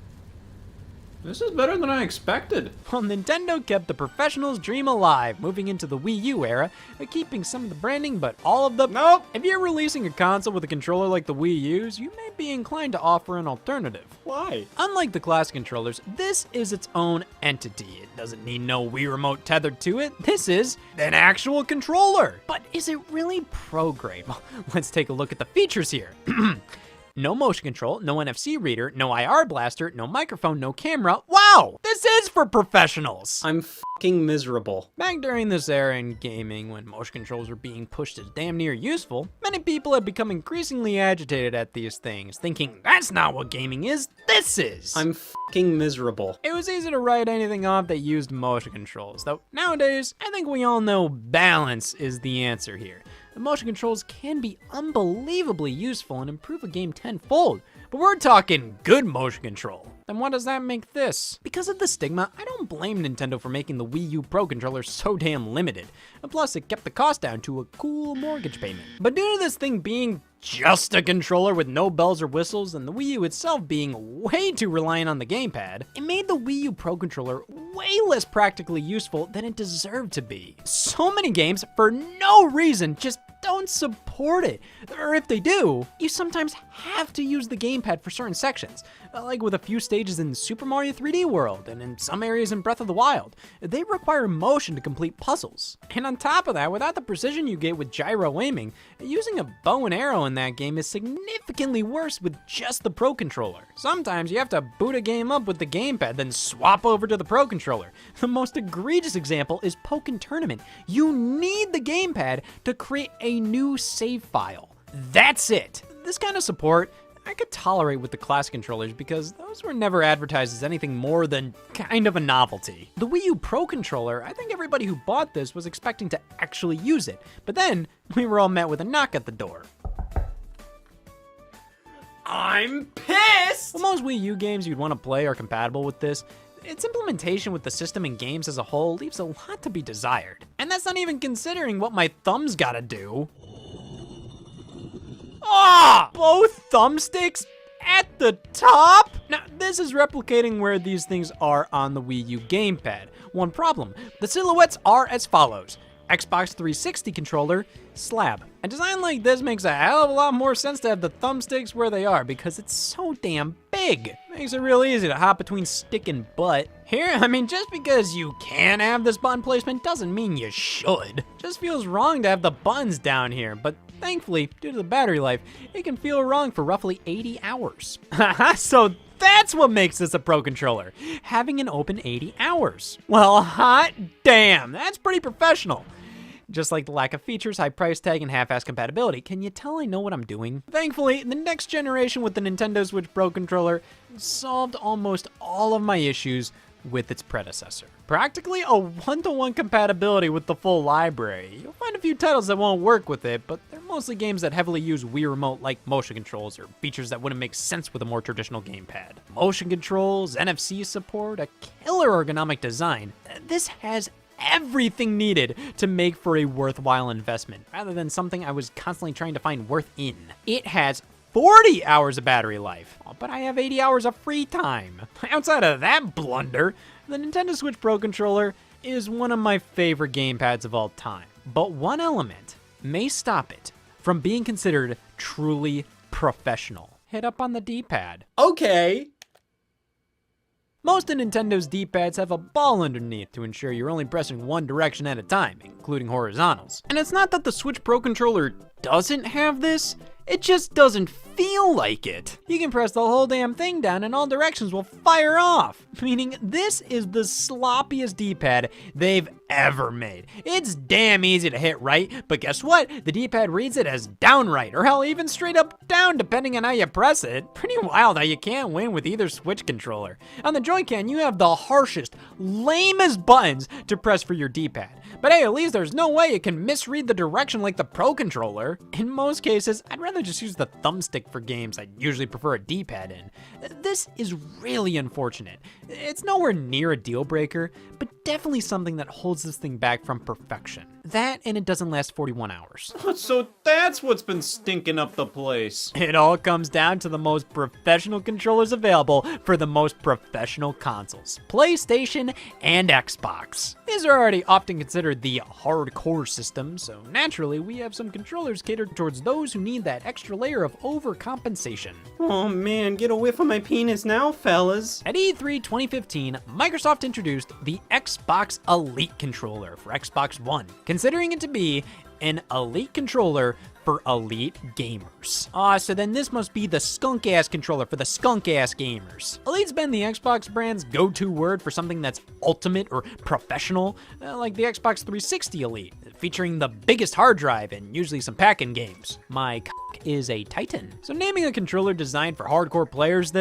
This is better than I expected. Well, Nintendo kept the professional's dream alive, moving into the Wii U era, keeping some of the branding, but all of the... Nope! If you're releasing a console with a controller like the Wii U's, you may be inclined to offer an alternative. Why? Unlike the class controllers, this is its own entity. It doesn't need no Wii remote tethered to it. This is an actual controller. But is it really pro-grade? Well, let's take a look at the features here. No motion control, no NFC reader, no IR blaster, no microphone, no camera. Wow! This is for professionals! I'm fucking miserable. Back during this era in gaming, when motion controls were being pushed as damn near useful, many people had become increasingly agitated at these things, thinking, that's not what gaming is, this is! I'm fucking miserable. It was easy to write anything off that used motion controls, though nowadays, I think we all know balance is the answer here. The motion controls can be unbelievably useful and improve a game tenfold, but we're talking good motion control. Then what does that make this? Because of the stigma, I don't blame Nintendo for making the Wii U Pro controller so damn limited. And plus, it kept the cost down to a cool mortgage payment. But due to this thing being just a controller with no bells or whistles, and the Wii U itself being way too reliant on the gamepad, it made the Wii U Pro controller way less practically useful than it deserved to be. So many games, for no reason, just don't support it. Or if they do, you sometimes have to use the gamepad for certain sections, like with a few stages in Super Mario 3D World and in some areas in Breath of the Wild. They require motion to complete puzzles. And on top of that, without the precision you get with gyro aiming, using a bow and arrow in that game is significantly worse with just the Pro controller. Sometimes you have to boot a game up with the gamepad, then swap over to the Pro controller. The most egregious example is Pokken Tournament. You need the gamepad to create a new save file. That's it. This kind of support I could tolerate with the class controllers because those were never advertised as anything more than kind of a novelty. The Wii U Pro controller, I think everybody who bought this was expecting to actually use it, but then we were all met with a knock at the door. I'm pissed! Well, most Wii U games you'd want to play are compatible with this. Its implementation with the system and games as a whole leaves a lot to be desired. And that's not even considering what my thumbs gotta do. Ah! Both thumbsticks at the top? Now, this is replicating where these things are on the Wii U gamepad. One problem, the silhouettes are as follows. Xbox 360 controller, slab. A design like this makes a hell of a lot more sense to have the thumbsticks where they are because it's so damn big. Makes it real easy to hop between stick and butt. Here, I mean, just because you can have this button placement doesn't mean you should. Just feels wrong to have the buttons down here, but thankfully, due to the battery life, it can feel wrong for roughly 80 hours. So that's what makes this a Pro controller, having an open 80 hours. Well, hot damn, that's pretty professional. Just like the lack of features, high price tag, and half-ass compatibility, can you tell I know what I'm doing? Thankfully, the next generation with the Nintendo Switch Pro controller solved almost all of my issues with its predecessor. Practically a one-to-one compatibility with the full library. You'll find a few titles that won't work with it, but they're mostly games that heavily use Wii Remote-like motion controls or features that wouldn't make sense with a more traditional gamepad. Motion controls, NFC support, a killer ergonomic design. This has everything needed to make for a worthwhile investment, rather than something I was constantly trying to find worth in. It has 40 hours of battery life, but I have 80 hours of free time. Outside of that blunder, the Nintendo Switch Pro controller is one of my favorite gamepads of all time. But one element may stop it from being considered truly professional. Hit up on the D-pad. Okay. Most of Nintendo's D-pads have a ball underneath to ensure you're only pressing one direction at a time, including horizontals. And it's not that the Switch Pro controller doesn't have this, it just doesn't feel like it. You can press the whole damn thing down and all directions will fire off. Meaning this is the sloppiest D-pad they've ever made. It's damn easy to hit right, but guess what? The D-pad reads it as down right, or hell, even straight up down depending on how you press it. Pretty wild how you can't win with either Switch controller. On the Joy-Con, you have the harshest, lamest buttons to press for your D-pad. But hey, at least there's no way it can misread the direction like the Pro controller. In most cases, I'd rather just use the thumbstick for games I'd usually prefer a D-pad in. This is really unfortunate. It's nowhere near a deal breaker, but definitely something that holds this thing back from perfection. That, and it doesn't last 41 hours. So that's what's been stinking up the place. It all comes down to the most professional controllers available for the most professional consoles, PlayStation and Xbox. These are already often considered the hardcore system, so naturally we have some controllers catered towards those who need that extra layer of overcompensation. Oh man, get away from my penis now, fellas. At E3 2015, Microsoft introduced the Xbox Elite controller for Xbox One, considering it to be an elite controller for elite gamers. So then this must be the skunk-ass controller for the skunk-ass gamers. Elite's been the Xbox brand's go-to word for something that's ultimate or professional, like the Xbox 360 Elite, featuring the biggest hard drive and usually some packing games. My is a Titan. So naming a controller designed for hardcore players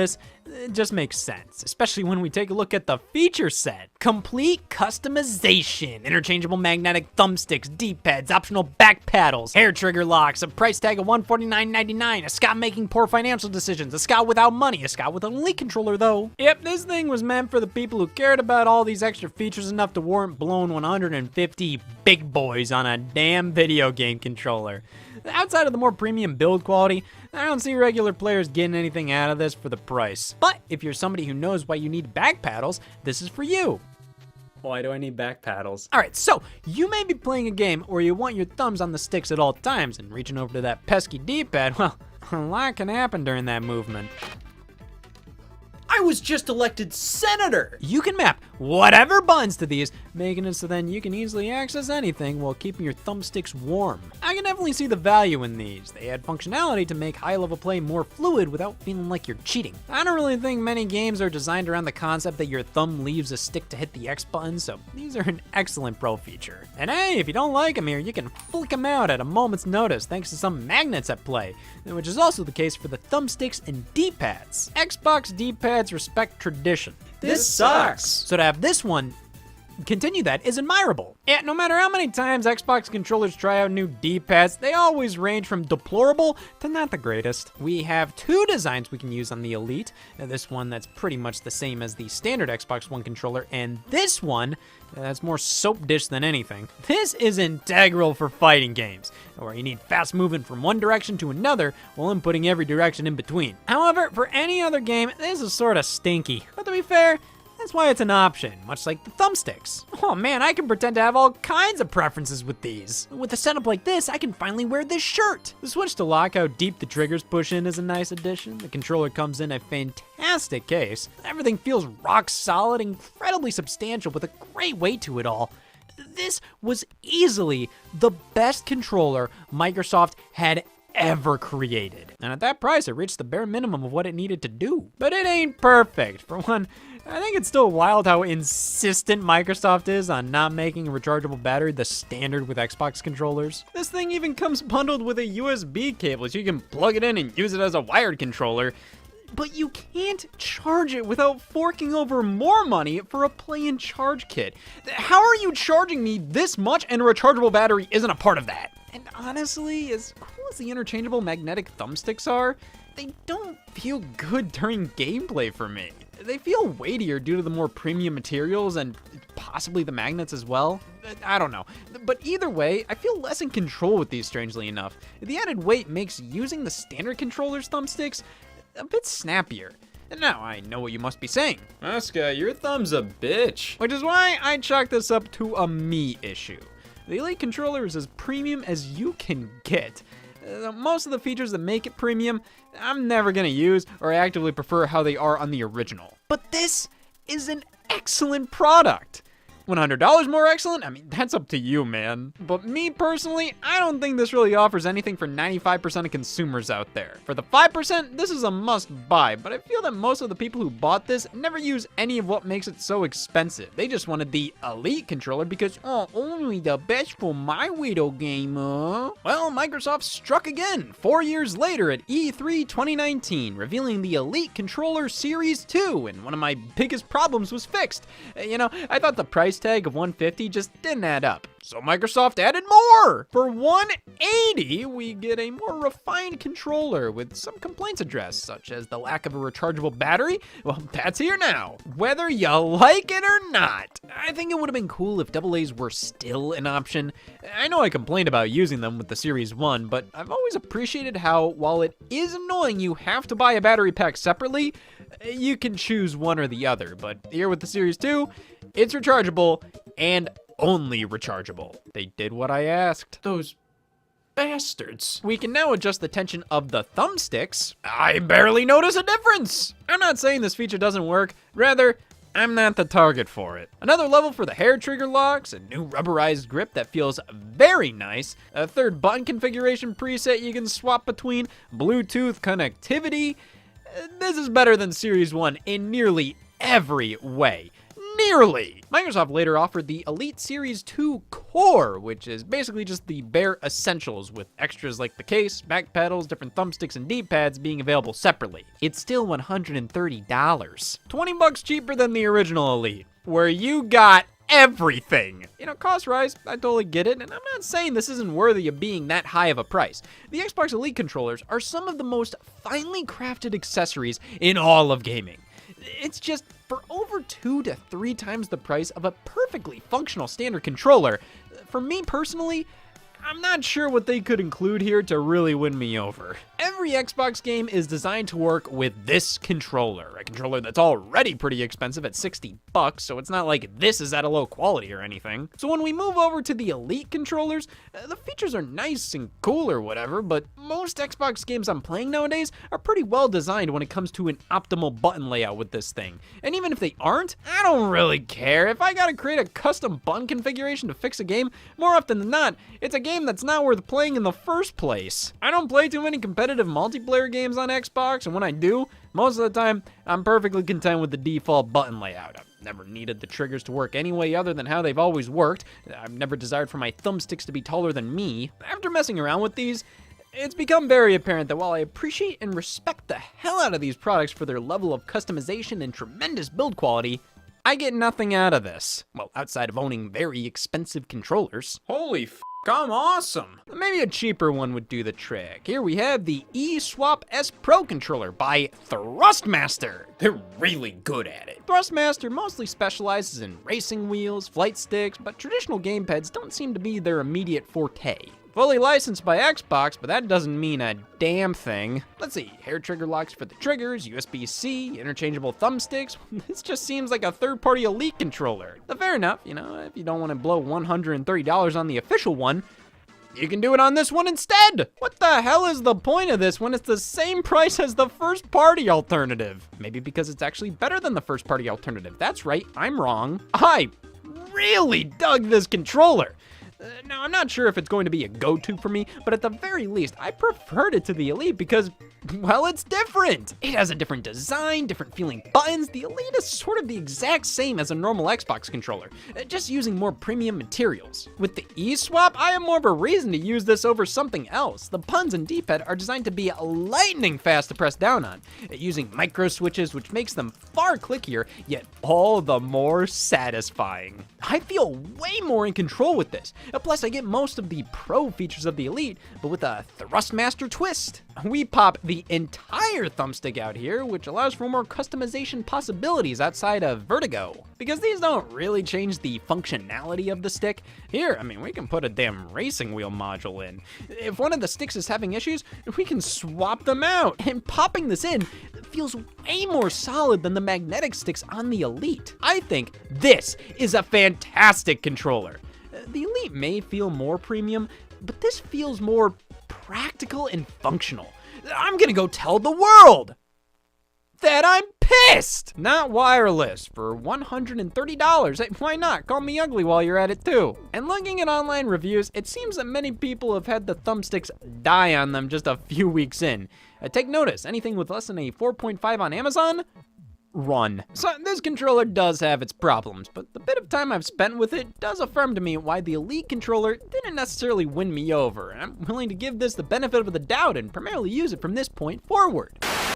it just makes sense, especially when we take a look at the feature set. Complete customization, interchangeable magnetic thumbsticks, D-pads, optional back paddles, hair trigger locks, a price tag of $149.99, a Scott making poor financial decisions, a Scott without money, a Scott with an elite controller though. Yep, this thing was meant for the people who cared about all these extra features enough to warrant blowing 150 big boys on a damn video game controller. Outside of the more premium build quality, I don't see regular players getting anything out of this for the price. But if you're somebody who knows why you need back paddles, this is for you. Why do I need back paddles? Alright, so you may be playing a game where you want your thumbs on the sticks at all times, and reaching over to that pesky D-pad, well, a lot can happen during that movement. I was just elected senator! You can map whatever buttons to these, making it so then you can easily access anything while keeping your thumbsticks warm. I can definitely see the value in these. They add functionality to make high-level play more fluid without feeling like you're cheating. I don't really think many games are designed around the concept that your thumb leaves a stick to hit the X button, so these are an excellent pro feature. And hey, if you don't like them here, you can flick them out at a moment's notice thanks to some magnets at play, which is also the case for the thumbsticks and D-pads. Xbox D-pads respect tradition. This sucks. So to have this one continue that is admirable. Yeah, no matter how many times Xbox controllers try out new D-pads, they always range from deplorable to not the greatest. We have two designs we can use on the Elite. This one that's pretty much the same as the standard Xbox One controller, and this one that's more soap dish than anything. This is integral for fighting games, where you need fast movement from one direction to another while inputting every direction in between. However, for any other game, this is sort of stinky. But to be fair, that's why it's an option, much like the thumbsticks. Oh man, I can pretend to have all kinds of preferences with these. With a setup like this, I can finally wear this shirt. The switch to lock how deep the triggers push in is a nice addition. The controller comes in a fantastic case. Everything feels rock solid, incredibly substantial with a great weight to it all. This was easily the best controller Microsoft had ever created. And at that price, it reached the bare minimum of what it needed to do. But it ain't perfect. For one, I think it's still wild how insistent Microsoft is on not making a rechargeable battery the standard with Xbox controllers. This thing even comes bundled with a USB cable, so you can plug it in and use it as a wired controller. But you can't charge it without forking over more money for a play and charge kit. How are you charging me this much and a rechargeable battery isn't a part of that? And honestly, as cool as the interchangeable magnetic thumbsticks are, they don't feel good during gameplay for me. They feel weightier due to the more premium materials and possibly the magnets as well. I don't know. But either way, I feel less in control with these, strangely enough. The added weight makes using the standard controller's thumbsticks a bit snappier. And now I know what you must be saying. Asuka, your thumb's a bitch. Which is why I chalk this up to a me issue. The Elite controller is as premium as you can get. Most of the features that make it premium, I'm never gonna use or actively prefer how they are on the original. But this is an excellent product. $100 more excellent? I mean, that's up to you, man. But me personally, I don't think this really offers anything for 95% of consumers out there. For the 5%, this is a must buy, but I feel that most of the people who bought this never use any of what makes it so expensive. They just wanted the Elite controller because, oh, only the best for my video game, Well, Microsoft struck again 4 years later at E3 2019, revealing the Elite controller Series 2, and one of my biggest problems was fixed. You know, I thought the price tag of $150 just didn't add up. So Microsoft added more! For $180, we get a more refined controller with some complaints addressed, such as the lack of a rechargeable battery. Well, that's here now, whether you like it or not. I think it would have been cool if AA's were still an option. I know I complained about using them with the Series 1, but I've always appreciated how, while it is annoying you have to buy a battery pack separately, you can choose one or the other. But here with the Series 2, it's rechargeable and only rechargeable. They did what I asked. Those bastards. We can now adjust the tension of the thumbsticks. I barely notice a difference. I'm not saying this feature doesn't work. Rather, I'm not the target for it. Another level for the hair trigger locks, a new rubberized grip that feels very nice, a third button configuration preset you can swap between, Bluetooth connectivity. This is better than Series 1 in nearly every way. Nearly! Microsoft later offered the Elite Series 2 Core, which is basically just the bare essentials with extras like the case, back pedals, different thumbsticks, and D-pads being available separately. It's still $130. $20 cheaper than the original Elite, where you got everything. You know, cost-wise, I totally get it, and I'm not saying this isn't worthy of being that high of a price. The Xbox Elite controllers are some of the most finely crafted accessories in all of gaming. It's just, for over 2 to 3 times the price of a perfectly functional standard controller, for me personally, I'm not sure what they could include here to really win me over. Every Xbox game is designed to work with this controller, a controller that's already pretty expensive at $60, so it's not like this is at a low quality or anything. So when we move over to the Elite controllers, the features are nice and cool or whatever, but most Xbox games I'm playing nowadays are pretty well designed when it comes to an optimal button layout with this thing. And even if they aren't, I don't really care. If I gotta create a custom button configuration to fix a game, more often than not, it's a game that's not worth playing in the first place. I don't play too many competitive multiplayer games on Xbox, and when I do, most of the time, I'm perfectly content with the default button layout. I've never needed the triggers to work any way other than how they've always worked. I've never desired for my thumbsticks to be taller than me. After messing around with these, it's become very apparent that while I appreciate and respect the hell out of these products for their level of customization and tremendous build quality, I get nothing out of this. Well, outside of owning very expensive controllers. Holy I'm awesome. Maybe a cheaper one would do the trick. Here we have the eSwap S Pro controller by Thrustmaster. They're really good at it. Thrustmaster mostly specializes in racing wheels, flight sticks, but traditional gamepads don't seem to be their immediate forte. Fully licensed by Xbox, but that doesn't mean a damn thing. Let's see, hair trigger locks for the triggers, USB-C, interchangeable thumbsticks. This just seems like a third-party Elite controller. But fair enough, you know, if you don't want to blow $130 on the official one, you can do it on this one instead. What the hell is the point of this when it's the same price as the first-party alternative? Maybe because it's actually better than the first-party alternative. That's right, I'm wrong. I really dug this controller. Now, I'm not sure if it's going to be a go-to for me, but at the very least, I preferred it to the Elite because, well, it's different. It has a different design, different feeling buttons. The Elite is sort of the exact same as a normal Xbox controller, just using more premium materials. With the eSwap, I have more of a reason to use this over something else. The buttons and D-pad are designed to be lightning fast to press down on, using micro switches, which makes them far clickier, yet all the more satisfying. I feel way more in control with this. Plus, I get most of the pro features of the Elite, but with a Thrustmaster twist. We pop the entire thumbstick out here, which allows for more customization possibilities outside of Vertigo. Because these don't really change the functionality of the stick. Here, I mean, we can put a damn racing wheel module in. If one of the sticks is having issues, we can swap them out. And popping this in feels way more solid than the magnetic sticks on the Elite. I think this is a fantastic controller. The Elite may feel more premium, but this feels more practical and functional. I'm gonna go tell the world! that I'm pissed! Not wireless for $130. Hey, why not? Call me ugly while you're at it too. And looking at online reviews, it seems that many people have had the thumbsticks die on them just a few weeks in. Take notice, anything with less than a 4.5 on Amazon? Run. So this controller does have its problems, but the bit of time I've spent with it does affirm to me why the Elite controller didn't necessarily win me over, and I'm willing to give this the benefit of the doubt and primarily use it from this point forward.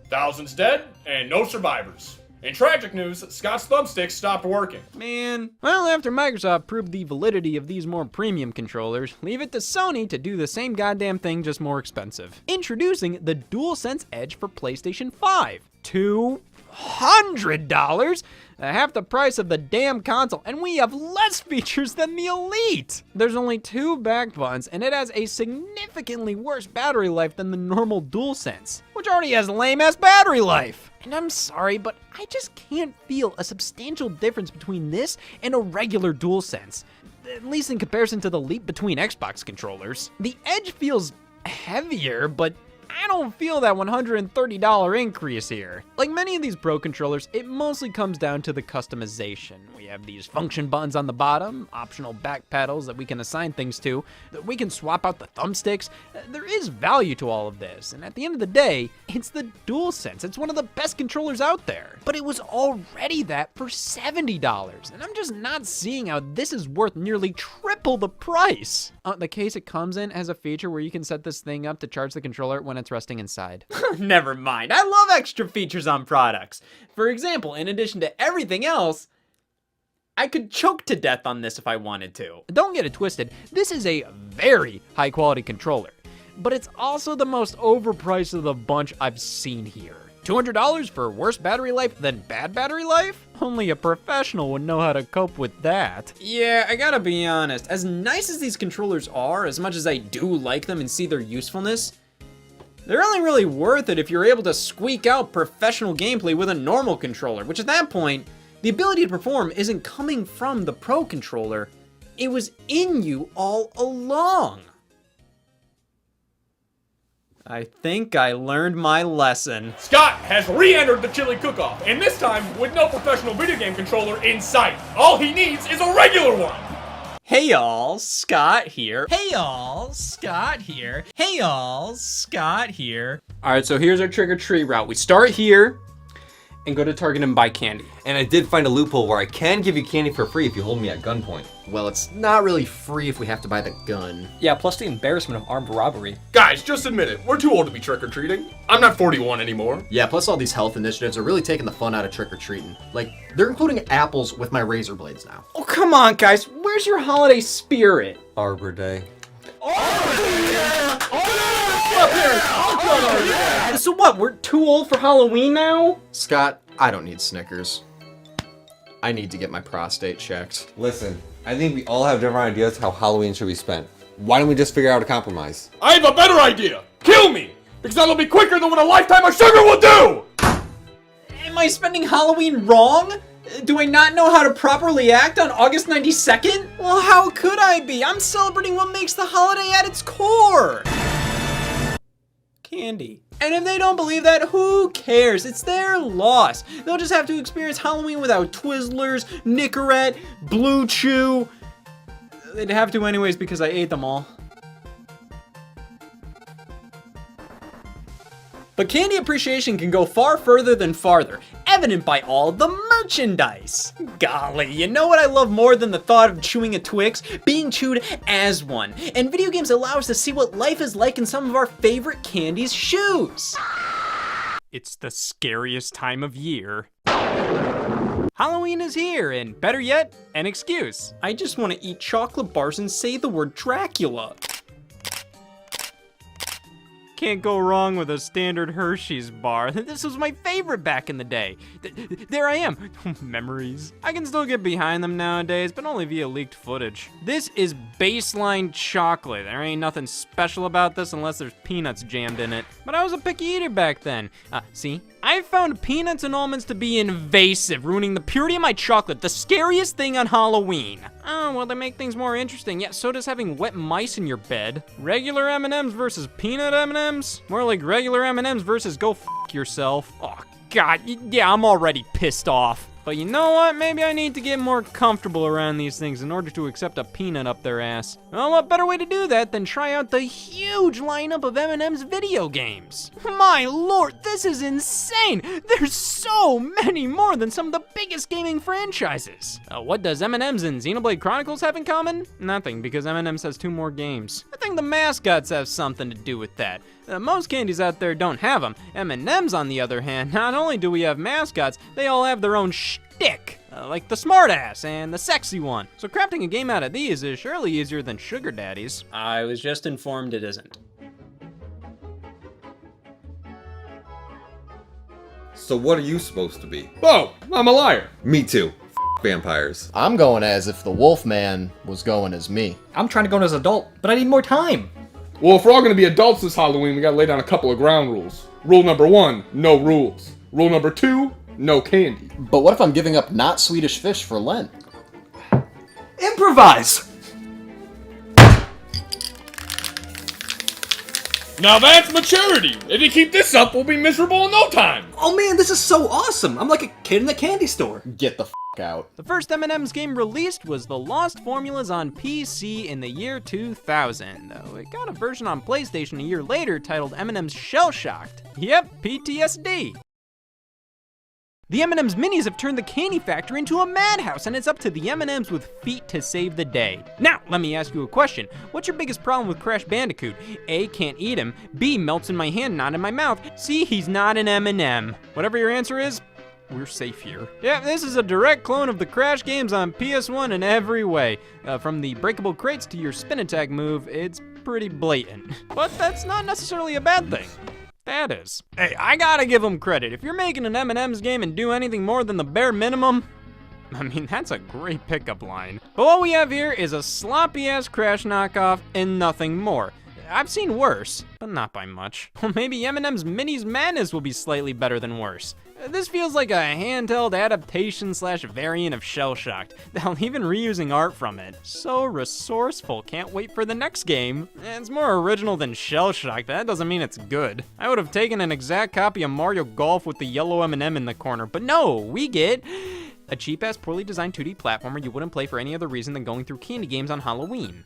Thousands dead and no survivors. In tragic news, Scott's thumbsticks stopped working. Man. Well, after Microsoft proved the validity of these more premium controllers, leave it to Sony to do the same goddamn thing, just more expensive. Introducing the DualSense Edge for PlayStation 5. $200? Half the price of the damn console, and we have less features than the Elite. There's only 2 back buttons, and it has a significantly worse battery life than the normal DualSense, which already has lame-ass battery life. And I'm sorry, but I just can't feel a substantial difference between this and a regular DualSense, at least in comparison to the leap between Xbox controllers. The Edge feels heavier, but I don't feel that $130 increase here. Like many of these Pro controllers, it mostly comes down to the customization. We have these function buttons on the bottom, optional back pedals that we can assign things to, that we can swap out the thumbsticks. There is value to all of this, and at the end of the day, it's the DualSense. It's one of the best controllers out there. But it was already that for $70, and I'm just not seeing how this is worth nearly triple the price. The case it comes in has a feature where you can set this thing up to charge the controller when it's resting inside. Never mind, I love extra features on products. For example, in addition to everything else, I could choke to death on this if I wanted to. Don't get it twisted, this is a very high quality controller, but it's also the most overpriced of the bunch I've seen here. $200 for worse battery life than bad battery life? Only a professional would know how to cope with that. Yeah, I gotta be honest, as nice as these controllers are, as much as I do like them and see their usefulness, they're only really worth it if you're able to squeak out professional gameplay with a normal controller, which at that point, the ability to perform isn't coming from the Pro controller, it was in you all along. I think I learned my lesson. Scott has re-entered the chili cook-off, and this time with no professional video game controller in sight. All he needs is a regular one. Hey y'all, Scott here. Hey y'all, Scott here. Hey y'all, Scott here. All right, so here's our trick-or-treat route. We start here and go to Target and buy candy. And I did find a loophole where I can give you candy for free if you hold me at gunpoint. Well, it's not really free if we have to buy the gun. Yeah, plus the embarrassment of armed robbery. Guys, just admit it. We're too old to be trick-or-treating. I'm not 41 anymore. Yeah, plus all these health initiatives are really taking the fun out of trick-or-treating. Like, they're including apples with my razor blades now. Oh, come on, guys. Where's your holiday spirit? Arbor Day. So what, we're too old for Halloween now? Scott, I don't need Snickers. I need to get my prostate checked. Listen, I think we all have different ideas how Halloween should be spent. Why don't we just figure out a compromise? I have a better idea. Kill me, because that'll be quicker than what a lifetime of sugar will do. Am I spending Halloween wrong? Do I not know how to properly act on August 92nd? Well, how could I be? I'm celebrating what makes the holiday at its core. Candy. And if they don't believe that, who cares? It's their loss. They'll just have to experience Halloween without Twizzlers, Nicorette, Blue Chew. They'd have to anyways because I ate them all. But candy appreciation can go far further than farther, evident by all the merchandise. Golly, you know what I love more than the thought of chewing a Twix? Being chewed as one. And video games allow us to see what life is like in some of our favorite candy's shoes. It's the scariest time of year. Halloween is here, and better yet, an excuse. I just want to eat chocolate bars and say the word Dracula. Can't go wrong with a standard Hershey's bar. This was my favorite back in the day. There I am. Memories. I can still get behind them nowadays, but only via leaked footage. This is baseline chocolate. There ain't nothing special about this unless there's peanuts jammed in it. But I was a picky eater back then. See? I found peanuts and almonds to be invasive, ruining the purity of my chocolate, the scariest thing on Halloween. Oh, well, they make things more interesting. Yeah, so does having wet mice in your bed. Regular M&Ms versus peanut M&Ms? More like regular M&Ms versus go f*** yourself. Oh, God, yeah, I'm already pissed off. But you know what? Maybe I need to get more comfortable around these things in order to accept a peanut up their ass. Well, what better way to do that than try out the huge lineup of M&M's video games? My lord, this is insane! There's so many more than some of the biggest gaming franchises. What does M&M's and Xenoblade Chronicles have in common? Nothing, because M&M's has 2 more games. I think the mascots have something to do with that. Most candies out there don't have them. M&M's, on the other hand, not only do we have mascots, they all have their own shtick, like the smartass and the sexy one. So crafting a game out of these is surely easier than Sugar Daddies. I was just informed it isn't. So what are you supposed to be? Oh, I'm a liar. Me too. Vampires. I'm going as if the Wolfman was going as me. I'm trying to go as an adult, but I need more time. Well, if we're all gonna be adults this Halloween, we gotta lay down a couple of ground rules. Rule number 1, no rules. Rule number 2, no candy. But what if I'm giving up not Swedish fish for Lent? Improvise! Now that's maturity! If you keep this up, we'll be miserable in no time! Oh man, this is so awesome! I'm like a kid in a candy store. Get the out. The first M&M's game released was The Lost Formulas on PC in the year 2000, though it got a version on PlayStation a year later titled M&M's Shell Shocked. Yep, PTSD. The M&M's minis have turned the candy factory into a madhouse, and it's up to the M&M's with feet to save the day. Now, let me ask you a question. What's your biggest problem with Crash Bandicoot? A, can't eat him. B, melts in my hand, not in my mouth. C, he's not an M&M. Whatever your answer is, we're safe here. Yeah, this is a direct clone of the Crash games on PS1 in every way. From the breakable crates to your spin attack move, it's pretty blatant. But that's not necessarily a bad thing. That is. Hey, I gotta give them credit. If you're making an M&M's game and do anything more than the bare minimum, I mean, that's a great pickup line. But what we have here is a sloppy-ass Crash knockoff and nothing more. I've seen worse, but not by much. Well, maybe M&M's Minis Madness will be slightly better than worse. This feels like a handheld adaptation / variant of Shell Shocked. They're even reusing art from it. So resourceful, can't wait for the next game. It's more original than Shell Shocked, that doesn't mean it's good. I would have taken an exact copy of Mario Golf with the yellow M&M in the corner, but no, we get a cheap-ass, poorly designed 2D platformer you wouldn't play for any other reason than going through candy games on Halloween.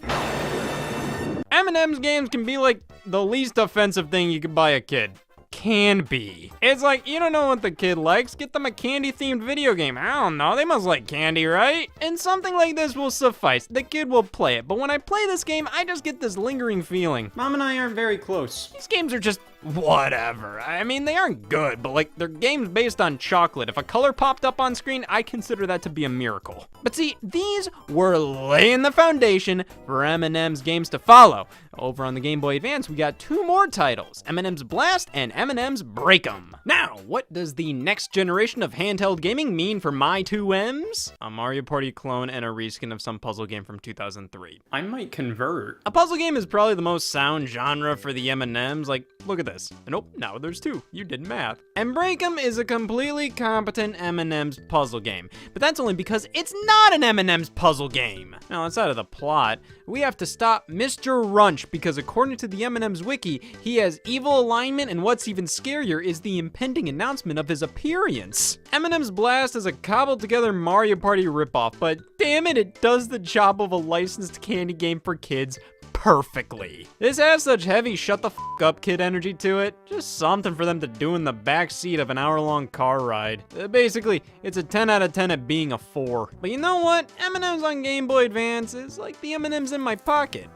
M&M's games can be like the least offensive thing you could buy a kid. Can be. It's like, you don't know what the kid likes, get them a candy-themed video game. I don't know, they must like candy, right? And something like this will suffice. The kid will play it, but when I play this game, I just get this lingering feeling. Mom and I aren't very close. These games are just whatever. I mean, they aren't good, but like, they're games based on chocolate. If a color popped up on screen, I consider that to be a miracle. But see, these were laying the foundation for M&M's games to follow. Over on the Game Boy Advance, we got 2 more titles, M&M's Blast and M&M's Breakout. Now, what does the next generation of handheld gaming mean for my 2 M's? A Mario Party clone and a reskin of some puzzle game from 2003. I might convert. A puzzle game is probably the most sound genre for the M&M's. Like, look at this. Nope, now there's 2. You did math. And Breakout is a completely competent M&M's puzzle game. But that's only because it's not an M&M's puzzle game. Now, outside of the plot, we have to stop Mr. Runch because according to the M&M's wiki, he has evil alignment, and what's even scarier is the impending announcement of his appearance. M&M's Blast is a cobbled together Mario Party ripoff, but damn it, it does the job of a licensed candy game for kids perfectly. This has such heavy shut the f up kid energy to it, just something for them to do in the back seat of an hour-long car ride. Basically, it's a 10 out of 10 at being a 4. But you know what? M&M's on Game Boy Advance is like the M&M's in my pocket.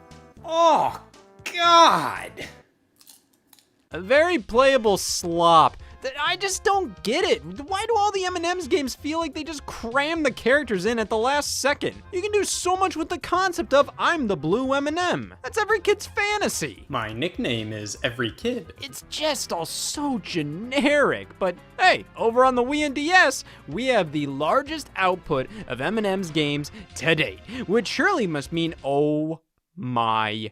Oh, God! A very playable slop. I just don't get it. Why do all the M&M's games feel like they just cram the characters in at the last second? You can do so much with the concept of I'm the blue M&M. That's every kid's fantasy. My nickname is Every Kid. It's just all so generic, but hey, over on the Wii and DS, we have the largest output of M&M's games to date, which surely must mean oh my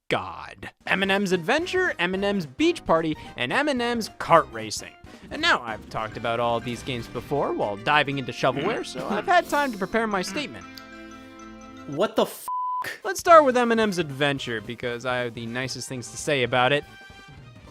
God. M&M's Adventure, M&M's Beach Party, and M&M's Kart Racing. And now, I've talked about all these games before while diving into shovelware, so I've had time to prepare my statement. What the f***? Let's start with M&M's Adventure, because I have the nicest things to say about it.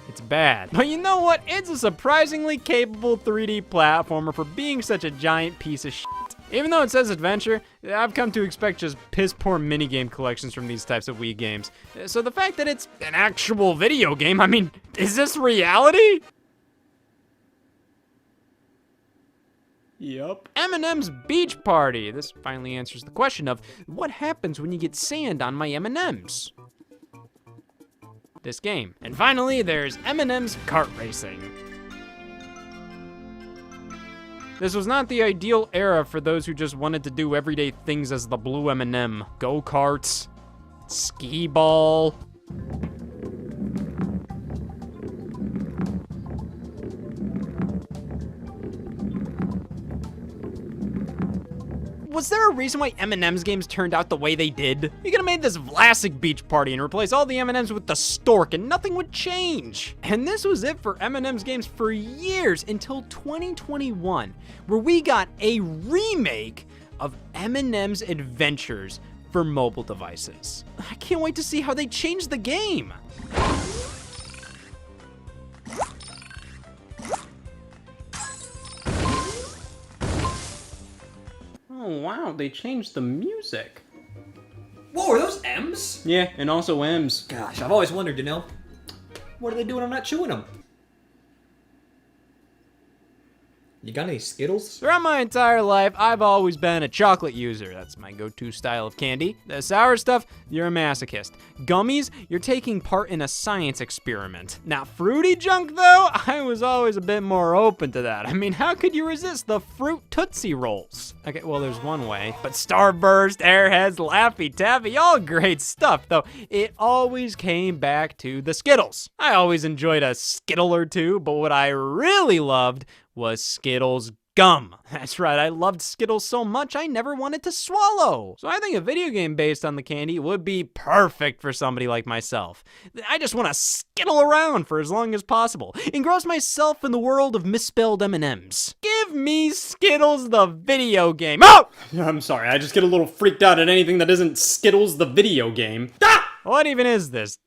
It's bad. But you know what? It's a surprisingly capable 3D platformer for being such a giant piece of shit. Even though it says adventure, I've come to expect just piss-poor minigame collections from these types of Wii games. So the fact that it's an actual video game, I mean, is this reality? Yup. M&M's Beach Party. This finally answers the question of what happens when you get sand on my M&Ms? This game. And finally, there's M&M's Kart Racing. This was not the ideal era for those who just wanted to do everyday things as the blue M&M. Go-karts, skee-ball. Was there a reason why M&M's games turned out the way they did? You could have made this Vlasic Beach Party and replace all the M&Ms with the stork and nothing would change. And this was it for M&M's games for years until 2021, where we got a remake of M&M's Adventures for mobile devices. I can't wait to see how they change the game. Oh wow, they changed the music. Whoa, are those M's? Yeah, and also M's. Gosh, I've always wondered, you know, what are they doing? I'm not chewing them. You got any Skittles? Throughout my entire life, I've always been a chocolate user. That's my go-to style of candy. The sour stuff, you're a masochist. Gummies, you're taking part in a science experiment. Now, fruity junk, though, I was always a bit more open to that. I mean, how could you resist the fruit Tootsie Rolls? Okay, well, there's one way. But Starburst, Airheads, Laffy Taffy, all great stuff, though it always came back to the Skittles. I always enjoyed a Skittle or two, but what I really loved was Skittles gum. That's right, I loved Skittles so much I never wanted to swallow. So I think a video game based on the candy would be perfect for somebody like myself. I just want to skittle around for as long as possible, engross myself in the world of misspelled M&Ms. Give me Skittles the video game. Oh! I'm sorry, I just get a little freaked out at anything that isn't Skittles the video game. Ah! What even is this?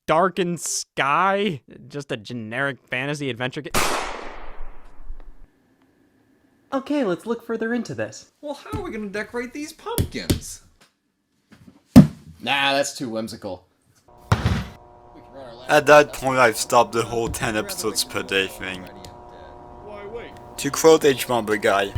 Darkened Sky? Just a generic fantasy adventure game? Okay, let's look further into this. Well, how are we gonna decorate these pumpkins? Nah, that's too whimsical. At that point, I've stopped the whole 10 episodes per day thing. To quote H-Bomber Guy.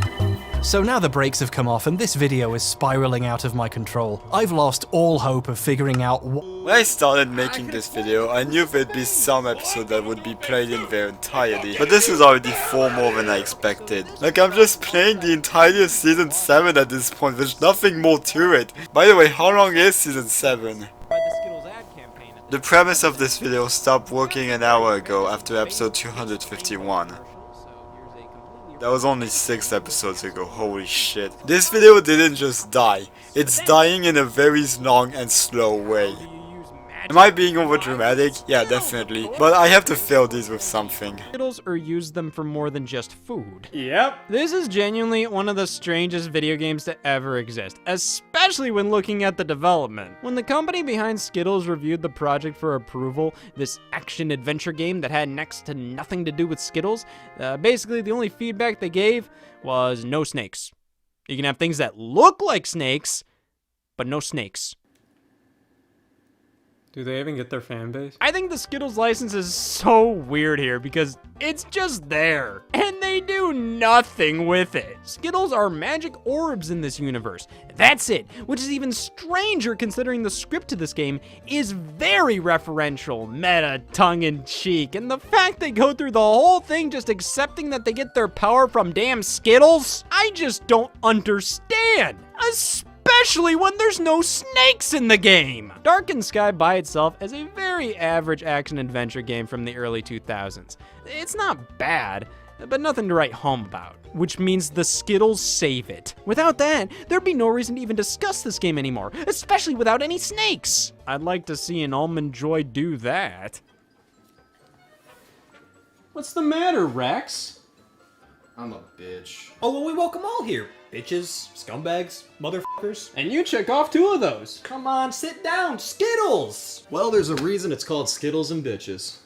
So now the brakes have come off and this video is spiraling out of my control. I've lost all hope of figuring out When I started making this video, I knew there'd be some episodes that would be played in their entirety, but this is already 4 more than I expected. Like, I'm just playing the entirety of Season 7 at this point, there's nothing more to it. By the way, how long is Season 7? The premise of this video stopped working an hour ago after episode 251. That was only 6 episodes ago, holy shit. This video didn't just die, it's dying in a very long and slow way. Am I being over dramatic? Yeah, definitely. But I have to fill these with something. Skittles or use them for more than just food. Yep. This is genuinely one of the strangest video games to ever exist, especially when looking at the development. When the company behind Skittles reviewed the project for approval, this action-adventure game that had next to nothing to do with Skittles, basically the only feedback they gave was no snakes. You can have things that look like snakes, but no snakes. Do they even get their fan base? I think the Skittles license is so weird here because it's just there, and they do nothing with it. Skittles are magic orbs in this universe. That's it, which is even stranger considering the script to this game is very referential, meta, tongue-in-cheek, and the fact they go through the whole thing just accepting that they get their power from damn Skittles, I just don't understand. Especially when there's no snakes in the game. Darkened Sky by itself is a very average action-adventure game from the early 2000s. It's not bad, but nothing to write home about, which means the Skittles save it. Without that, there'd be no reason to even discuss this game anymore, especially without any snakes. I'd like to see an Almond Joy do that. What's the matter, Rex? I'm a bitch. Oh, well, we welcome all here. Bitches, scumbags, motherfuckers. And you check off 2 of those. Come on, sit down. Skittles! Well, there's a reason it's called Skittles and Bitches.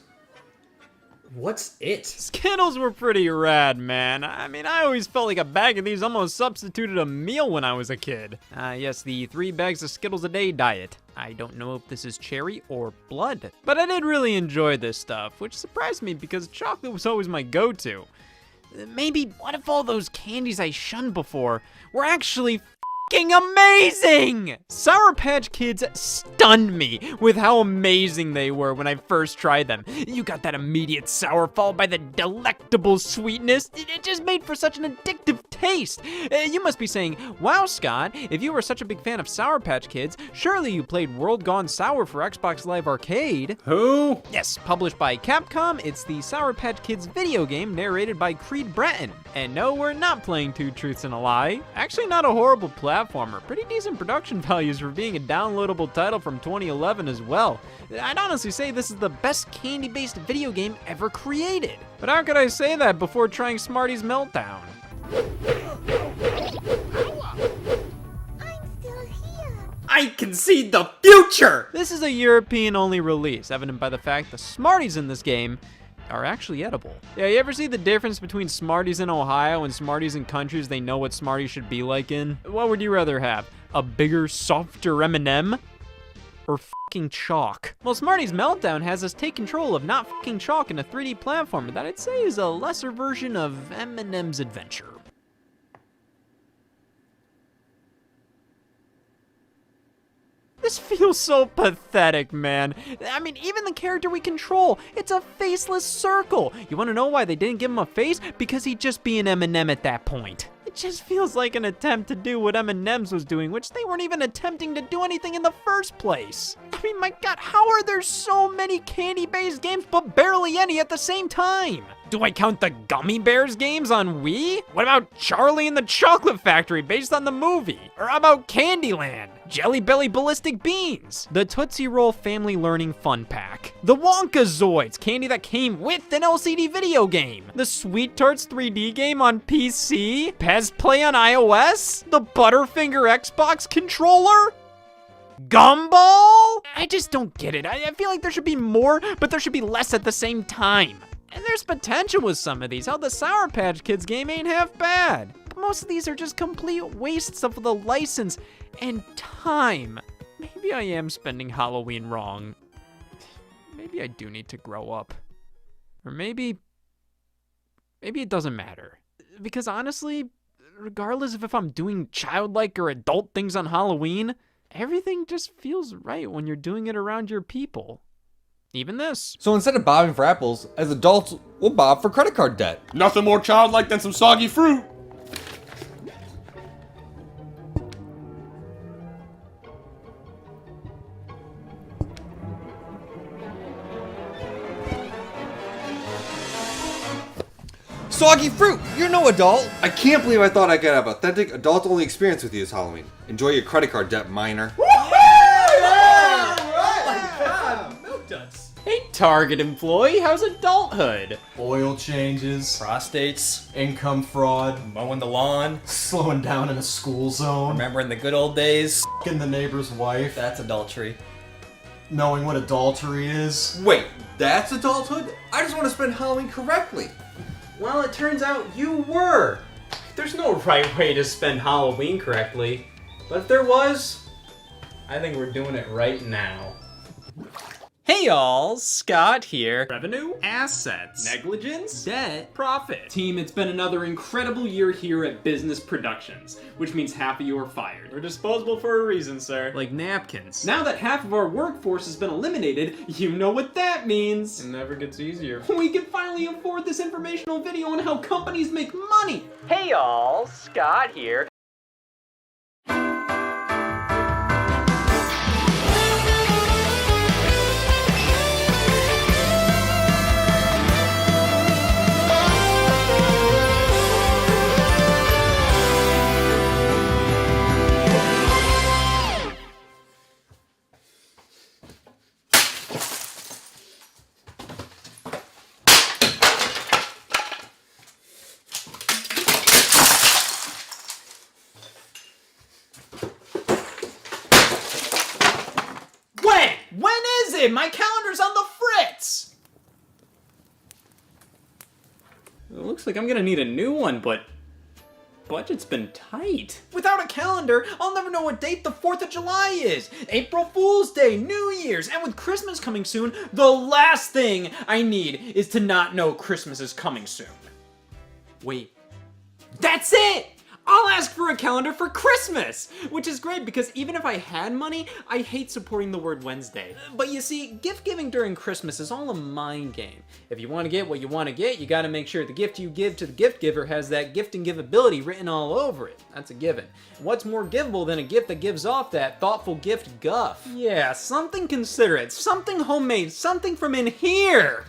What's it? Skittles were pretty rad, man. I mean, I always felt like a bag of these almost substituted a meal when I was a kid. Yes, the 3 bags of Skittles a day diet. I don't know if this is cherry or blood, but I did really enjoy this stuff, which surprised me because chocolate was always my go-to. Maybe what if all those candies I shunned before were actually f***ing amazing? Sour Patch Kids stunned me with how amazing they were when I first tried them. You got that immediate sour followed by the delectable sweetness. It just made for such an addictive taste. You must be saying, wow, Scott, if you were such a big fan of Sour Patch Kids, surely you played World Gone Sour for Xbox Live Arcade. Who? Yes, published by Capcom, it's the Sour Patch Kids video game narrated by Creed Bratton. And no, we're not playing Two Truths and a Lie. Actually, not a horrible platformer. Pretty decent production values for being a downloadable title from 2011 as well. I'd honestly say this is the best candy-based video game ever created. But how could I say that before trying Smarty's Meltdown? I can see the future! This is a European-only release, evident by the fact the Smarties in this game are actually edible. Yeah, you ever see the difference between Smarties in Ohio and Smarties in countries they know what Smarties should be like in? What would you rather have? A bigger, softer M&M? Or fucking chalk? Well, Smarty's Meltdown has us take control of not fucking chalk in a 3D platformer that I'd say is a lesser version of M&M's Adventure. This feels so pathetic, man. I mean, even the character we control, it's a faceless circle. You wanna know why they didn't give him a face? Because he'd just be an M&M at that point. It just feels like an attempt to do what M&M's was doing, which they weren't even attempting to do anything in the first place. I mean, my God, how are there so many candy-based games but barely any at the same time? Do I count the Gummy Bears games on Wii? What about Charlie and the Chocolate Factory based on the movie? Or how about Candyland? Jelly Belly Ballistic Beans? The Tootsie Roll Family Learning Fun Pack? The Wonkazoids, candy that came with an LCD video game? The Sweet Tarts 3D game on PC? Pez Play on iOS? The Butterfinger Xbox controller? Gumball? I just don't get it. I feel like there should be more, but there should be less at the same time. And there's potential with some of these. Hell, the Sour Patch Kids game ain't half bad. But most of these are just complete wastes of the license and time. Maybe I am spending Halloween wrong. Maybe I do need to grow up. Or maybe it doesn't matter. Because honestly, regardless of if I'm doing childlike or adult things on Halloween, everything just feels right when you're doing it around your people. Even this. So instead of bobbing for apples, as adults, we'll bob for credit card debt. Nothing more childlike than some soggy fruit. Soggy fruit! You're no adult! I can't believe I thought I could have authentic adult-only experience with you this Halloween. Enjoy your credit card debt, minor. Hey, Target employee, how's adulthood? Oil changes, prostates, income fraud, mowing the lawn, slowing down in a school zone, remembering the good old days, f***ing the neighbor's wife. That's adultery. Knowing what adultery is. Wait, that's adulthood? I just want to spend Halloween correctly. Well, it turns out you were. There's no right way to spend Halloween correctly. But if there was, I think we're doing it right now. Hey y'all, Scott here. Revenue, assets, negligence, debt, profit. Team, it's been another incredible year here at Business Productions, which means half of you are fired. We're disposable for a reason, sir. Like napkins. Now that half of our workforce has been eliminated, you know what that means. It never gets easier. We can finally afford this informational video on how companies make money. Hey y'all, Scott here. When is it? My calendar's on the fritz! Looks like I'm gonna need a new one, but budget's been tight. Without a calendar, I'll never know what date the 4th of July is. April Fool's Day, New Year's, and with Christmas coming soon, the last thing I need is to not know Christmas is coming soon. Wait, that's it! I'll ask for a calendar for Christmas! Which is great because even if I had money, I hate supporting the word Wednesday. But you see, gift giving during Christmas is all a mind game. If you want to get what you want to get, you gotta make sure the gift you give to the gift giver has that gift and giveability written all over it. That's a given. What's more givable than a gift that gives off that thoughtful gift guff? Yeah, something considerate, something homemade, something from in here!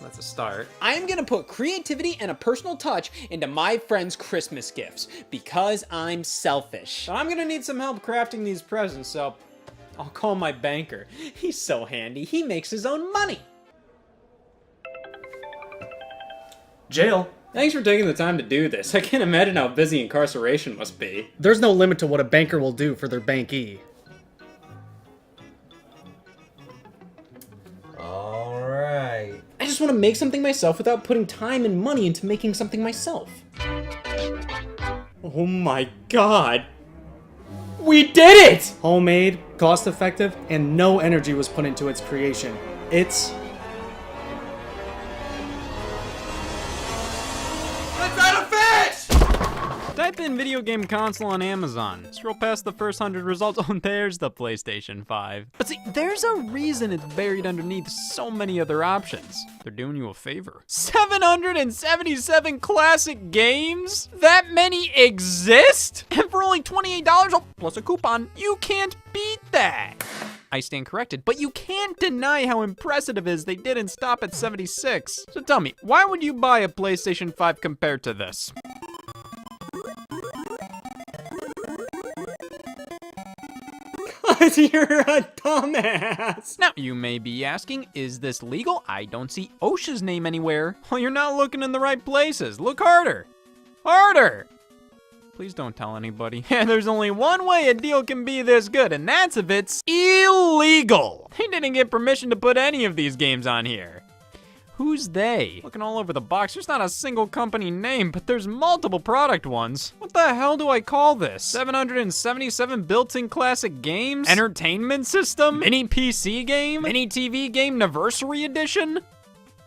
That's a start. I am gonna put creativity and a personal touch into my friends' Christmas gifts because I'm selfish. I'm gonna need some help crafting these presents, so I'll call my banker. He's so handy, he makes his own money. Jail. Thanks for taking the time to do this. I can't imagine how busy incarceration must be. There's no limit to what a banker will do for their bankee. Alright. I just want to make something myself without putting time and money into making something myself. Oh my god. We did it! Homemade, cost-effective, and no energy was put into its creation. It's... Type in video game console on Amazon. Scroll past the first 100 results. Oh, there's the PlayStation 5. But see, there's a reason it's buried underneath so many other options. They're doing you a favor. 777 classic games? That many exist? And for only $28, oh, plus a coupon, you can't beat that. I stand corrected, but you can't deny how impressive it is they didn't stop at 76. So tell me, why would you buy a PlayStation 5 compared to this? You're a dumbass. Now, you may be asking, is this legal? I don't see OSHA's name anywhere. Well, you're not looking in the right places. Look harder. Harder. Please don't tell anybody. Yeah, there's only one way a deal can be this good, and that's if it's illegal. They didn't get permission to put any of these games on here. Who's they? Looking all over the box, there's not a single company name, but there's multiple product ones. What the hell do I call this? 777 built-in classic games? Entertainment system? Mini PC game? Mini TV game anniversary edition?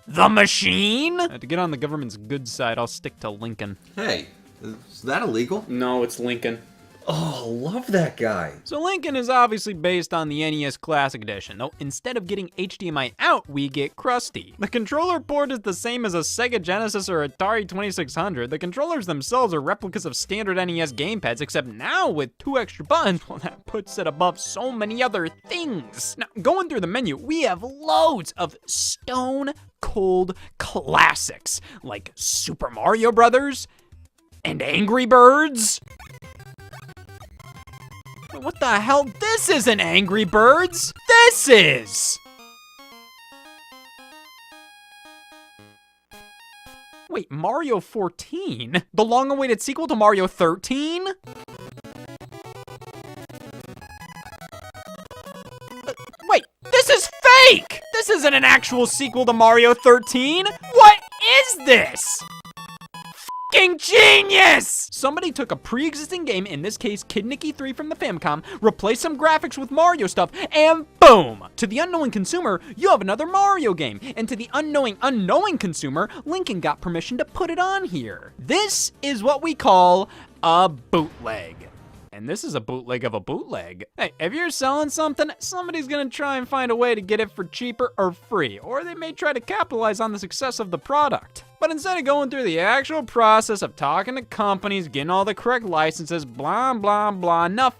The Machine? To get on the government's good side, I'll stick to Lincoln. Hey, is that illegal? No, it's Lincoln. Oh, love that guy. So Lincoln is obviously based on the NES Classic Edition, though instead of getting HDMI out, we get Krusty. The controller port is the same as a Sega Genesis or Atari 2600. The controllers themselves are replicas of standard NES gamepads, except now with 2 extra buttons, well, that puts it above so many other things. Now, going through the menu, we have loads of stone cold classics, like Super Mario Brothers and Angry Birds. What the hell? This isn't Angry Birds! This is! Wait, Mario 14? The long-awaited sequel to Mario 13? Wait, this is fake! This isn't an actual sequel to Mario 13! What is this? Fucking genius! Somebody took a pre-existing game, in this case Kid Nicky 3 from the Famicom, replaced some graphics with Mario stuff, and boom! To the unknowing consumer, you have another Mario game. And to the unknowing consumer, Lincoln got permission to put it on here. This is what we call a bootleg. And this is a bootleg of a bootleg. Hey, if you're selling something, somebody's gonna try and find a way to get it for cheaper or free, or they may try to capitalize on the success of the product. But instead of going through the actual process of talking to companies, getting all the correct licenses, blah, blah, blah, enough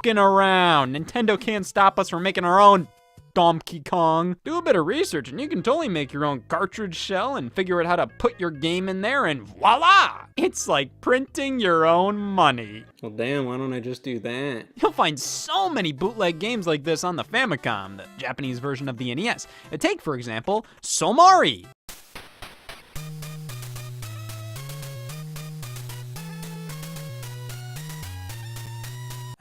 f***ing around. Nintendo can't stop us from making our own Donkey Kong. Do a bit of research and you can totally make your own cartridge shell and figure out how to put your game in there and voila! It's like printing your own money. Well damn, why don't I just do that? You'll find so many bootleg games like this on the Famicom, the Japanese version of the NES. Take, for example, Somari.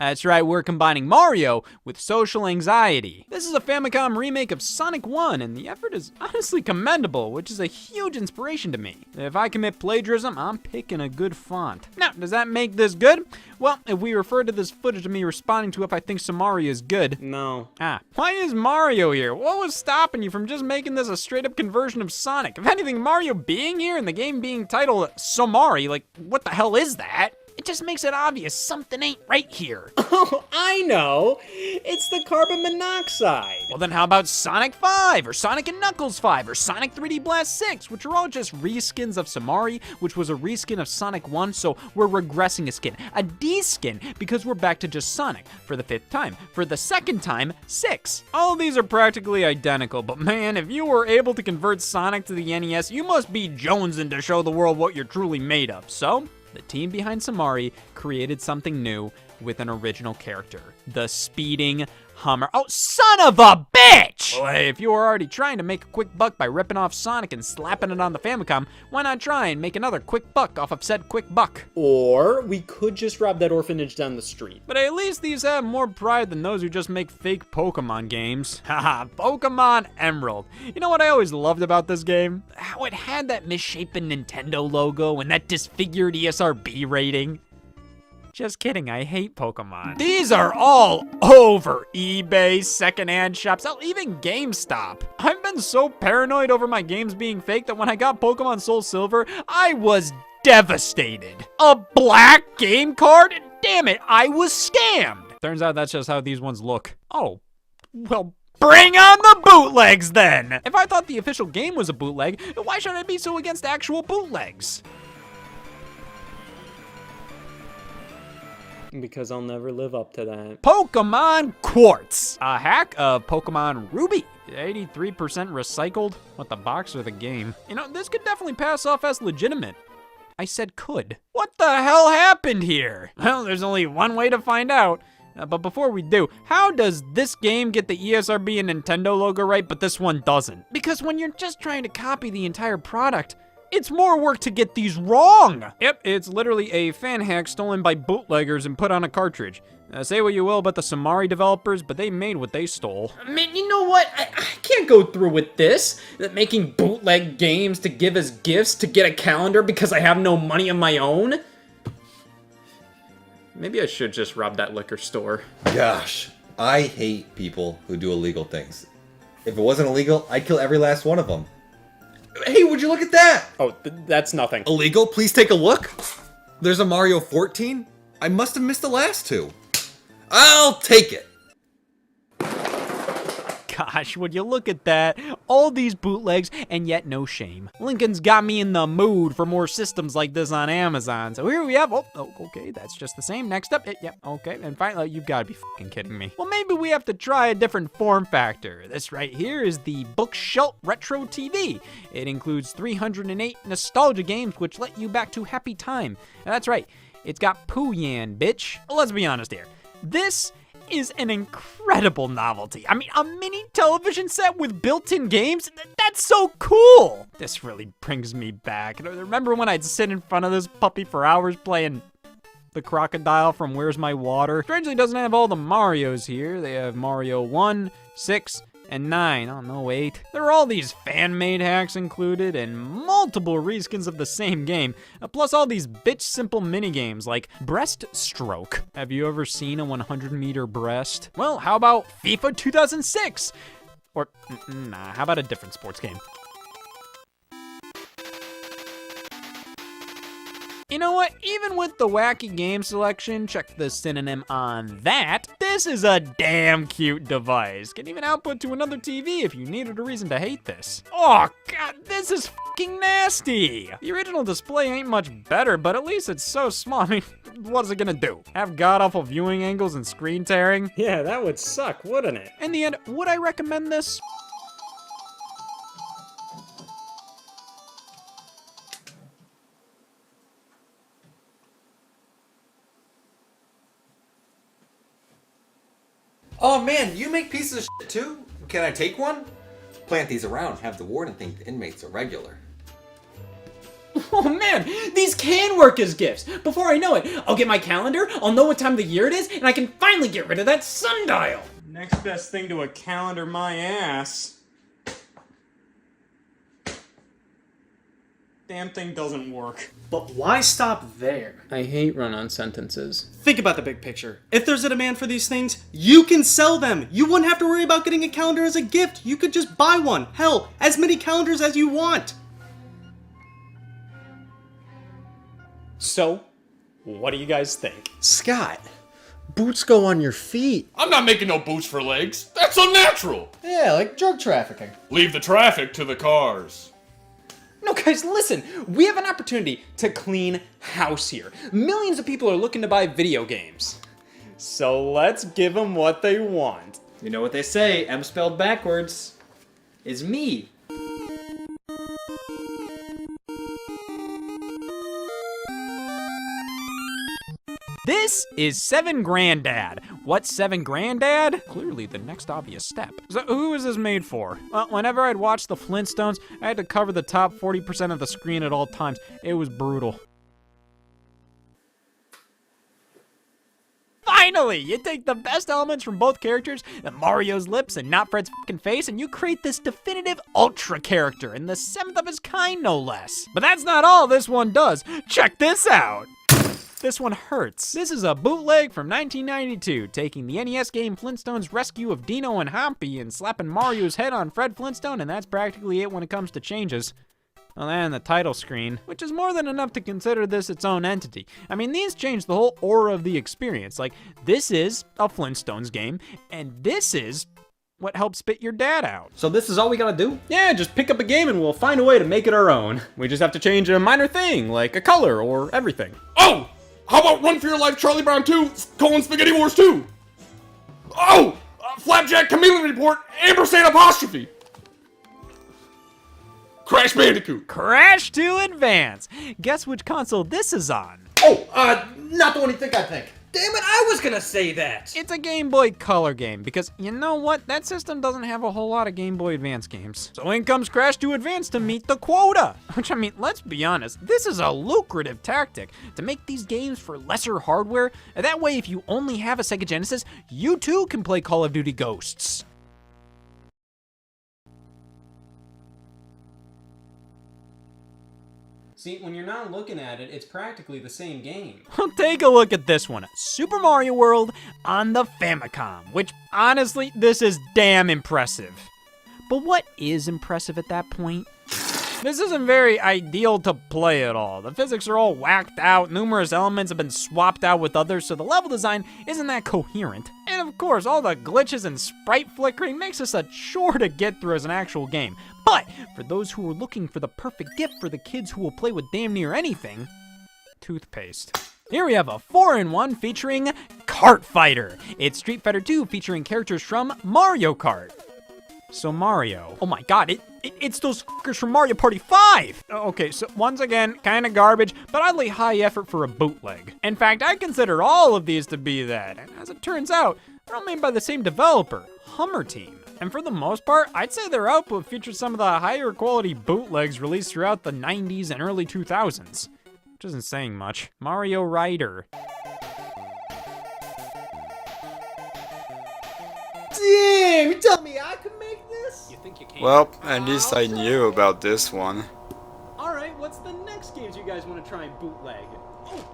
That's right, we're combining Mario with social anxiety. This is a Famicom remake of Sonic 1, and the effort is honestly commendable, which is a huge inspiration to me. If I commit plagiarism, I'm picking a good font. Now, does that make this good? Well, if we refer to this footage of me responding to if I think Samari is good. No. Why is Mario here? What was stopping you from just making this a straight-up conversion of Sonic? If anything, Mario being here and the game being titled Samari, like, what the hell is that? It just makes it obvious something ain't right here. Oh, I know. It's the carbon monoxide. Well, then how about Sonic 5, or Sonic & Knuckles 5, or Sonic 3D Blast 6, which are all just reskins of Samari, which was a reskin of Sonic 1, so we're regressing a skin. A D-skin, because we're back to just Sonic, for the 5th time. For the 2nd time, 6. All of these are practically identical, but man, if you were able to convert Sonic to the NES, you must be jonesing to show the world what you're truly made of. So, the team behind Samari created something new with an original character. The speeding Hummer. Oh, son of a bitch! Well, hey, if you were already trying to make a quick buck by ripping off Sonic and slapping it on the Famicom, why not try and make another quick buck off of said quick buck? Or we could just rob that orphanage down the street. But at least these have more pride than those who just make fake Pokemon games. Haha, Pokemon Emerald. You know what I always loved about this game? How it had that misshapen Nintendo logo and that disfigured ESRB rating. Just kidding, I hate Pokemon. These are all over eBay, secondhand shops, hell, even GameStop. I've been so paranoid over my games being fake that when I got Pokemon Soul Silver, I was devastated. A black game card? Damn it, I was scammed. Turns out that's just how these ones look. Oh, well, bring on the bootlegs then! If I thought the official game was a bootleg, why should I be so against actual bootlegs? Because I'll never live up to that. Pokemon Quartz, a hack of Pokemon Ruby. 83% recycled? What, the box or the game? You know, this could definitely pass off as legitimate. I said could. What the hell happened here? Well, there's only one way to find out. But before we do, how does this game get the ESRB and Nintendo logo right, but this one doesn't? Because when you're just trying to copy the entire product, it's more work to get these wrong. Yep, it's literally a fan hack stolen by bootleggers and put on a cartridge. Say what you will about the Samari developers, but they made what they stole. Man, you know what? I can't go through with this. That making bootleg games to give as gifts to get a calendar because I have no money of my own. Maybe I should just rob that liquor store. Gosh, I hate people who do illegal things. If it wasn't illegal, I'd kill every last one of them. Hey, would you look at that? Oh, that's nothing. Illegal? Please take a look. There's a Mario 14. I must have missed the last two. I'll take it. Gosh, would you look at that? All these bootlegs, and yet no shame. Lincoln's got me in the mood for more systems like this on Amazon. So here we have, oh okay, that's just the same. Next up, yep, okay, and finally, you've got to be fucking kidding me. Well, maybe we have to try a different form factor. This right here is the Bookshelf Retro TV. It includes 308 nostalgia games, which let you back to happy time. And that's right, it's got Pooh-Yan, bitch. Let's be honest here. This is an incredible novelty. I mean, a mini television set with built-in games? That's so cool! This really brings me back. Remember when I'd sit in front of this puppy for hours playing the crocodile from Where's My Water? Strangely, it doesn't have all the Marios here. They have Mario 1, 6, and 9. Oh, no, 8. There are all these fan-made hacks included and multiple reskins of the same game, plus all these bitch-simple minigames like breaststroke. Have you ever seen a 100-meter breast? Well, how about FIFA 2006? Or, nah, how about a different sports game? You know what? Even with the wacky game selection, check the synonym on that, this is a damn cute device. Can even output to another TV if you needed a reason to hate this. Oh god, this is fucking nasty. The original display ain't much better, but at least it's so small. I mean, what is it gonna do? Have god-awful viewing angles and screen tearing? Yeah, that would suck, wouldn't it? In the end, would I recommend this? Oh man, you make pieces of shit too? Can I take one? Plant these around, have the warden think the inmates are regular. Oh man, these can work as gifts. Before I know it, I'll get my calendar, I'll know what time of the year it is, and I can finally get rid of that sundial. Next best thing to a calendar, my ass. Damn thing doesn't work. But why stop there? I hate run-on sentences. Think about the big picture. If there's a demand for these things, you can sell them. You wouldn't have to worry about getting a calendar as a gift. You could just buy one. Hell, as many calendars as you want. So, what do you guys think? Scott, boots go on your feet. I'm not making no boots for legs. That's unnatural. Yeah, like drug trafficking. Leave the traffic to the cars. No, guys, listen. We have an opportunity to clean house here. Millions of people are looking to buy video games. So let's give them what they want. You know what they say, M spelled backwards is me. This is 7 Granddad. What's 7 Granddad? Clearly the next obvious step. So who is this made for? Well, whenever I'd watch the Flintstones, I had to cover the top 40% of the screen at all times. It was brutal. Finally, you take the best elements from both characters, Mario's lips and not Fred's fucking face, and you create this definitive ultra character, in the 7th of his kind, no less. But that's not all this one does. Check this out. This one hurts. This is a bootleg from 1992, taking the NES game Flintstone's Rescue of Dino and Hoppy and slapping Mario's head on Fred Flintstone, and that's practically it when it comes to changes. Well, and the title screen, which is more than enough to consider this its own entity. I mean, these change the whole aura of the experience. Like, this is a Flintstones game, and this is what helps spit your dad out. So this is all we gotta do? Yeah, just pick up a game and we'll find a way to make it our own. We just have to change a minor thing, like a color or everything. Oh! How about Run for Your Life, Charlie Brown 2, Spaghetti Wars 2? Oh! Flapjack Chameleon Report, Ampersand apostrophe. Crash Bandicoot. Crash to Advance. Guess which console this is on? Oh, not the one you think I think. Damn it, I was gonna say that! It's a Game Boy Color game, because you know what? That system doesn't have a whole lot of Game Boy Advance games. So in comes Crash to Advance to meet the quota. Which, I mean, let's be honest, this is a lucrative tactic to make these games for lesser hardware. That way, if you only have a Sega Genesis, you too can play Call of Duty Ghosts. See, when you're not looking at it, it's practically the same game. Well, take a look at this one. Super Mario World on the Famicom, which, honestly, this is damn impressive. But what is impressive at that point? This isn't very ideal to play at all. The physics are all whacked out, numerous elements have been swapped out with others, so the level design isn't that coherent. And of course, all the glitches and sprite flickering makes this a chore to get through as an actual game. But for those who are looking for the perfect gift for the kids who will play with damn near anything, toothpaste. Here we have a 4-in-1 featuring Kart Fighter. It's Street Fighter 2 featuring characters from Mario Kart. So Mario, oh my god, it's those fuckers from Mario Party 5! Okay, so once again, kinda garbage, but oddly high effort for a bootleg. In fact, I consider all of these to be that, and as it turns out, they're all made by the same developer, Hummer Team. And for the most part, I'd say their output features some of the higher quality bootlegs released throughout the 90s and early 2000s. Which isn't saying much. Mario Rider. Damn, you tell me I could make this? You think you can? Well, at least I knew about this one. Alright, what's the next games you guys want to try and bootleg?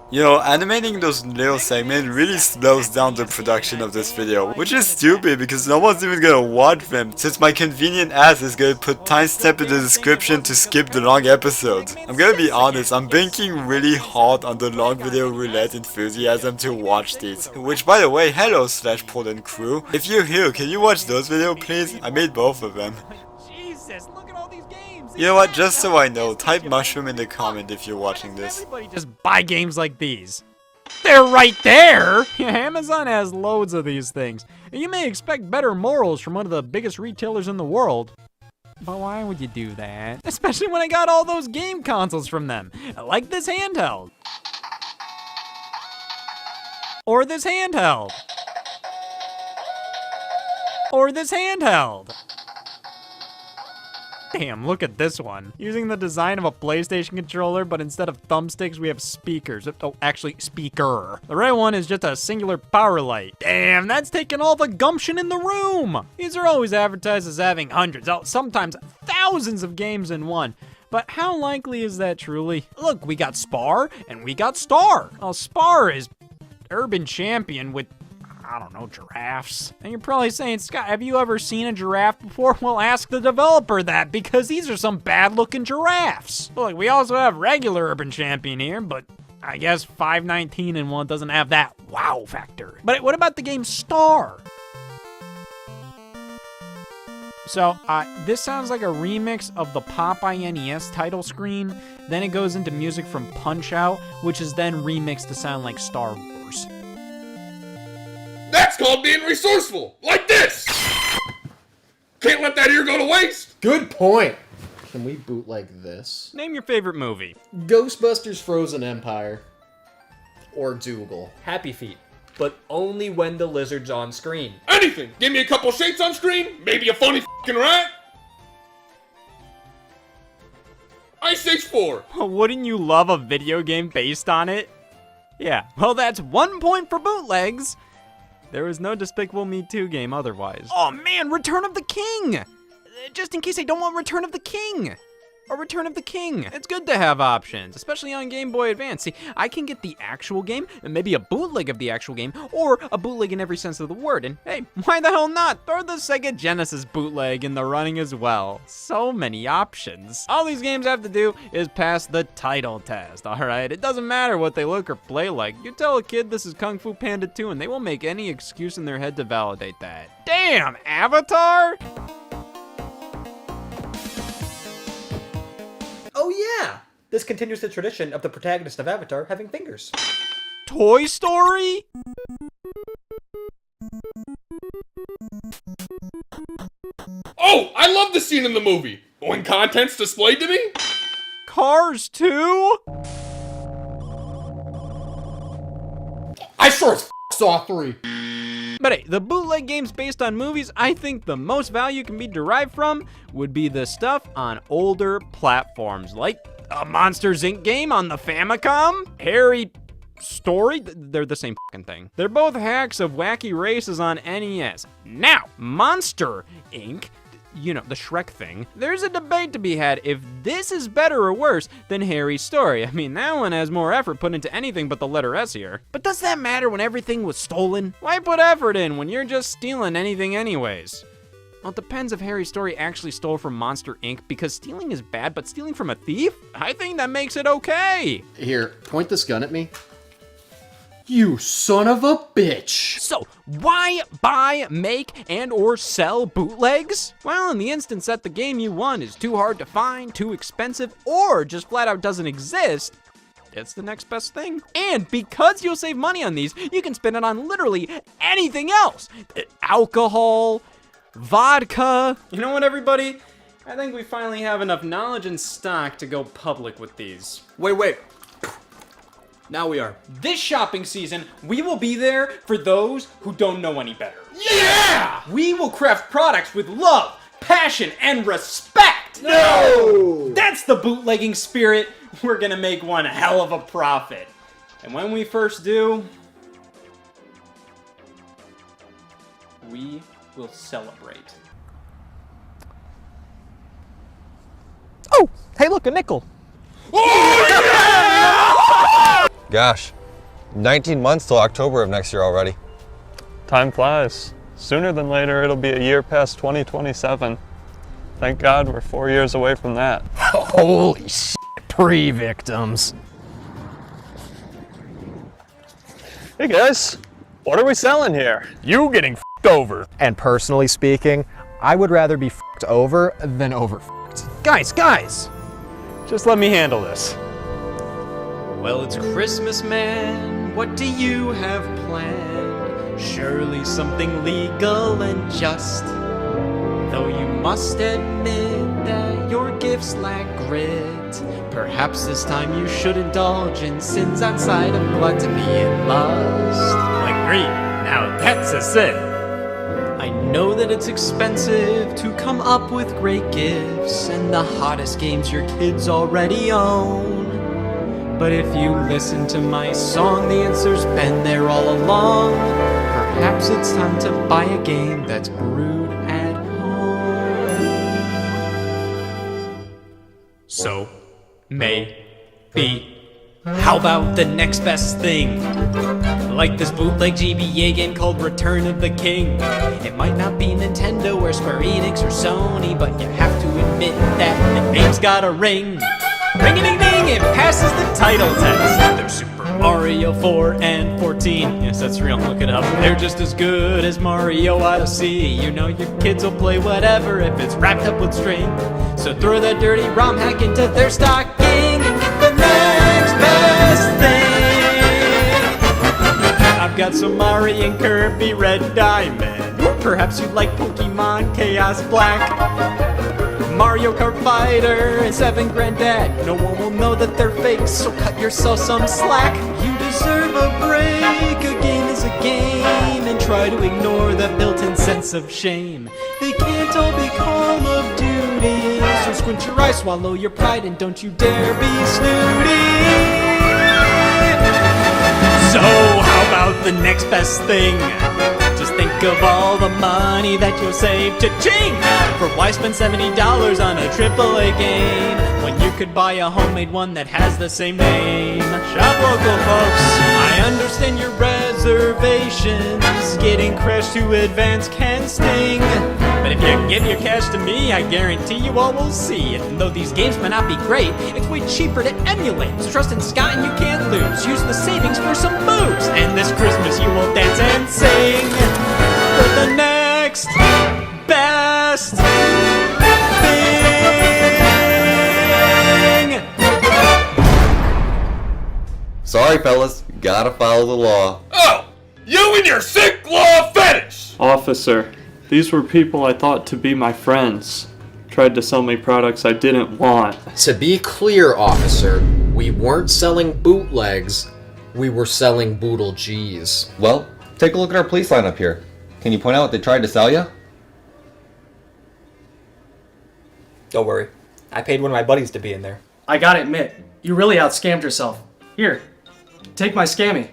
You know, animating those little segments really slows down the production of this video, which is stupid because no one's even gonna watch them, since my convenient ass is gonna put timestamp in the description to skip the long episodes. I'm gonna be honest, I'm banking really hard on the long video roulette enthusiasm to watch these. Which, by the way, hello /Poland crew. If you're here, can you watch those videos please? I made both of them. Jesus, look at all these games! You know what, just so I know, type mushroom in the comment if you're watching this. Everybody just buy games like these. They're right there! Amazon has loads of these things. You may expect better morals from one of the biggest retailers in the world. But why would you do that? Especially when I got all those game consoles from them. Like this handheld. Or this handheld. Or this handheld. Damn, look at this one. Using the design of a PlayStation controller, but instead of thumbsticks, we have speakers. Oh, actually, speaker. The right one is just a singular power light. Damn, that's taking all the gumption in the room. These are always advertised as having hundreds, sometimes thousands of games in one. But how likely is that truly? Look, we got Spar and we got Star. Well, Spar is urban champion with, I don't know, giraffes. And you're probably saying, Scott, have you ever seen a giraffe before? Well, ask the developer that, because these are some bad-looking giraffes. Look, we also have regular urban champion here, but I guess 519 in one doesn't have that wow factor. But what about the game Star? So, this sounds like a remix of the Popeye NES title screen. Then it goes into music from Punch-Out, which is then remixed to sound like Star Wars. That's called being resourceful, like this! Can't let that ear go to waste! Good point. Can we bootleg this? Name your favorite movie. Ghostbusters Frozen Empire. Or Dougal. Happy Feet. But only when the lizard's on screen. Anything! Give me a couple shapes on screen, maybe a funny f***ing rat. Ice Age 4. Wouldn't you love a video game based on it? Yeah, well, that's 1 point for bootlegs. There was no Despicable Me 2 game otherwise. Oh man, Return of the King! Just in case I don't want Return of the King. Or Return of the King. It's good to have options, especially on Game Boy Advance. See, I can get the actual game, and maybe a bootleg of the actual game, or a bootleg in every sense of the word. And hey, why the hell not? Throw the Sega Genesis bootleg in the running as well. So many options. All these games have to do is pass the title test, alright? It doesn't matter what they look or play like. You tell a kid this is Kung Fu Panda 2, and they will make any excuse in their head to validate that. Damn, Avatar? Oh yeah! This continues the tradition of the protagonist of Avatar having fingers. Toy Story? Oh, I love the scene in the movie. When content's displayed to me? Cars 2? I sure as saw 3. But hey, the bootleg games based on movies, I think the most value can be derived from would be the stuff on older platforms, like a Monsters Inc. game on the Famicom, Harry Story, they're the same fucking thing. They're both hacks of wacky races on NES. Now, Monster Inc., you know, the Shrek thing, there's a debate to be had if this is better or worse than Harry's Story. I mean, that one has more effort put into anything but the letter S here. But does that matter when everything was stolen? Why put effort in when you're just stealing anything anyways? Well, it depends if Harry's Story actually stole from Monster Inc., because stealing is bad, but stealing from a thief? I think that makes it okay. Here, point this gun at me. You son of a bitch! So, why buy, make, and or sell bootlegs? Well, in the instance that the game you want is too hard to find, too expensive, or just flat out doesn't exist, it's the next best thing. And because you'll save money on these, you can spend it on literally anything else. Alcohol, vodka. You know what, everybody? I think we finally have enough knowledge and stock to go public with these. Wait. Now we are. This shopping season, we will be there for those who don't know any better. Yeah! We will craft products with love, passion, and respect. No! That's the bootlegging spirit. We're gonna make one hell of a profit. And when we first do, we will celebrate. Oh, hey look, a nickel. Gosh, 19 months till October of next year already. Time flies. Sooner than later, it'll be a year past 2027. Thank God we're 4 years away from that. Holy shit, pre-victims. Hey guys, what are we selling here? You getting f***ed over. And personally speaking, I would rather be f***ed over than over-f***ed. Guys! Just let me handle this. Well, it's Christmas, man. What do you have planned? Surely something legal and just. Though you must admit that your gifts lack grit. Perhaps this time you should indulge in sins outside of gluttony and lust. Like greed. Now that's a sin. I know that it's expensive to come up with great gifts and the hottest games your kids already own. But if you listen to my song, the answer's been there all along. Perhaps it's time to buy a game that's brewed at home. So, maybe, how about the next best thing? Like this bootleg GBA game called Return of the King. It might not be Nintendo or Square Enix or Sony, but you have to admit that the name's got a ring. Ring-a-ding-ding, it passes the title test. There's Super Mario 4 and 14. Yes, that's real, look it up. They're just as good as Mario Odyssey. You know your kids will play whatever if it's wrapped up with string. So throw that dirty ROM hack into their stocking and get the next best thing. I've got some Mario and Kirby Red Diamond. Perhaps you like Pokemon Chaos Black. Mario Kart Fighter and 7 Granddad. No one will know that they're fake, so cut yourself some slack. You deserve a break, a game is a game, and try to ignore the built-in sense of shame. They can't all be Call of Duty, so squint your eyes, swallow your pride, and don't you dare be snooty. So how about the next best thing? Just think of all the money that you'll save. Cha-ching! For why spend $70 on a AAA game when you could buy a homemade one that has the same name? Shop local, folks. I understand your reservations. Getting Crash to advance can sting. But if you give your cash to me, I guarantee you all will see. Even though these games might not be great, it's way cheaper to emulate. So trust in Scott and you can't lose. Use the savings for some booze. And this Christmas you will dance and sing for the next best thing. Sorry, fellas. Gotta follow the law. Oh! You and your sick law fetish! Officer, these were people I thought to be my friends. Tried to sell me products I didn't want. To be clear, officer, we weren't selling bootlegs. We were selling Boodle G's. Well, take a look at our police lineup here. Can you point out what they tried to sell you? Don't worry. I paid one of my buddies to be in there. I gotta admit, you really outscammed yourself. Here, take my scammy.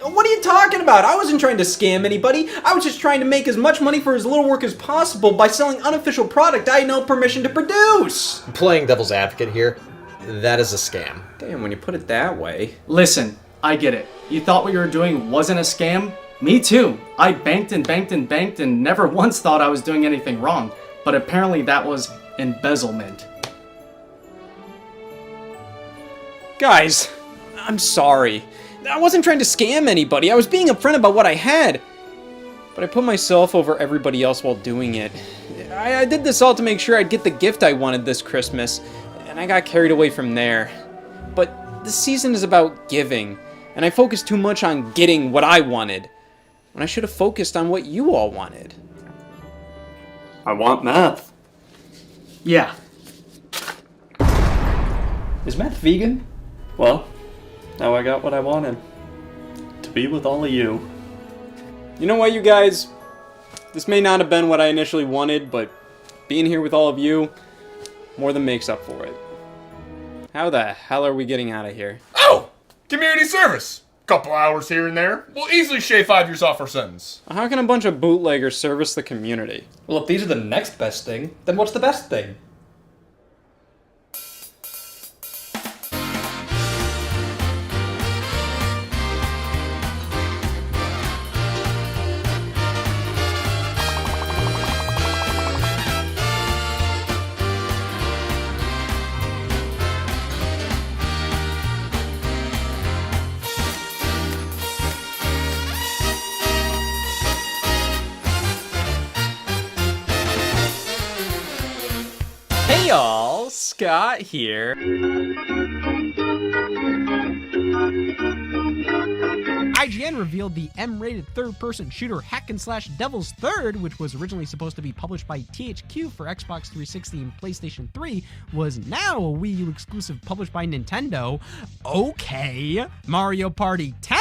What are you talking about? I wasn't trying to scam anybody. I was just trying to make as much money for as little work as possible by selling unofficial product I had no permission to produce. Playing devil's advocate here, that is a scam. Damn, when you put it that way. Listen, I get it. You thought what you were doing wasn't a scam? Me too. I banked and banked and banked and never once thought I was doing anything wrong. But apparently that was embezzlement. Guys, I'm sorry. I wasn't trying to scam anybody. I was being upfront about what I had. But I put myself over everybody else while doing it. I did this all to make sure I'd get the gift I wanted this Christmas. And I got carried away from there. But the season is about giving. And I focused too much on getting what I wanted. When I should have focused on what you all wanted. I want meth. Yeah. Is meth vegan? Well, now I got what I wanted. To be with all of you. You know what, you guys? This may not have been what I initially wanted, but being here with all of you more than makes up for it. How the hell are we getting out of here? Oh! Community service! Couple hours here and there. We'll easily shave 5 years off our sentence. How can a bunch of bootleggers service the community? Well, if these are the next best thing, then what's the best thing? Hey y'all, Scott here. IGN revealed the M-rated third-person shooter Hack and Slash Devil's Third, which was originally supposed to be published by THQ for Xbox 360 and PlayStation 3, was now a Wii U exclusive published by Nintendo. Okay, Mario Party 10.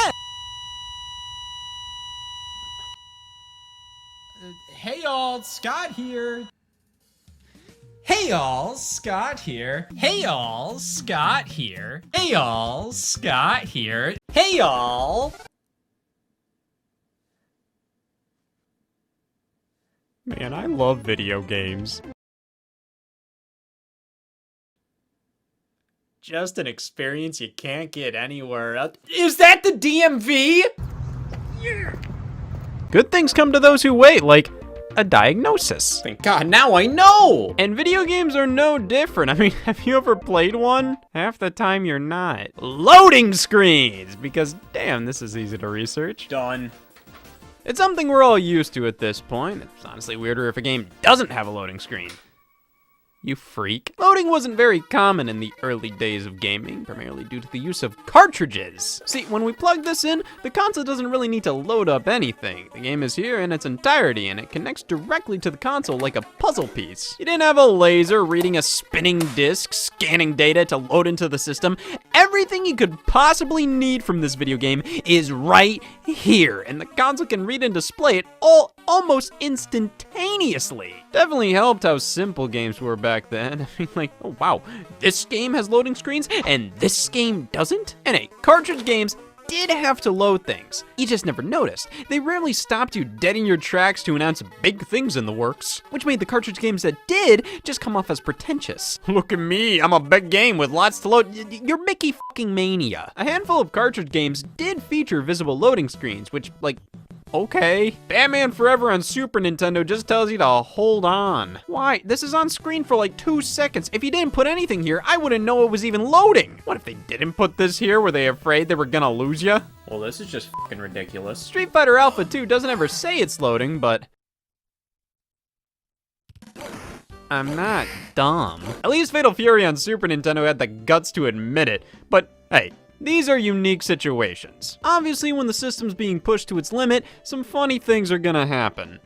y'all, Scott here. Hey y'all, Scott here. Hey y'all, Scott here. Hey y'all, Scott here. Hey y'all. Man, I love video games. Just an experience you can't get anywhere else. Is that the DMV? Yeah. Good things come to those who wait, like a diagnosis. Thank God, now I know! And video games are no different. I mean, have you ever played one? Half the time you're not. Loading screens! Because, damn, this is easy to research. Done. It's something we're all used to at this point. It's honestly weirder if a game doesn't have a loading screen. You freak. Loading wasn't very common in the early days of gaming, primarily due to the use of cartridges. See, when we plug this in, the console doesn't really need to load up anything. The game is here in its entirety, and it connects directly to the console like a puzzle piece. You didn't have a laser reading a spinning disc, scanning data to load into the system. Everything you could possibly need from this video game is right here, and the console can read and display it all almost instantaneously. Definitely helped how simple games were back then. I mean, like, oh wow, this game has loading screens and this game doesn't? And hey, cartridge games did have to load things. You just never noticed. They rarely stopped you dead in your tracks to announce big things in the works, which made the cartridge games that did just come off as pretentious. Look at me, I'm a big game with lots to load. You're Mickey fucking Mania. A handful of cartridge games did feature visible loading screens, which, like, okay. Batman Forever on Super Nintendo just tells you to hold on. Why? This is on screen for like 2 seconds. If you didn't put anything here, I wouldn't know it was even loading. What if they didn't put this here? Were they afraid they were gonna lose ya? Well, this is just fucking ridiculous. Street Fighter Alpha 2 doesn't ever say it's loading, but I'm not dumb. At least Fatal Fury on Super Nintendo had the guts to admit it. But hey, these are unique situations. Obviously, when the system's being pushed to its limit, some funny things are gonna happen.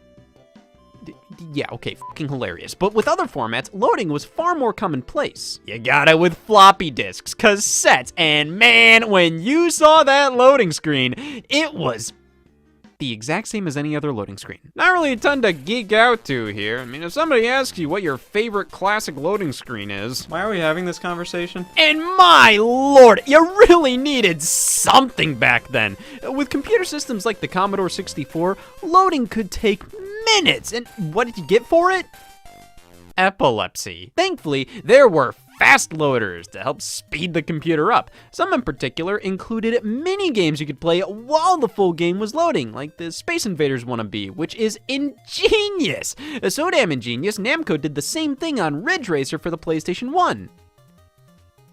Yeah, okay, fucking hilarious. But with other formats, loading was far more commonplace. You got it with floppy disks, cassettes, and man, when you saw that loading screen, it was the exact same as any other loading screen. Not really a ton to geek out to here. I mean, if somebody asks you what your favorite classic loading screen is, why are we having this conversation? And my lord, you really needed something back then. With computer systems like the Commodore 64, loading could take minutes. And what did you get for it? Epilepsy. Thankfully, there were fast loaders to help speed the computer up. Some in particular included mini games you could play while the full game was loading, like the Space Invaders wannabe, which is ingenious. So damn ingenious, Namco did the same thing on Ridge Racer for the PlayStation 1.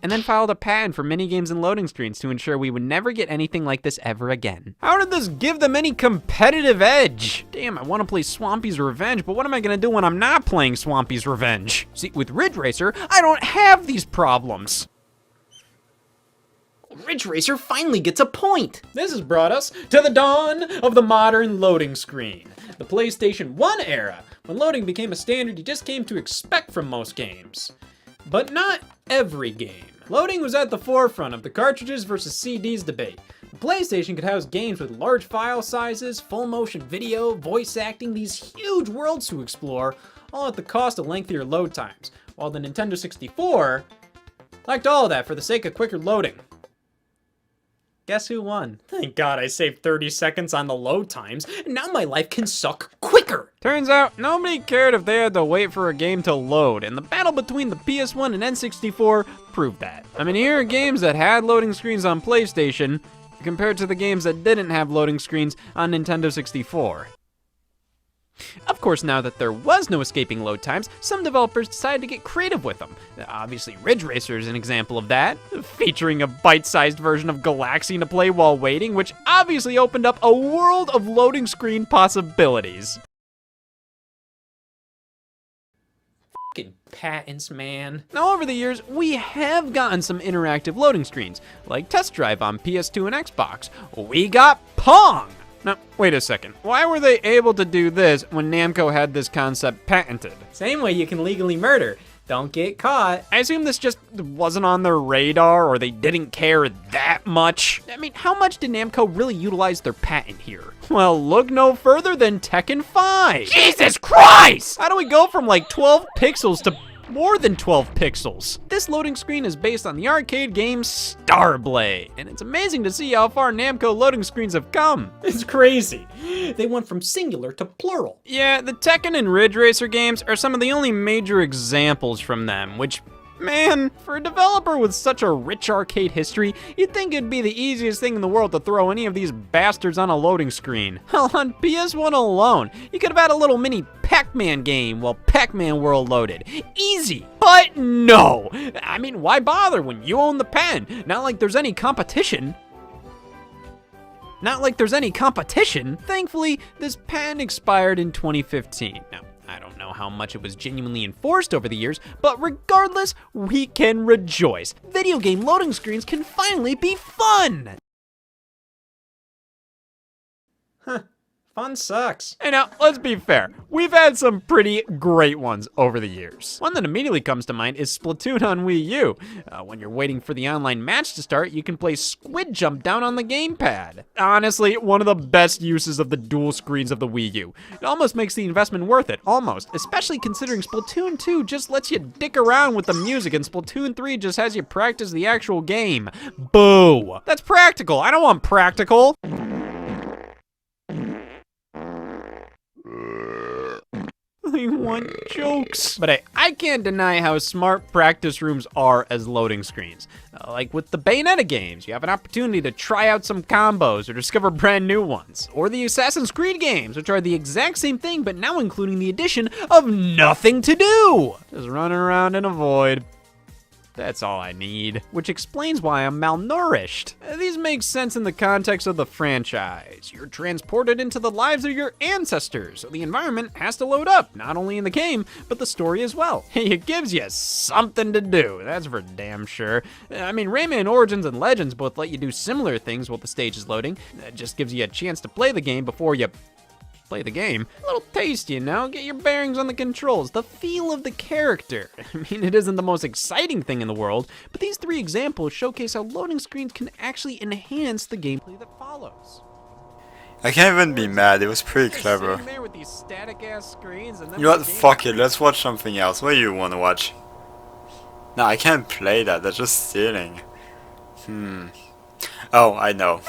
And then filed a patent for mini games and loading screens to ensure we would never get anything like this ever again. How did this give them any competitive edge? Damn, I want to play Swampy's Revenge, but what am I gonna do when I'm not playing Swampy's Revenge? See, with Ridge Racer, I don't have these problems. Ridge Racer finally gets a point. This has brought us to the dawn of the modern loading screen. The PlayStation 1 era, when loading became a standard you just came to expect from most games. But not every game. Loading was at the forefront of the cartridges versus CDs debate. The PlayStation could house games with large file sizes, full motion video, voice acting, these huge worlds to explore, all at the cost of lengthier load times, while the Nintendo 64 liked all of that for the sake of quicker loading. Guess who won? Thank God I saved 30 seconds on the load times, and now my life can suck quicker. Turns out, nobody cared if they had to wait for a game to load, and the battle between the PS1 and N64 proved that. I mean, here are games that had loading screens on PlayStation, compared to the games that didn't have loading screens on Nintendo 64. Of course, now that there was no escaping load times, some developers decided to get creative with them. Obviously, Ridge Racer is an example of that, featuring a bite-sized version of Galaxian to play while waiting, which obviously opened up a world of loading screen possibilities. Fucking patents, man. Now, over the years, we have gotten some interactive loading screens, like Test Drive on PS2 and Xbox. We got Pong! Now, wait a second. Why were they able to do this when Namco had this concept patented? Same way you can legally murder. don't get caught. I assume this just wasn't on their radar or they didn't care that much. I mean, how much did Namco really utilize their patent here? Well, look no further than Tekken 5. Jesus Christ! How do we go from like 12 pixels to more than 12 pixels? This loading screen is based on the arcade game Starblade, and it's amazing to see how far Namco loading screens have come. It's crazy. They went from singular to plural. Yeah, the Tekken and Ridge Racer games are some of the only major examples from them, which, man, for a developer with such a rich arcade history, you'd think it'd be the easiest thing in the world to throw any of these bastards on a loading screen. Hell, on PS1 alone, you could have had a little mini Pac-Man game while Pac-Man World loaded. Easy. But no. I mean, why bother when you own the pen? Not like there's any competition. Thankfully, this patent expired in 2015. Now, I don't know how much it was genuinely enforced over the years, but regardless, we can rejoice. Video game loading screens can finally be fun! Huh. Fun sucks. Hey now, let's be fair. We've had some pretty great ones over the years. One that immediately comes to mind is Splatoon on Wii U. When you're waiting for the online match to start, you can play Squid Jump down on the gamepad. Honestly, one of the best uses of the dual screens of the Wii U. It almost makes the investment worth it, almost. Especially considering Splatoon 2 just lets you dick around with the music and Splatoon 3 just has you practice the actual game. Boo! That's practical. I don't want practical. I want jokes. But I can't deny how smart practice rooms are as loading screens. Like with the Bayonetta games, you have an opportunity to try out some combos or discover brand new ones. Or the Assassin's Creed games, which are the exact same thing, but now including the addition of nothing to do. Just running around in a void. That's all I need, which explains why I'm malnourished. These make sense in the context of the franchise. You're transported into the lives of your ancestors, so the environment has to load up, not only in the game, but the story as well. It gives you something to do, that's for damn sure. I mean, Rayman Origins and Legends both let you do similar things while the stage is loading. That just gives you a chance to play the game before you play the game. A little taste, you know, get your bearings on the controls, the feel of the character. I mean, it isn't the most exciting thing in the world, but these three examples showcase how loading screens can actually enhance the gameplay that follows. I can't even be mad, it was pretty clever. There with these static ass screens and then You know what, fuck it, let's watch something else. What do you want to watch? No, I can't play that, that's just stealing. Oh, I know.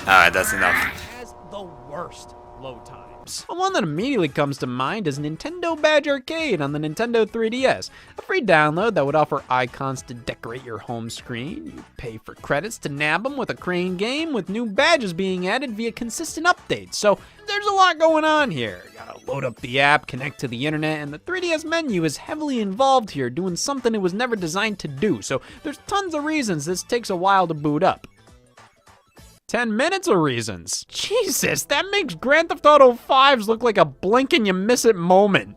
Alright, that's enough. Has the worst load times. The one that immediately comes to mind is Nintendo Badge Arcade on the Nintendo 3DS, a free download that would offer icons to decorate your home screen. You pay for credits to nab them with a crane game, with new badges being added via consistent updates. So there's a lot going on here. You gotta load up the app, connect to the internet, and the 3DS menu is heavily involved here, doing something it was never designed to do. So there's tons of reasons this takes a while to boot up. 10 minutes of reasons. Jesus, that makes Grand Theft Auto 5s look like a blink and you miss it moment.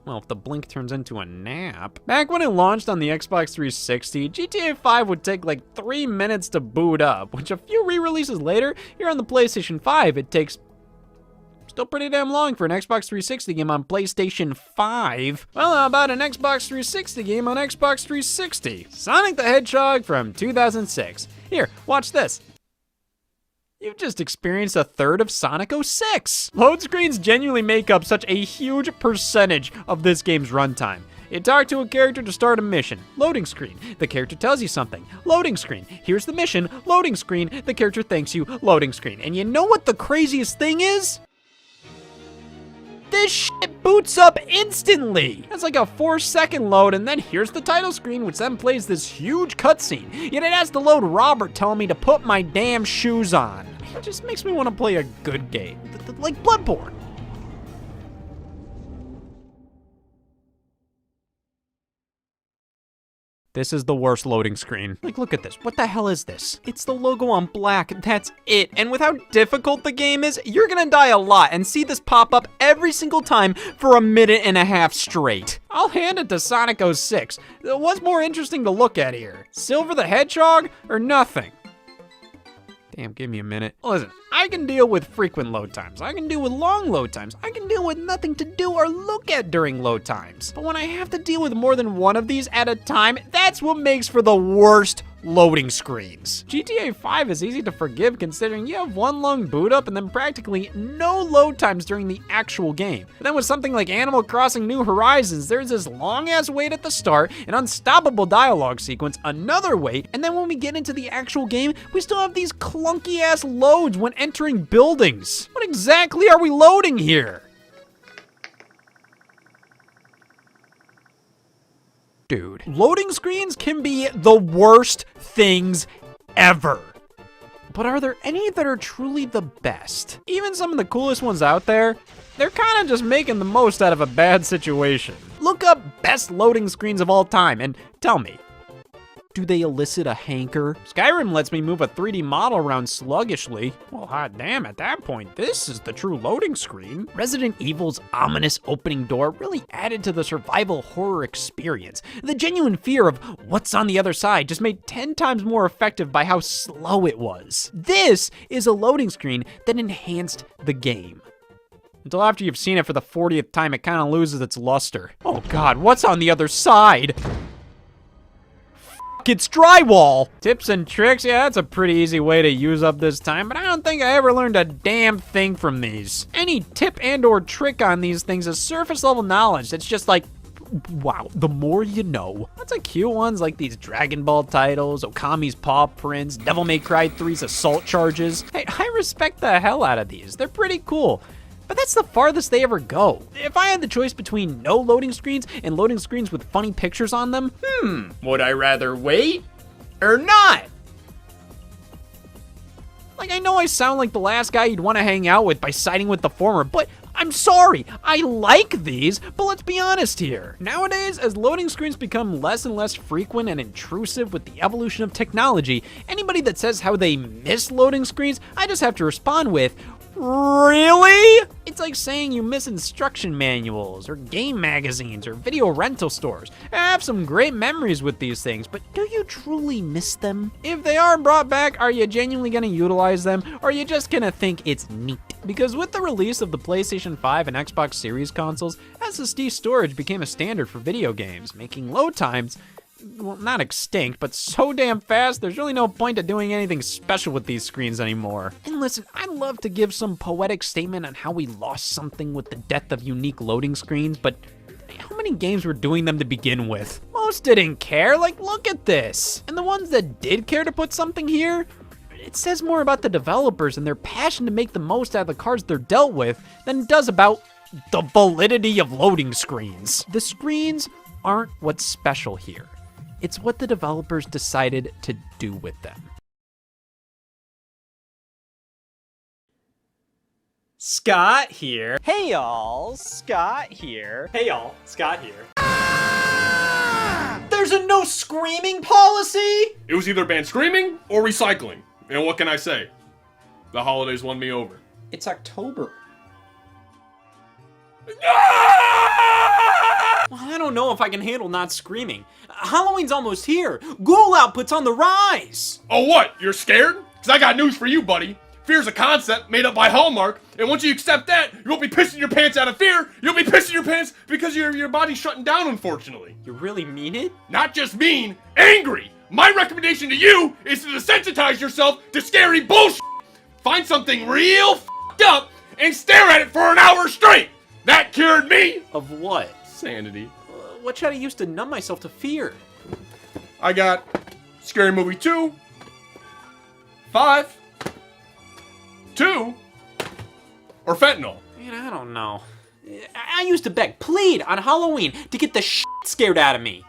Well, if the blink turns into a nap. Back when it launched on the Xbox 360, GTA 5 would take like 3 minutes to boot up, which a few re-releases later, here on the PlayStation 5, it takes still pretty damn long for an Xbox 360 game on PlayStation 5. Well, how about an Xbox 360 game on Xbox 360? Sonic the Hedgehog from 2006. Here, watch this. You've just experienced a third of Sonic 06. Load screens genuinely make up such a huge percentage of this game's runtime. You talk to a character to start a mission. Loading screen. The character tells you something. Loading screen. Here's the mission. Loading screen. The character thanks you. Loading screen. And you know what the craziest thing is? This shit boots up instantly. It's like a 4-second load, and then here's the title screen, which then plays this huge cutscene. Yet it has to load Robert telling me to put my damn shoes on. It just makes me want to play a good game, like Bloodborne. This is the worst loading screen. Like, look at this. What the hell is this? It's the logo on black. That's it. And with how difficult the game is, you're gonna die a lot and see this pop up every single time for 1.5 minutes straight. I'll hand it to Sonic 06. What's more interesting to look at here? Silver the Hedgehog or nothing? Damn, give me a minute. Listen, I can deal with frequent load times. I can deal with long load times. I can deal with nothing to do or look at during load times. But when I have to deal with more than one of these at a time, that's what makes for the worst loading screens. GTA 5 is easy to forgive considering you have one long boot up and then practically no load times during the actual game. But then with something like Animal Crossing New Horizons, there's this long ass wait at the start, an unstoppable dialogue sequence, another wait, and then when we get into the actual game, we still have these clunky ass loads when entering buildings. What exactly are we loading here? Dude, loading screens can be the worst things ever. But are there any that are truly the best? Even some of the coolest ones out there, they're kind of just making the most out of a bad situation. Look up best loading screens of all time and tell me, do they elicit a hanker? Skyrim lets me move a 3D model around sluggishly. Well, hot damn, at that point, this is the true loading screen. Resident Evil's ominous opening door really added to the survival horror experience. The genuine fear of what's on the other side just made 10 times more effective by how slow it was. This is a loading screen that enhanced the game. Until after you've seen it for the 40th time, it kind of loses its luster. Oh God, what's on the other side? It's drywall. Tips and tricks, yeah, that's a pretty easy way to use up this time, but I don't think I ever learned a damn thing from these. Any tip and or trick on these things is surface level knowledge. It's just like, wow, the more you know. Lots of cute ones like these Dragon Ball titles, Okami's Paw Prints, Devil May Cry 3's assault charges. Hey, I respect the hell out of these. They're pretty cool. But that's the farthest they ever go. If I had the choice between no loading screens and loading screens with funny pictures on them, would I rather wait or not? Like, I know I sound like the last guy you'd want to hang out with by siding with the former, but I'm sorry, I like these, but let's be honest here. Nowadays, as loading screens become less and less frequent and intrusive with the evolution of technology, anybody that says how they miss loading screens, I just have to respond with, really? It's like saying you miss instruction manuals or game magazines or video rental stores. I have some great memories with these things, but do you truly miss them? If they are brought back, are you genuinely gonna utilize them, or are you just gonna think it's neat? Because with the release of the PlayStation 5 and Xbox Series consoles, SSD storage became a standard for video games, making load times, well, not extinct, but so damn fast, there's really no point to doing anything special with these screens anymore. And listen, I'd love to give some poetic statement on how we lost something with the death of unique loading screens, but how many games were doing them to begin with? Most didn't care, like look at this. And the ones that did care to put something here, it says more about the developers and their passion to make the most out of the cards they're dealt with than it does about the validity of loading screens. The screens aren't what's special here. It's what the developers decided to do with them. Scott here. Hey y'all, Scott here. Hey y'all, Scott here. There's a no screaming policy? It was either ban screaming or recycling. And what can I say? The holidays won me over. It's October. Well, I don't know if I can handle not screaming. Halloween's almost here. Ghoul output's on the rise. Oh what? You're scared? Cause I got news for you, buddy. Fear's a concept made up by Hallmark, and once you accept that, you won't be pissing your pants out of fear. You'll be pissing your pants because your body's shutting down, unfortunately. You really mean it? Not just mean, angry. My recommendation to you is to desensitize yourself to scary bullshit. Find something real f***ed up and stare at it for an hour straight. That cured me. Of what? Sanity. What should I use to numb myself to fear? I got Scary Movie 2, 5, 2, or fentanyl. Man, I don't know. I used to beg, plead on Halloween to get the shit scared out of me.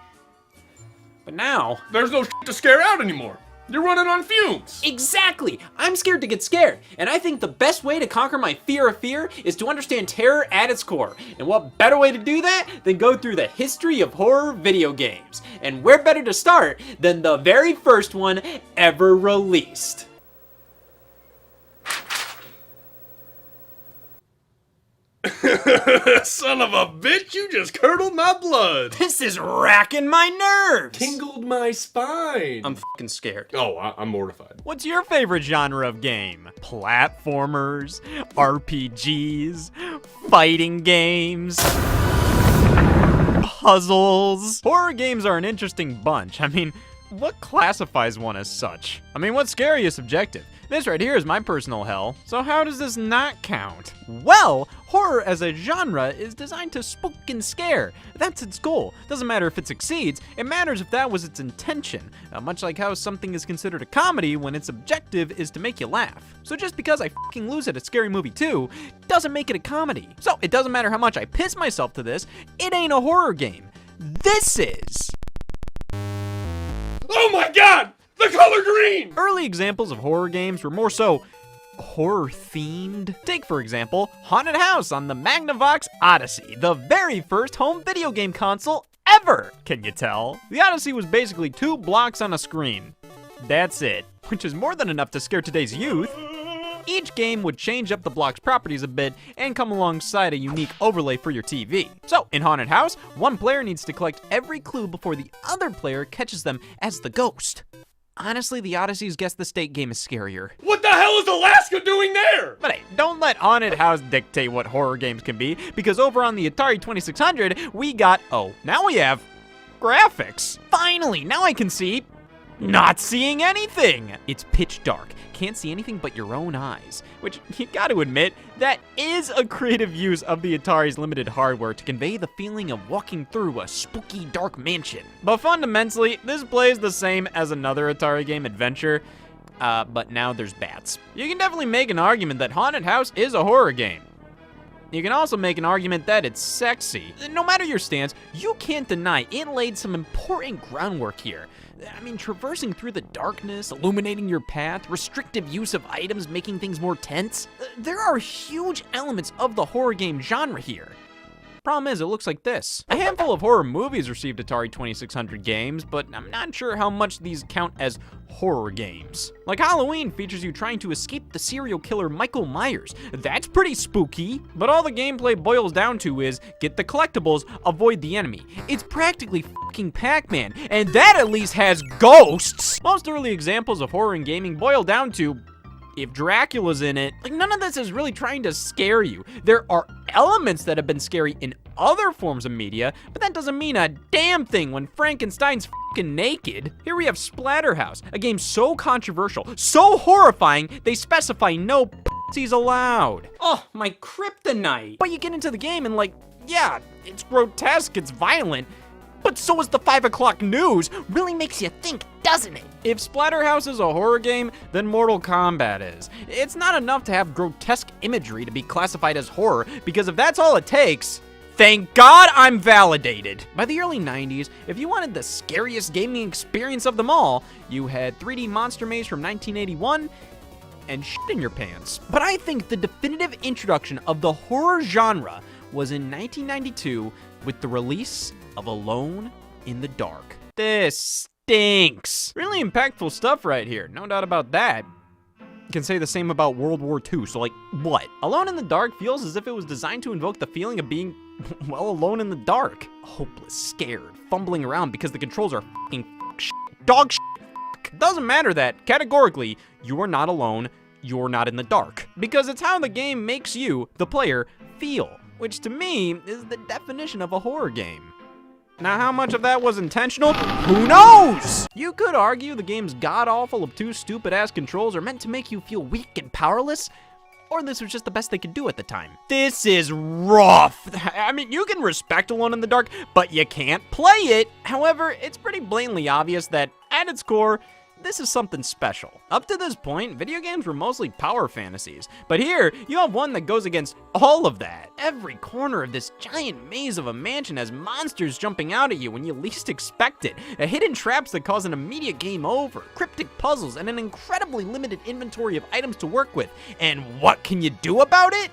But now... there's no shit to scare out anymore. You're running on fumes. Exactly. I'm scared to get scared. And I think the best way to conquer my fear of fear is to understand terror at its core. And what better way to do that than go through the history of horror video games? And where better to start than the very first one ever released? Son of a bitch, you just curdled my blood. This is racking my nerves. Tingled my spine. I'm fucking scared. Oh, I'm mortified. What's your favorite genre of game? Platformers, RPGs, fighting games, puzzles. Horror games are an interesting bunch. I mean, what classifies one as such? I mean, what's scary is subjective. This right here is my personal hell, so how does this not count? Well, horror as a genre is designed to spook and scare. That's its goal. Doesn't matter if it succeeds, it matters if that was its intention. Much like how something is considered a comedy when its objective is to make you laugh. So just because I fucking lose it at Scary Movie 2, doesn't make it a comedy. So it doesn't matter how much I piss myself to this, it ain't a horror game. This is... oh my god! The color green! Early examples of horror games were more so horror-themed. Take, for example, Haunted House on the Magnavox Odyssey, the very first home video game console ever! Can you tell? The Odyssey was basically 2 blocks on a screen. That's it. Which is more than enough to scare today's youth. Each game would change up the block's properties a bit and come alongside a unique overlay for your TV. So, in Haunted House, one player needs to collect every clue before the other player catches them as the ghost. Honestly, the Odyssey's Guess the State game is scarier. What the hell is Alaska doing there? But hey, don't let Haunted House dictate what horror games can be, because over on the Atari 2600, we got, now we have graphics. Finally, now I can see not seeing anything. It's pitch dark. Can't see anything but your own eyes, which you gotta admit, that is a creative use of the Atari's limited hardware to convey the feeling of walking through a spooky dark mansion. But fundamentally, this plays the same as another Atari game, Adventure, but now there's bats. You can definitely make an argument that Haunted House is a horror game. You can also make an argument that it's sexy. No matter your stance, you can't deny it laid some important groundwork here. I mean, traversing through the darkness, illuminating your path, restrictive use of items making things more tense. There are huge elements of the horror game genre here. Problem is, it looks like this. A handful of horror movies received Atari 2600 games, but I'm not sure how much these count as horror games. Like Halloween features you trying to escape the serial killer Michael Myers. That's pretty spooky. But all the gameplay boils down to is, get the collectibles, avoid the enemy. It's practically fucking Pac-Man, and that at least has ghosts. Most early examples of horror in gaming boil down to, if Dracula's in it, like none of this is really trying to scare you. There are elements that have been scary in other forms of media, but that doesn't mean a damn thing when Frankenstein's fucking naked. Here we have Splatterhouse, a game so controversial, so horrifying, they specify no pussies allowed. Oh, my kryptonite. But you get into the game and like, yeah, it's grotesque, it's violent, but so is the 5 o'clock news. Really makes you think, doesn't it? If Splatterhouse is a horror game, then Mortal Kombat is. It's not enough to have grotesque imagery to be classified as horror, because if that's all it takes, thank God I'm validated. By the early 90s, if you wanted the scariest gaming experience of them all, you had 3D Monster Maze from 1981 and shit in your pants. But I think the definitive introduction of the horror genre was in 1992 with the release of Alone in the Dark. This stinks. Really impactful stuff right here, no doubt about that. You can say the same about World War II, so like, what? Alone in the Dark feels as if it was designed to invoke the feeling of being, well, alone in the dark. Hopeless, scared, fumbling around because the controls are fucking dog shit. Doesn't matter that, categorically, you are not alone, you're not in the dark. Because it's how the game makes you, the player, feel, which to me is the definition of a horror game. Now, how much of that was intentional? Who knows? You could argue the game's god-awful of two stupid-ass controls are meant to make you feel weak and powerless, or this was just the best they could do at the time. This is rough. I mean, you can respect Alone in the Dark, but you can't play it. However, it's pretty blatantly obvious that, at its core, this is something special. Up to this point, video games were mostly power fantasies, but here, you have one that goes against all of that. Every corner of this giant maze of a mansion has monsters jumping out at you when you least expect it, hidden traps that cause an immediate game over, cryptic puzzles, and an incredibly limited inventory of items to work with. And what can you do about it?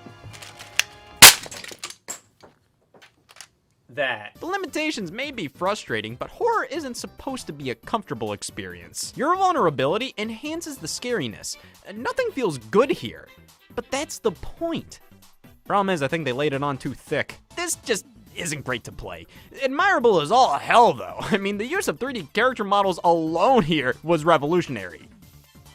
That. The limitations may be frustrating, but horror isn't supposed to be a comfortable experience. Your vulnerability enhances the scariness. Nothing feels good here, but that's the point. Problem is, I think they laid it on too thick. This just isn't great to play. Admirable as all hell, though. I mean, the use of 3D character models alone here was revolutionary.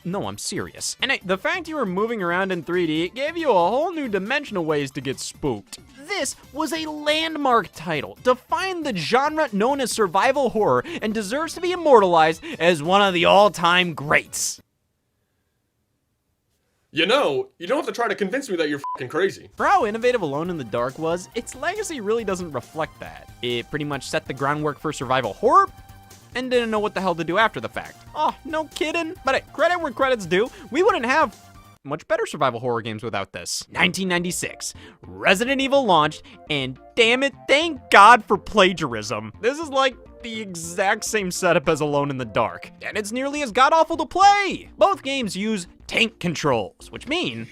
No, I'm serious. And the fact you were moving around in 3D gave you a whole new dimension of ways to get spooked. This was a landmark title, defined the genre known as survival horror, and deserves to be immortalized as one of the all-time greats. You know, you don't have to try to convince me that you're fucking crazy. For how innovative Alone in the Dark was, its legacy really doesn't reflect that. It pretty much set the groundwork for survival horror, and didn't know what the hell to do after the fact. Oh, no kidding. But credit where credit's due, we wouldn't have much better survival horror games without this. 1996, Resident Evil launched, and damn it, thank God for plagiarism. This is like the exact same setup as Alone in the Dark, and it's nearly as god-awful to play. Both games use tank controls, which mean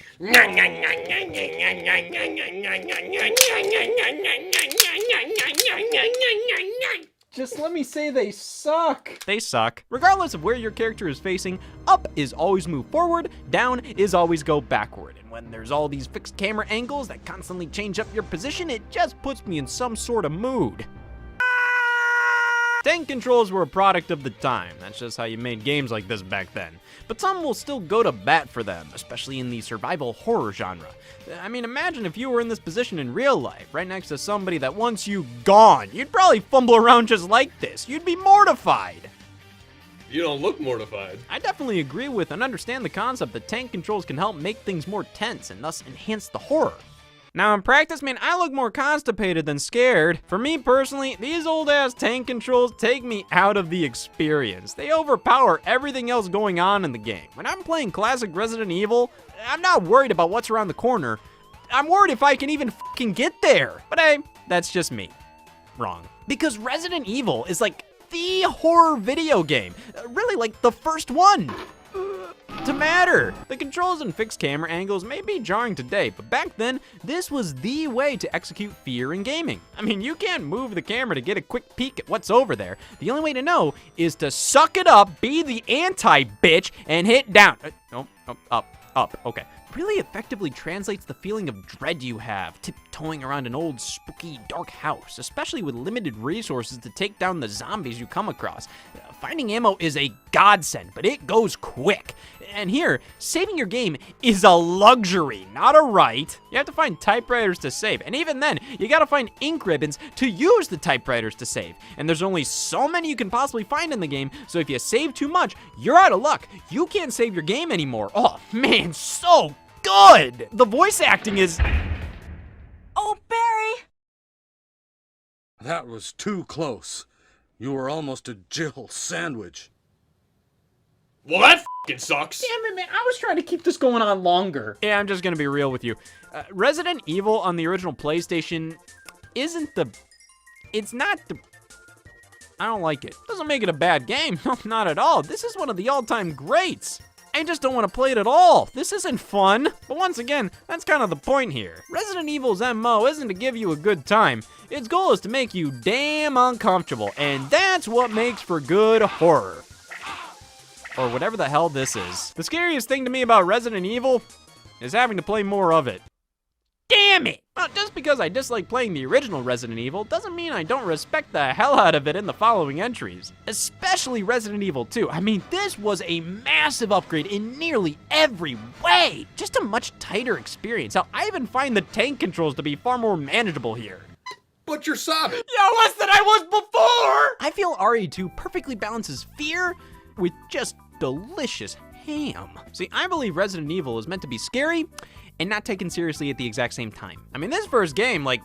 just let me say they suck. They suck. Regardless of where your character is facing, up is always move forward, down is always go backward. And when there's all these fixed camera angles that constantly change up your position, it just puts me in some sort of mood. Tank controls were a product of the time. That's just how you made games like this back then. But some will still go to bat for them, especially in the survival horror genre. I mean, imagine if you were in this position in real life, right next to somebody that wants you gone. You'd probably fumble around just like this. You'd be mortified. You don't look mortified. I definitely agree with and understand the concept that tank controls can help make things more tense and thus enhance the horror. Now in practice, man, I look more constipated than scared. For me personally, these old ass tank controls take me out of the experience. They overpower everything else going on in the game. When I'm playing classic Resident Evil, I'm not worried about what's around the corner. I'm worried if I can even fucking get there. But hey, that's just me. Wrong. Because Resident Evil is like the horror video game. Really like the first one to matter. The controls and fixed camera angles may be jarring today, but back then, this was the way to execute fear in gaming. I mean, you can't move the camera to get a quick peek at what's over there. The only way to know is to suck it up, be the anti-bitch, and hit down. Up, okay. Really effectively translates the feeling of dread you have tiptoeing around an old, spooky, dark house, especially with limited resources to take down the zombies you come across. Finding ammo is a godsend, but it goes quick. And here, saving your game is a luxury, not a right. You have to find typewriters to save, and even then, you gotta find ink ribbons to use the typewriters to save. And there's only so many you can possibly find in the game, so if you save too much, you're out of luck. You can't save your game anymore. Oh man, so good! The voice acting is... Oh, Barry! That was too close. You were almost a Jill sandwich. Well, that f***ing sucks. Damn it, man. I was trying to keep this going on longer. Yeah, I'm just gonna be real with you. Resident Evil on the original PlayStation isn't the... It's not the... I don't like it. Doesn't make it a bad game. No, not at all. This is one of the all-time greats. I just don't want to play it at all. This isn't fun. But once again, that's kind of the point here. Resident Evil's MO isn't to give you a good time. Its goal is to make you damn uncomfortable, and that's what makes for good horror. Or whatever the hell this is. The scariest thing to me about Resident Evil is having to play more of it. Damn it! Well, just because I dislike playing the original Resident Evil doesn't mean I don't respect the hell out of it in the following entries. Especially Resident Evil 2. I mean, this was a massive upgrade in nearly every way. Just a much tighter experience. Hell, I even find the tank controls to be far more manageable here. But you're sobbing. Yeah, less than I was before! I feel RE2 perfectly balances fear with just delicious ham. See, I believe Resident Evil is meant to be scary and not taken seriously at the exact same time. I mean, this first game, like,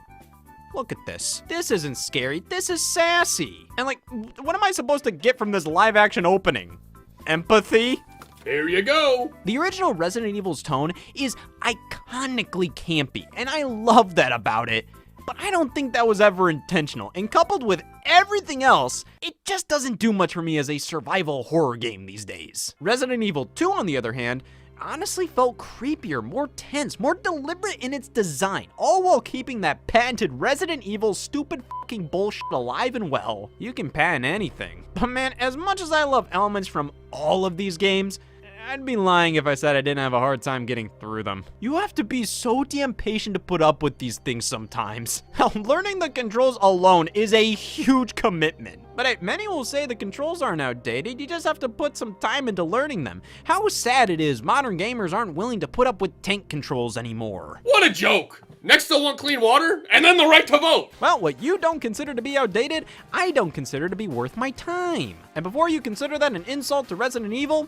look at this. This isn't scary, this is sassy. And like, what am I supposed to get from this live action opening? Empathy? There you go. The original Resident Evil's tone is iconically campy, and I love that about it. But I don't think that was ever intentional, and coupled with everything else, it just doesn't do much for me as a survival horror game these days. Resident Evil 2, on the other hand, honestly felt creepier, more tense, more deliberate in its design, all while keeping that patented Resident Evil stupid fucking bullshit alive and well. You can patent anything. But man, as much as I love elements from all of these games, I'd be lying if I said I didn't have a hard time getting through them. You have to be so damn patient to put up with these things sometimes. Hell, learning the controls alone is a huge commitment. But hey, many will say the controls aren't outdated, you just have to put some time into learning them. How sad it is modern gamers aren't willing to put up with tank controls anymore. What a joke! Next they'll want clean water, and then the right to vote! Well, what you don't consider to be outdated, I don't consider to be worth my time. And before you consider that an insult to Resident Evil,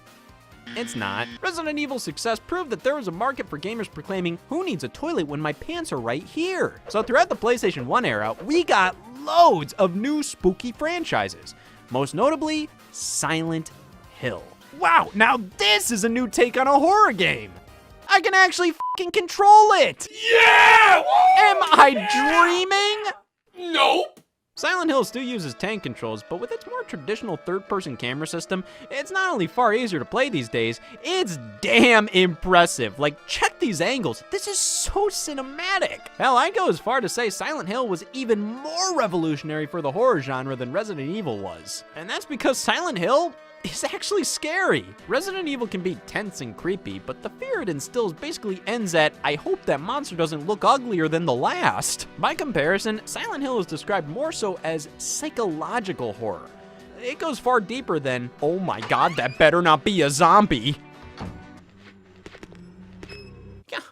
it's not. Resident Evil's success proved that there was a market for gamers proclaiming, who needs a toilet when my pants are right here? So throughout the PlayStation 1 era, we got loads of new spooky franchises. Most notably, Silent Hill. Wow, now this is a new take on a horror game. I can actually fucking control it. Yeah! Woo! Am I dreaming? Nope. Silent Hill still uses tank controls, but with its more traditional third-person camera system, it's not only far easier to play these days, it's damn impressive. Like, check these angles. This is so cinematic. Hell, I'd go as far to say Silent Hill was even more revolutionary for the horror genre than Resident Evil was. And that's because Silent Hill is actually scary. Resident Evil can be tense and creepy, but the fear it instills basically ends at, I hope that monster doesn't look uglier than the last. By comparison, Silent Hill is described more so as psychological horror, It goes far deeper than, oh my god, that better not be a zombie.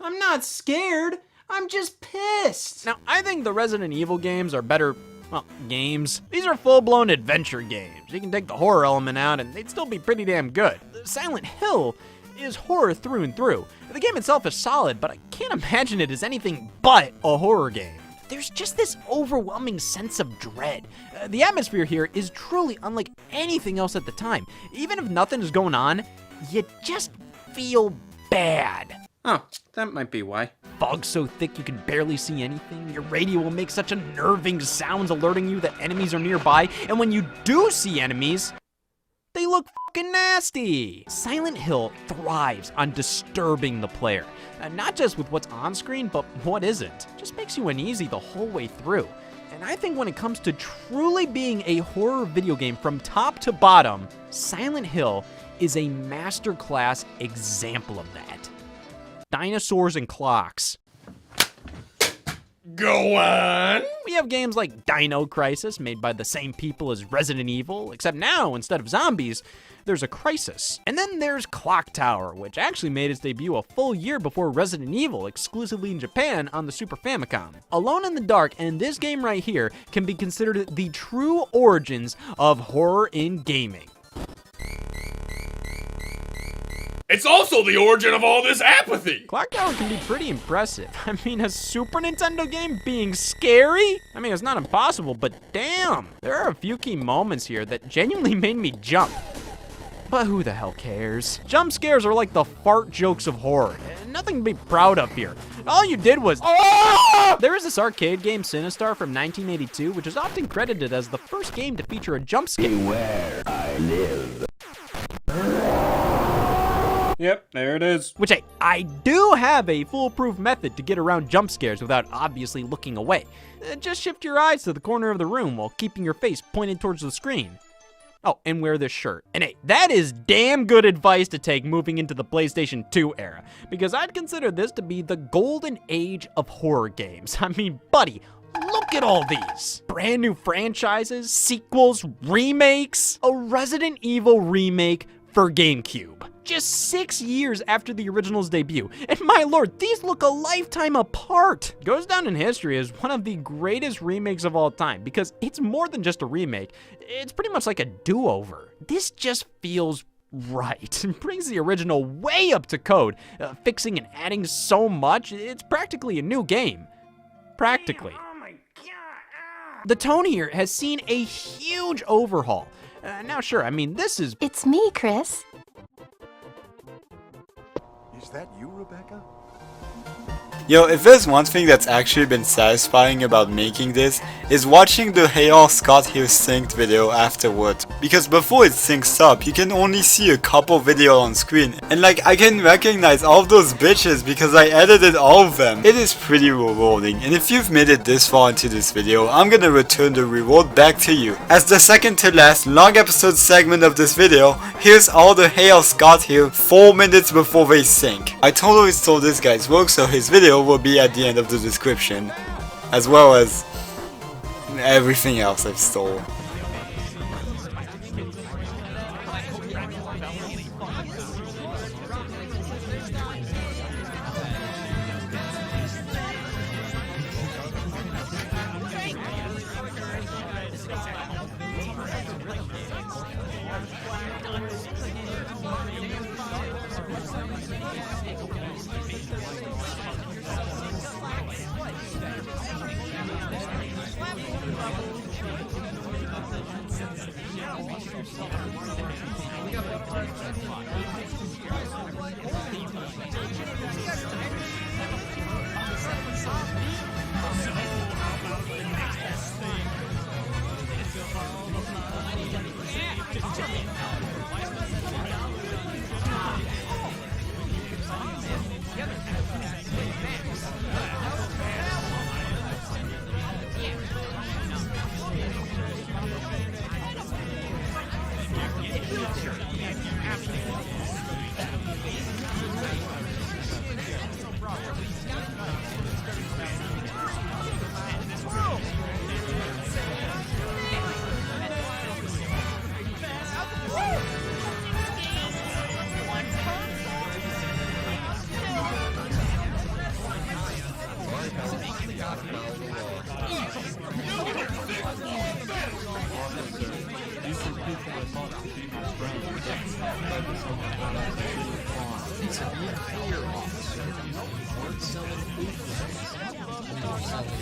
I'm not scared. I'm just pissed. Now, I think the Resident Evil games are better, well, games. These are full-blown adventure games. You can take the horror element out and they'd still be pretty damn good. Silent Hill is horror through and through. The game itself is solid, but I can't imagine it as anything but a horror game. There's just this overwhelming sense of dread. The atmosphere here is truly unlike anything else at the time. Even if nothing is going on, you just feel bad. Oh, that might be why. Fog so thick you can barely see anything. Your radio will make such unnerving sounds alerting you that enemies are nearby. And when you do see enemies, they look fucking nasty. Silent Hill thrives on disturbing the player. Not just with what's on screen, but what isn't. Just makes you uneasy the whole way through. And I think when it comes to truly being a horror video game from top to bottom, Silent Hill is a masterclass example of that. Dinosaurs and clocks. Go on! We have games like Dino Crisis, made by the same people as Resident Evil, except now, instead of zombies, there's a crisis. And then there's Clock Tower, which actually made its debut a full year before Resident Evil, exclusively in Japan on the Super Famicom. Alone in the Dark and this game right here can be considered the true origins of horror in gaming. It's also the origin of all this apathy! Clock Tower can be pretty impressive. I mean, a Super Nintendo game being scary? I mean, it's not impossible, but damn! There are a few key moments here that genuinely made me jump. But who the hell cares? Jump scares are like the fart jokes of horror. Nothing to be proud of here. All you did was... Oh! There is this arcade game, Sinistar, from 1982, which is often credited as the first game to feature a jump scare. Where I live. Yep, there it is. Which I do have a foolproof method to get around jump scares without obviously looking away. Just shift your eyes to the corner of the room while keeping your face pointed towards the screen. Oh, and wear this shirt. And hey, that is damn good advice to take moving into the PlayStation 2 era, because I'd consider this to be the golden age of horror games. I mean, buddy, look at all these. Brand new franchises, sequels, remakes. A Resident Evil remake for GameCube. Just 6 years after the original's debut. And my lord, these look a lifetime apart. Goes down in history as one of the greatest remakes of all time because it's more than just a remake. It's pretty much like a do-over. This just feels right. It brings the original way up to code, fixing and adding so much, it's practically a new game. Practically. Oh my god. The tone here has seen a huge overhaul. Now sure, I mean this is... It's me, Chris. Is that you, Rebecca? Yo, if there's one thing that's actually been satisfying about making this, is watching the Hey All Scott Here synced video afterward. Because before it syncs up, you can only see a couple videos on screen, and like I can recognize all of those bitches because I edited all of them. It is pretty rewarding, and if you've made it this far into this video, I'm gonna return the reward back to you. As the second to last long episode segment of this video, here's all the Hey All Scott Here 4 minutes before they sync. I totally stole this guy's work, so his video will be at the end of the description, as well as everything else I've stolen. Here, officer. We weren't selling bootlegs. We were selling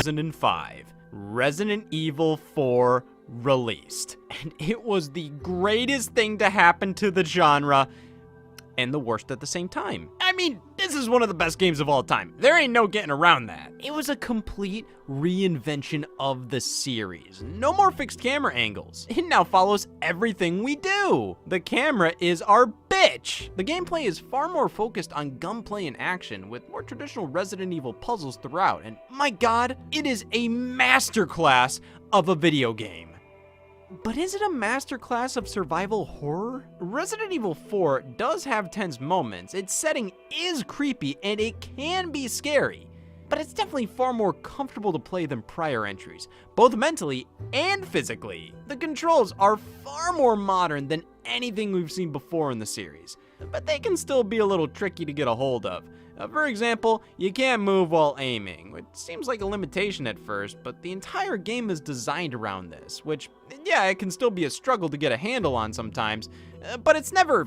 Resident 5, Resident Evil 4 released. And it was the greatest thing to happen to the genre, and the worst at the same time. I mean, this is one of the best games of all time. There ain't no getting around that. It was a complete reinvention of the series. No more fixed camera angles. It now follows everything we do. The camera is our bitch. The gameplay is far more focused on gunplay and action, with more traditional Resident Evil puzzles throughout, and my god, it is a masterclass of a video game. But is it a masterclass of survival horror? Resident Evil 4 does have tense moments, its setting is creepy, and it can be scary. But it's definitely far more comfortable to play than prior entries, both mentally and physically. The controls are far more modern than anything we've seen before in the series, but they can still be a little tricky to get a hold of. For example, you can't move while aiming, which seems like a limitation at first, but the entire game is designed around this, which, yeah, it can still be a struggle to get a handle on sometimes, but it's never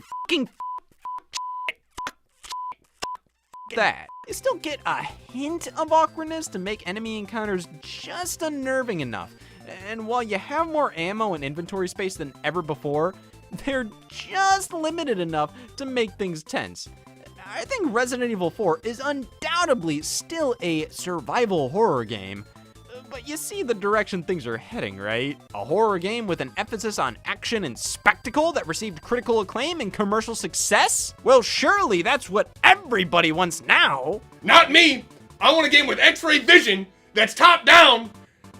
that. You still get a hint of awkwardness to make enemy encounters just unnerving enough, and while you have more ammo and inventory space than ever before, they're just limited enough to make things tense. I think Resident Evil 4 is undoubtedly still a survival horror game, but you see the direction things are heading, right? A horror game with an emphasis on action and spectacle that received critical acclaim and commercial success? Well, surely that's what everybody wants now. Not me! I want a game with X-ray vision that's top-down,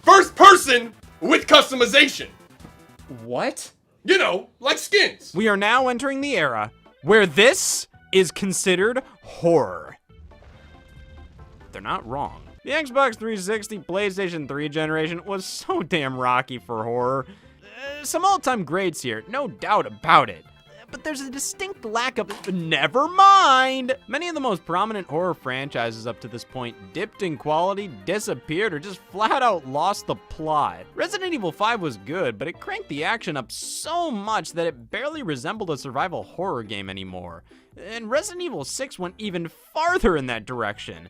first person, with customization. What? You know, like skins. We are now entering the era where this is considered horror. They're not wrong. The Xbox 360, PlayStation 3 generation was so damn rocky for horror. Some all-time grades here, no doubt about it. But there's a distinct lack of, never mind! Many of the most prominent horror franchises up to this point dipped in quality, disappeared, or just flat out lost the plot. Resident Evil 5 was good, but it cranked the action up so much that it barely resembled a survival horror game anymore. And Resident Evil 6 went even farther in that direction,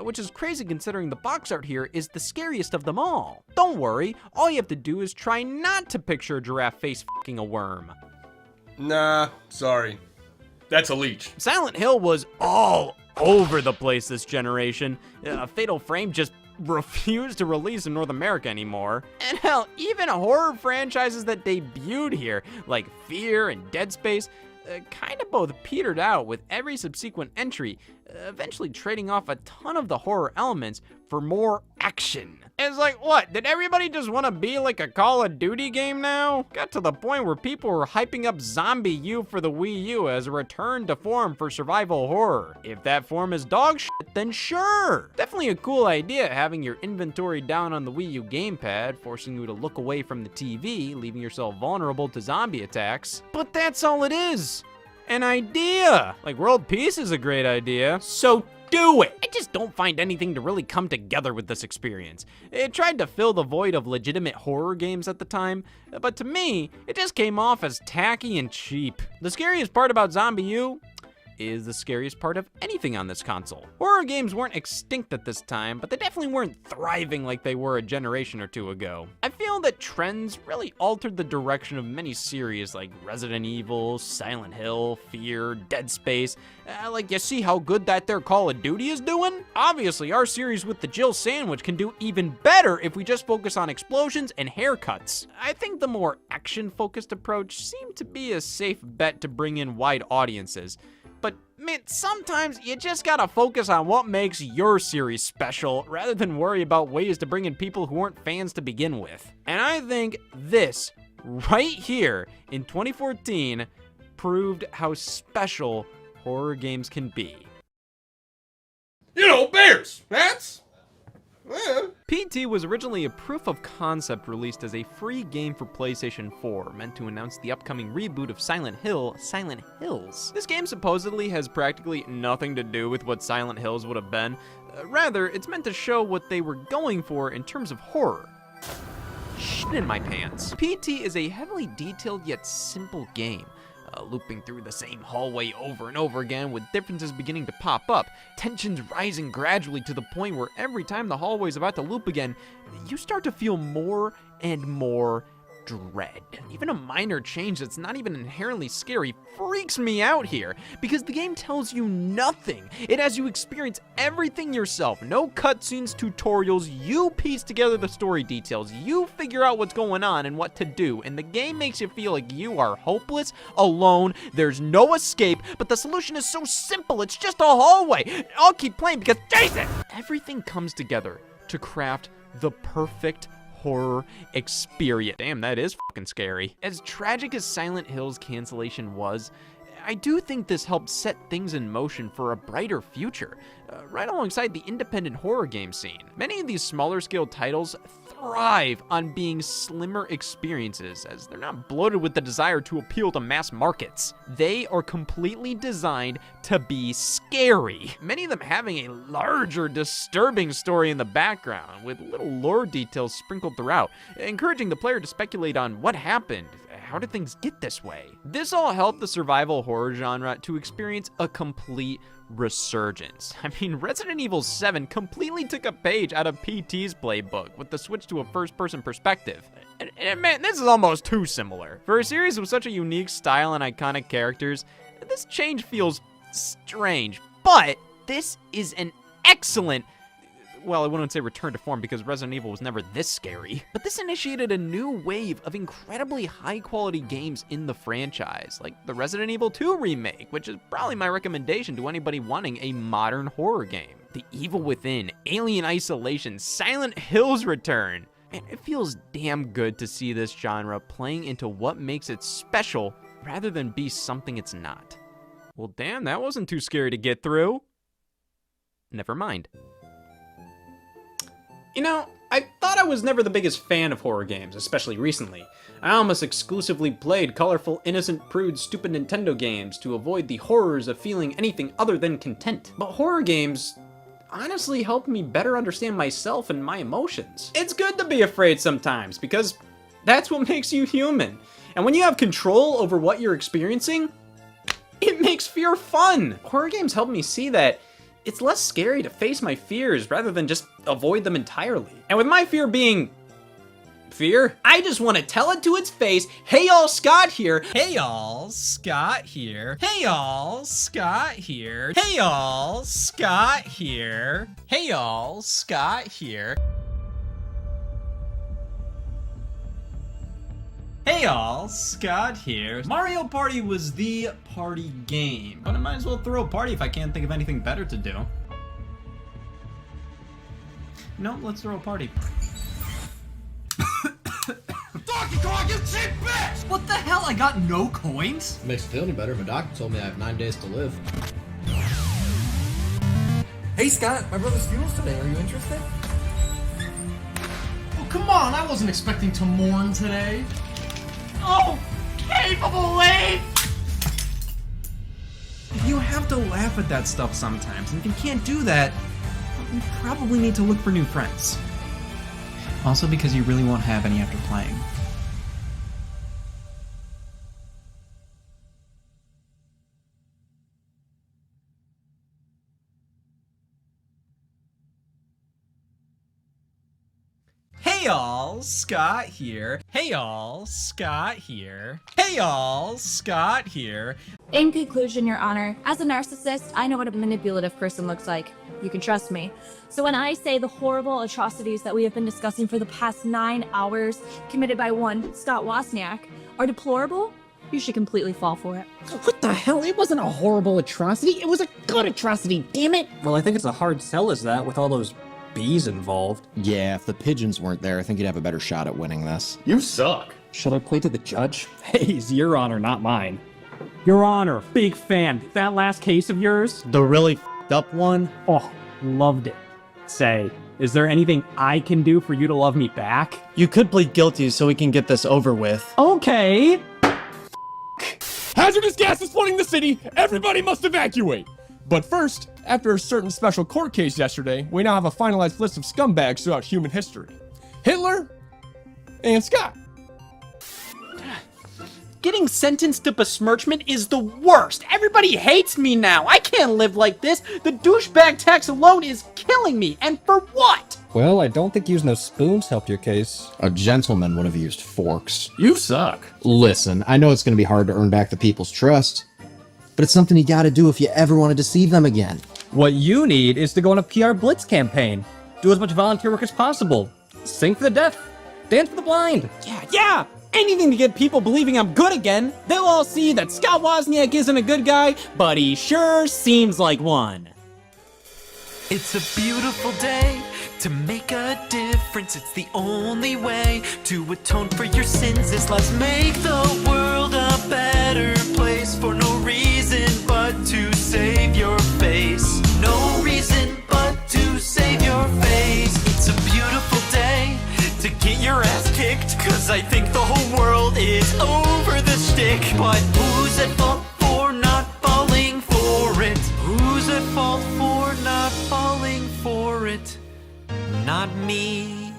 which is crazy considering the box art here is the scariest of them all. Don't worry, all you have to do is try not to picture a giraffe face f***ing a worm. Nah, sorry. That's a leech. Silent Hill was all over the place this generation. Fatal Frame just refuse to release in North America anymore. And hell, even horror franchises that debuted here, like Fear and Dead Space, kind of both petered out with every subsequent entry, eventually trading off a ton of the horror elements for more action. It's like, what, did everybody just want to be like a Call of Duty game now? Got to the point where people were hyping up Zombie U for the Wii U as a return to form for survival horror. If that form is dog shit, then sure. Definitely a cool idea having your inventory down on the Wii U gamepad, forcing you to look away from the TV, leaving yourself vulnerable to zombie attacks. But that's all it is. An idea. Like, world peace is a great idea, so do it. I just don't find anything to really come together with this experience. It tried to fill the void of legitimate horror games at the time, but to me, it just came off as tacky and cheap. The scariest part about Zombie U is the scariest part of anything on this console. Horror games weren't extinct at this time, but they definitely weren't thriving like they were a generation or two ago. I feel that trends really altered the direction of many series like Resident Evil, Silent Hill, Fear, Dead Space. Like, you see how good that there Call of Duty is doing? Obviously, our series with the Jill sandwich can do even better if we just focus on explosions and haircuts. I think the more action-focused approach seemed to be a safe bet to bring in wide audiences. But man, sometimes you just gotta focus on what makes your series special rather than worry about ways to bring in people who weren't fans to begin with. And I think this, right here in 2014, proved how special horror games can be. You know, bears, that's... PT was originally a proof of concept released as a free game for PlayStation 4, meant to announce the upcoming reboot of Silent Hill, Silent Hills. This game supposedly has practically nothing to do with what Silent Hills would have been. Rather, it's meant to show what they were going for in terms of horror. Shit in my pants. PT is a heavily detailed yet simple game. Looping through the same hallway over and over again with differences beginning to pop up, tensions rising gradually to the point where every time the hallway's about to loop again, you start to feel more and more dread. Even a minor change that's not even inherently scary freaks me out here, because the game tells you nothing. It has you experience everything yourself. No cutscenes, tutorials, you piece together the story details, you figure out what's going on and what to do, and the game makes you feel like you are hopeless, alone, there's no escape, but the solution is so simple, it's just a hallway. I'll keep playing because Jesus! Everything comes together to craft the perfect horror experience. Damn, that is fucking scary. As tragic as Silent Hill's cancellation was, I do think this helped set things in motion for a brighter future, right alongside the independent horror game scene. Many of these smaller scale titles thrive on being slimmer experiences, as they're not bloated with the desire to appeal to mass markets. They are completely designed to be scary, many of them having a larger, disturbing story in the background, with little lore details sprinkled throughout, encouraging the player to speculate on what happened. How did things get this way? This all helped the survival horror genre to experience a complete resurgence. I mean, Resident Evil 7 completely took a page out of PT's playbook with the switch to a first-person perspective. And man, this is almost too similar. For a series with such a unique style and iconic characters, this change feels strange, but this is an excellent, well, I wouldn't say return to form because Resident Evil was never this scary, but this initiated a new wave of incredibly high-quality games in the franchise, like the Resident Evil 2 remake, which is probably my recommendation to anybody wanting a modern horror game. The Evil Within, Alien Isolation, Silent Hill's return. And it feels damn good to see this genre playing into what makes it special rather than be something it's not. Well, damn, that wasn't too scary to get through. Never mind. You know, I thought I was never the biggest fan of horror games, especially recently. I almost exclusively played colorful, innocent, prude, stupid Nintendo games to avoid the horrors of feeling anything other than content. But horror games honestly helped me better understand myself and my emotions. It's good to be afraid sometimes, because that's what makes you human. And when you have control over what you're experiencing, it makes fear fun. Horror games help me see that it's less scary to face my fears rather than just avoid them entirely. And with my fear being fear. I just want to tell it to its face, hey y'all, Scott here. Hey y'all, Scott here. Hey y'all, Scott here. Hey y'all, Scott here. Hey y'all, Scott here. Hey y'all, Scott here. Mario Party was the party game, but I might as well throw a party if I can't think of anything better to do. No, let's throw a party. Donkey Kong, you cheap bitch! What the hell? I got no coins? Makes it feel any better. My doctor told me I have 9 days to live. Hey Scott, my brother's funeral's today. Are you interested? Oh, come on. I wasn't expecting to mourn today. Oh, capable wave! You have to laugh at that stuff sometimes, and if you can't do that, you probably need to look for new friends. Also because you really won't have any after playing. Hey y'all, Scott here. Hey y'all, Scott here. Hey y'all, Scott here. In conclusion, Your Honor, as a narcissist, I know what a manipulative person looks like. You can trust me. So when I say the horrible atrocities that we have been discussing for the past 9 hours committed by one Scott Wozniak are deplorable, you should completely fall for it. What the hell? It wasn't a horrible atrocity. It was a good atrocity, damn it! Well, I think it's a hard sell as that with all those bees involved. Yeah, if the pigeons weren't there, I think you'd have a better shot at winning this. You suck. Should I play to the judge? Hey, he's Your Honor, not mine. Your Honor, big fan. That last case of yours? The really f***ed up one? Oh, loved it. Say, is there anything I can do for you to love me back? You could plead guilty so we can get this over with. Okay. Hazardous gas is flooding the city. Everybody must evacuate. But first, after a certain special court case yesterday, we now have a finalized list of scumbags throughout human history. Hitler and Scott. Getting sentenced to besmirchment is the worst. Everybody hates me now. I can't live like this. The douchebag tax alone is killing me. And for what? Well, I don't think using those spoons helped your case. A gentleman would have used forks. You suck. Listen, I know it's going to be hard to earn back the people's trust, but it's something you gotta do if you ever want to deceive them again. What you need is to go on a PR blitz campaign. Do as much volunteer work as possible. Sing for the deaf. Dance for the blind. Yeah. Anything to get people believing I'm good again. They'll all see that Scott Wozniak isn't a good guy, but he sure seems like one. It's a beautiful day to make a difference. It's the only way to atone for your sins. Is let's make the world a better place for no reason but to save your face. No reason but to save your face. It's a beautiful day to get your ass kicked, cause I think the whole world is over the shtick. But who's at fault for not falling for it? Who's at fault for not falling for it? Not me.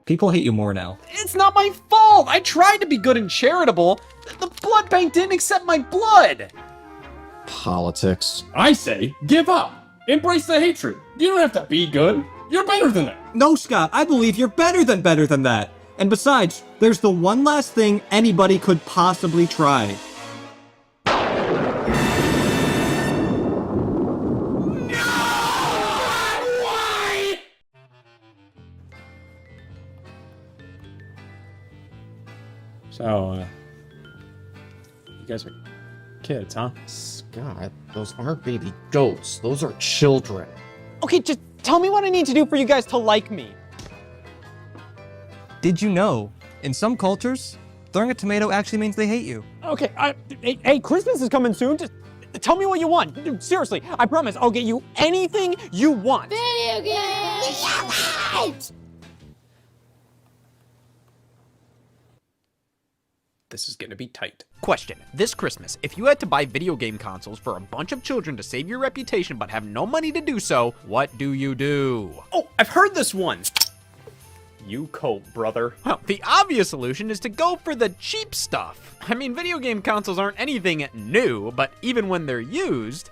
People hate you more now. It's not my fault. I tried to be good and charitable. The blood bank didn't accept my blood. Politics. I say, give up. Embrace the hatred. You don't have to be good. You're better than that. No, Scott, I believe you're better than that. And besides, there's the one last thing anybody could possibly try. So, you guys are kids, huh? Scott, those aren't baby goats. Those are children. Okay, just tell me what I need to do for you guys to like me. Did you know, in some cultures, throwing a tomato actually means they hate you? Okay, hey, Christmas is coming soon. Just tell me what you want. Seriously, I promise I'll get you anything you want. Video games! This is gonna be tight. Question. This Christmas, if you had to buy video game consoles for a bunch of children to save your reputation but have no money to do so, what do you do? Oh, I've heard this one. You cope, brother. Well, the obvious solution is to go for the cheap stuff. I mean, video game consoles aren't anything new, but even when they're used,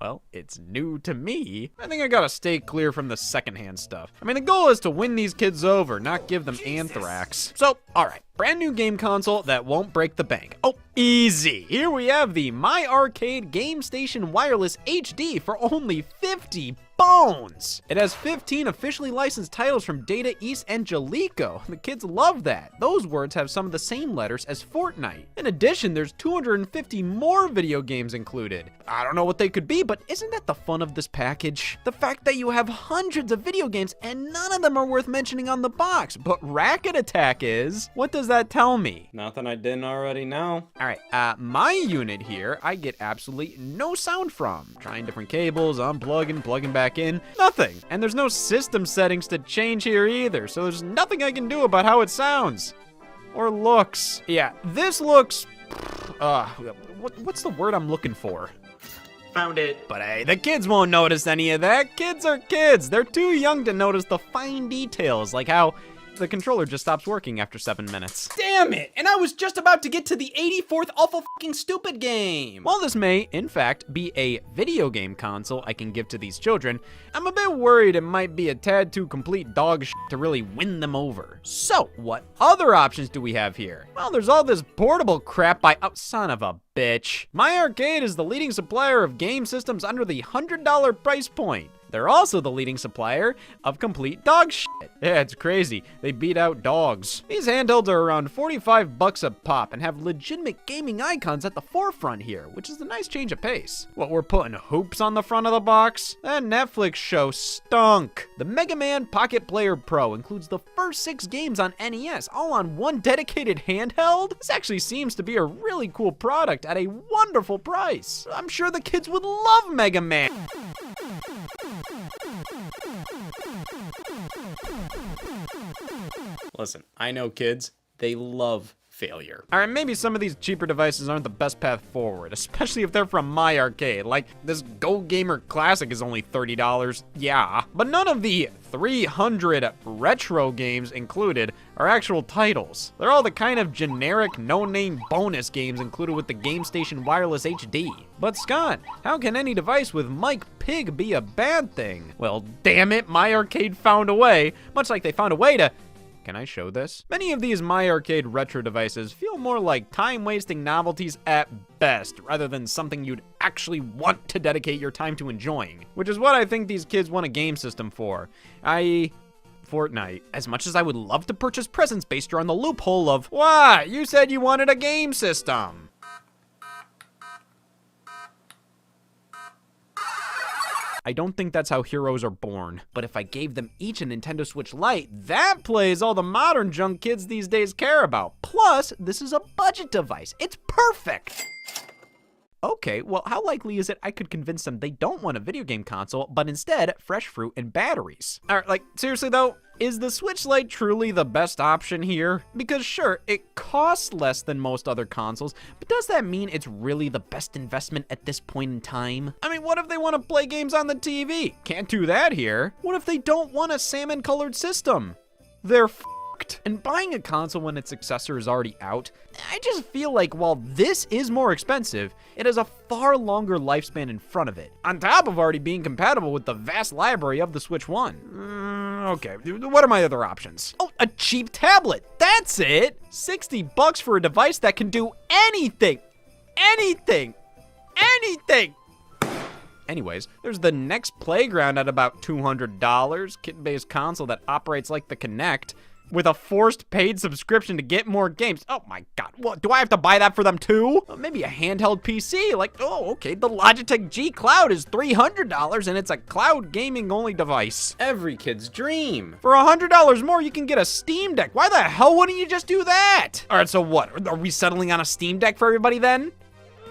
well, it's new to me. I think I gotta stay clear from the secondhand stuff. I mean, the goal is to win these kids over, not give them anthrax. So, alright, brand new game console that won't break the bank. Oh, easy. Here we have the My Arcade Game Station Wireless HD for only 50 bones. It has 15 officially licensed titles from Data East and Jalico. The kids love that. Those words have some of the same letters as Fortnite. In addition, there's 250 more video games included. I don't know what they could be, but isn't that the fun of this package? The fact that you have hundreds of video games and none of them are worth mentioning on the box, but Racket Attack is. What does that tell me? Nothing I didn't already know. Alright, my unit here, I get absolutely no sound from. Trying different cables, unplugging, plugging back in, nothing. And there's no system settings to change here either, so there's nothing I can do about how it sounds. Or looks. Yeah, this looks, what's the word I'm looking for? Found it. But hey, the kids won't notice any of that. Kids are kids. They're too young to notice the fine details, like how the controller just stops working after 7 minutes. Damn it! And I was just about to get to the 84th awful fucking stupid game! While this may, in fact, be a video game console I can give to these children, I'm a bit worried it might be a tad too complete dog shit to really win them over. So, what other options do we have here? Well, there's all this portable crap by, oh, son of a bitch. My Arcade is the leading supplier of game systems under the $100 price point. They're also the leading supplier of complete dog shit. Yeah, it's crazy. They beat out dogs. These handhelds are around 45 bucks a pop and have legitimate gaming icons at the forefront here, which is a nice change of pace. What, we're putting hoops on the front of the box? That Netflix show stunk. The Mega Man Pocket Player Pro includes the first 6 games on NES, all on one dedicated handheld? This actually seems to be a really cool product at a wonderful price. I'm sure the kids would love Mega Man. Listen, I know kids, they love failure. Alright, maybe some of these cheaper devices aren't the best path forward, especially if they're from My Arcade. Like, this Go Gamer Classic is only $30, yeah. But none of the 300 retro games included are actual titles. They're all the kind of generic, no-name bonus games included with the Game Station Wireless HD. But Scott, how can any device with Mike Pig be a bad thing? Well, damn it, My Arcade found a way, much like they found a way to... Can I show this? Many of these My Arcade retro devices feel more like time-wasting novelties at best, rather than something you'd actually want to dedicate your time to enjoying. Which is what I think these kids want a game system for, i.e., Fortnite. As much as I would love to purchase presents based around the loophole of, what? You said you wanted a game system. I don't think that's how heroes are born. But if I gave them each a Nintendo Switch Lite, that plays all the modern junk kids these days care about. Plus, this is a budget device. It's perfect! Okay, well, how likely is it I could convince them they don't want a video game console, but instead, fresh fruit and batteries? Alright, like, seriously though, is the Switch Lite truly the best option here? Because sure, it costs less than most other consoles, but does that mean it's really the best investment at this point in time? I mean, what if they want to play games on the TV? Can't do that here. What if they don't want a salmon-colored system? They're f***ed. And buying a console when its successor is already out, I just feel like while this is more expensive, it has a far longer lifespan in front of it, on top of already being compatible with the vast library of the Switch 1. Okay, what are my other options? Oh, a cheap tablet, that's it! 60 bucks for a device that can do anything! Anything! Anything! Anyways, there's the Next Playground at about $200, kit-based console that operates like the Kinect, with a forced paid subscription to get more games. Oh my god, what, do I have to buy that for them too? Maybe a handheld PC, like, oh, okay, the Logitech G Cloud is $300 and it's a cloud gaming only device. Every kid's dream. For $100 more, you can get a Steam Deck. Why the hell wouldn't you just do that? All right, so what, are we settling on a Steam Deck for everybody then?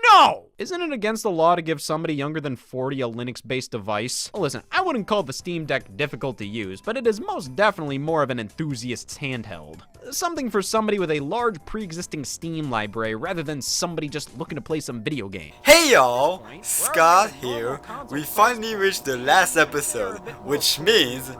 No! Isn't it against the law to give somebody younger than 40 a Linux-based device? Well, listen, I wouldn't call the Steam Deck difficult to use, but it is most definitely more of an enthusiast's handheld. Something for somebody with a large pre-existing Steam library rather than somebody just looking to play some video game. Hey y'all, Scott here. We finally reached the last episode, which means...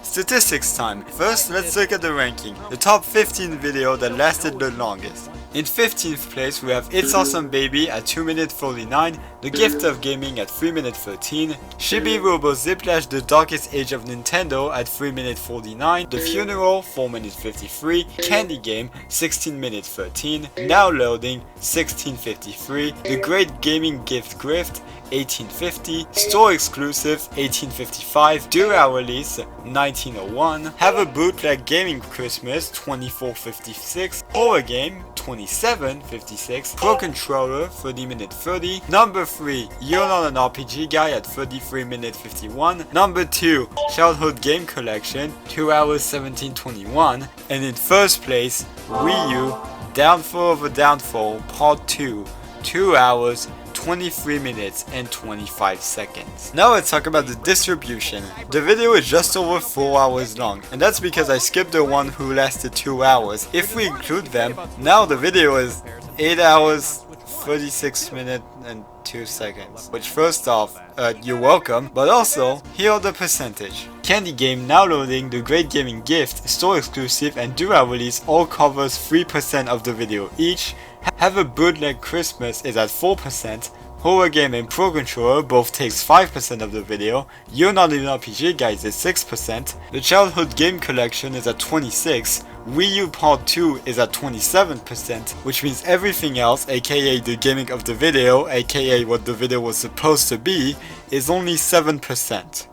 statistics time. First, let's look at the ranking. The top 15 video that lasted the longest. In 15th place we have It's Awesome Baby at 2 minutes 49, The Gift of Gaming at 3 minutes 13, Chibi Robo Ziplash The Darkest Age of Nintendo at 3 minutes 49, The Funeral 4 minutes 53, Candy Game 16 minutes 13, Now Loading 16:53, The Great Gaming Gift Grift 1850, Store Exclusive 1855, Do-Our Release 1901, Have a Bootleg Gaming Christmas 2456, Horror Game 2756, Pro Controller 30 minutes 30, number 3 You're Not an RPG Guy at 33 minutes 51, number 2 Childhood Game Collection 2 hours 17:21, and in first place Wii U Downfall of a Downfall Part 2 2 hours 23 minutes and 25 seconds. Now let's talk about the distribution. The video is just over 4 hours long, and that's because I skipped the one who lasted 2 hours. If we include them, now the video is 8 hours, 36 minutes and 2 seconds. Which first off, you're welcome, but also, here are the percentage. Candy Game, Now Loading, The Great Gaming Gift, Store Exclusive and Do-Our Release all covers 3% of the video each. Have a Bootleg Christmas is at 4%, Horror Game and Pro Controller both takes 5% of the video, You're Not an RPG Guys is 6%, the Childhood Game Collection is at 26%, Wii U Part 2 is at 27%, which means everything else, aka the gaming of the video, aka what the video was supposed to be, is only 7%.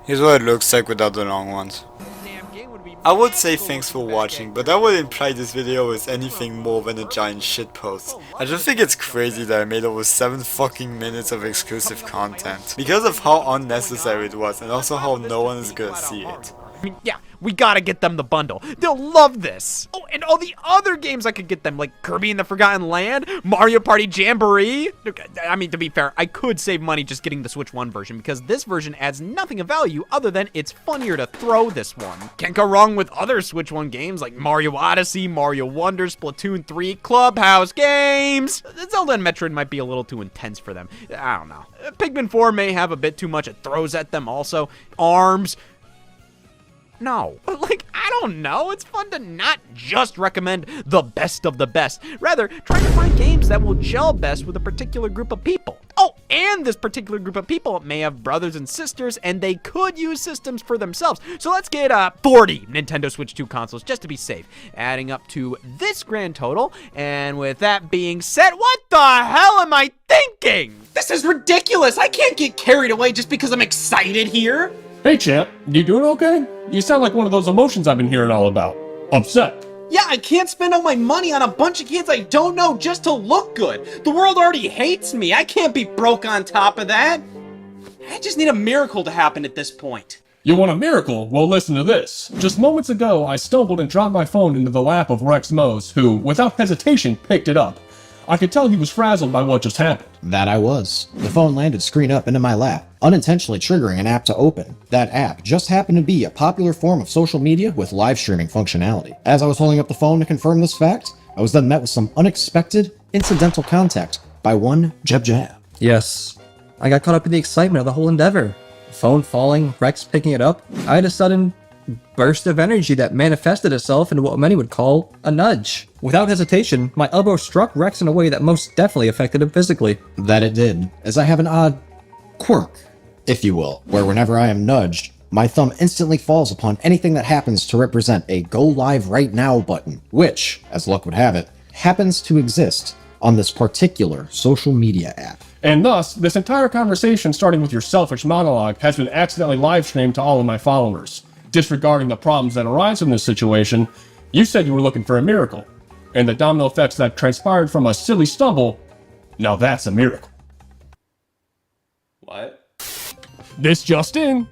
Here's what it looks like without the long ones. I would say thanks for watching, but that would imply this video is anything more than a giant shitpost. I just think it's crazy that I made over 7 fucking minutes of exclusive content, because of how unnecessary it was and also how no one is gonna see it. I mean, yeah, we gotta get them the bundle. They'll love this. Oh, and all the other games I could get them, like Kirby and the Forgotten Land, Mario Party Jamboree. I mean, to be fair, I could save money just getting the Switch 1 version, because this version adds nothing of value other than it's funnier to throw this one. Can't go wrong with other Switch 1 games like Mario Odyssey, Mario Wonder, Splatoon 3, Clubhouse games. Zelda and Metroid might be a little too intense for them. I don't know. Pikmin 4 may have a bit too much it throws at them also. ARMS. No. Like, I don't know. It's fun to not just recommend the best of the best. Rather, try to find games that will gel best with a particular group of people. Oh, and this particular group of people may have brothers and sisters, and they could use systems for themselves. So let's get 40 Nintendo Switch 2 consoles, just to be safe, adding up to this grand total. And with that being said, what the hell am I thinking? This is ridiculous. I can't get carried away just because I'm excited here. Hey champ, you doing okay? You sound like one of those emotions I've been hearing all about. Upset. Yeah, I can't spend all my money on a bunch of kids I don't know just to look good. The world already hates me. I can't be broke on top of that. I just need a miracle to happen at this point. You want a miracle? Well, listen to this. Just moments ago, I stumbled and dropped my phone into the lap of Rex Mose, who, without hesitation, picked it up. I could tell he was frazzled by what just happened. That I was. The phone landed screen up into my lap, unintentionally triggering an app to open. That app just happened to be a popular form of social media with live streaming functionality. As I was holding up the phone to confirm this fact, I was then met with some unexpected, incidental contact by one Jeb Jab. Yes, I got caught up in the excitement of the whole endeavor. Phone falling, Rex picking it up. I had a sudden burst of energy that manifested itself into what many would call a nudge. Without hesitation, my elbow struck Rex in a way that most definitely affected him physically. That it did, as I have an odd quirk, if you will, where whenever I am nudged, my thumb instantly falls upon anything that happens to represent a Go Live Right Now button, which, as luck would have it, happens to exist on this particular social media app. And thus, this entire conversation, starting with your selfish monologue, has been accidentally live streamed to all of my followers. Disregarding the problems that arise from this situation, you said you were looking for a miracle. And the domino effects that transpired from a silly stumble, now that's a miracle. What? This just in.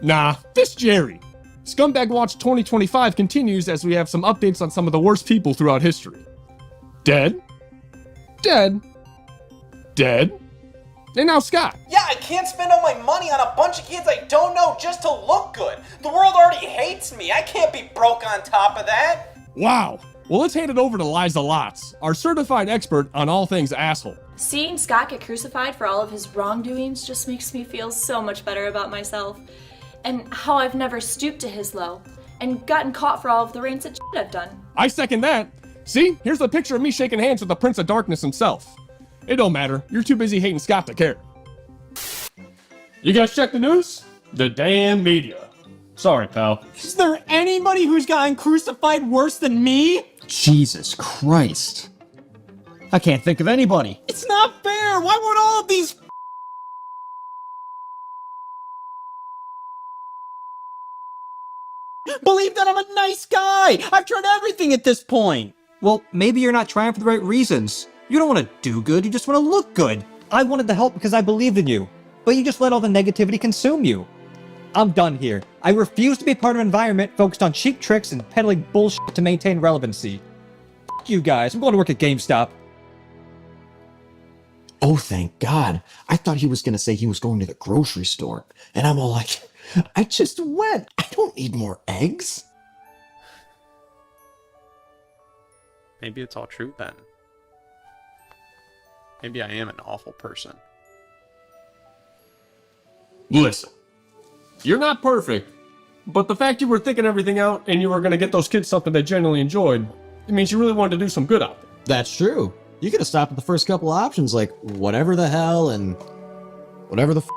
Nah, this Jerry. Scumbag Watch 2025 continues as we have some updates on some of the worst people throughout history. Dead. Dead. Dead. And now Scott. Yeah, I can't spend all my money on a bunch of kids I don't know just to look good. The world already hates me. I can't be broke on top of that. Wow. Well, let's hand it over to Liza Lotz, our certified expert on all things asshole. Seeing Scott get crucified for all of his wrongdoings just makes me feel so much better about myself, and how I've never stooped to his low. and gotten caught for all of the rancid shit I've done. I second that. See, here's a picture of me shaking hands with the Prince of Darkness himself. It don't matter. You're too busy hating Scott to care. You guys check the news? The damn media. Sorry, pal. Is there anybody who's gotten crucified worse than me? Jesus Christ. I can't think of anybody. It's not fair! Why would all of these believe that I'm a nice guy? I've tried everything at this point. Well, maybe you're not trying for the right reasons. You don't want to do good, you just want to look good. I wanted to help because I believed in you, but you just let all the negativity consume you. I'm done here. I refuse to be part of an environment focused on cheap tricks and peddling bullshit to maintain relevancy. F you guys, I'm going to work at GameStop. Oh, thank God. I thought he was going to say he was going to the grocery store. And I'm all like, I just went. I don't need more eggs. Maybe it's all true then. Maybe I am an awful person. Listen, you're not perfect, but the fact you were thinking everything out and you were going to get those kids something they genuinely enjoyed, it means you really wanted to do some good out there. That's true. You could have stopped at the first couple options, like whatever the hell and whatever the f***.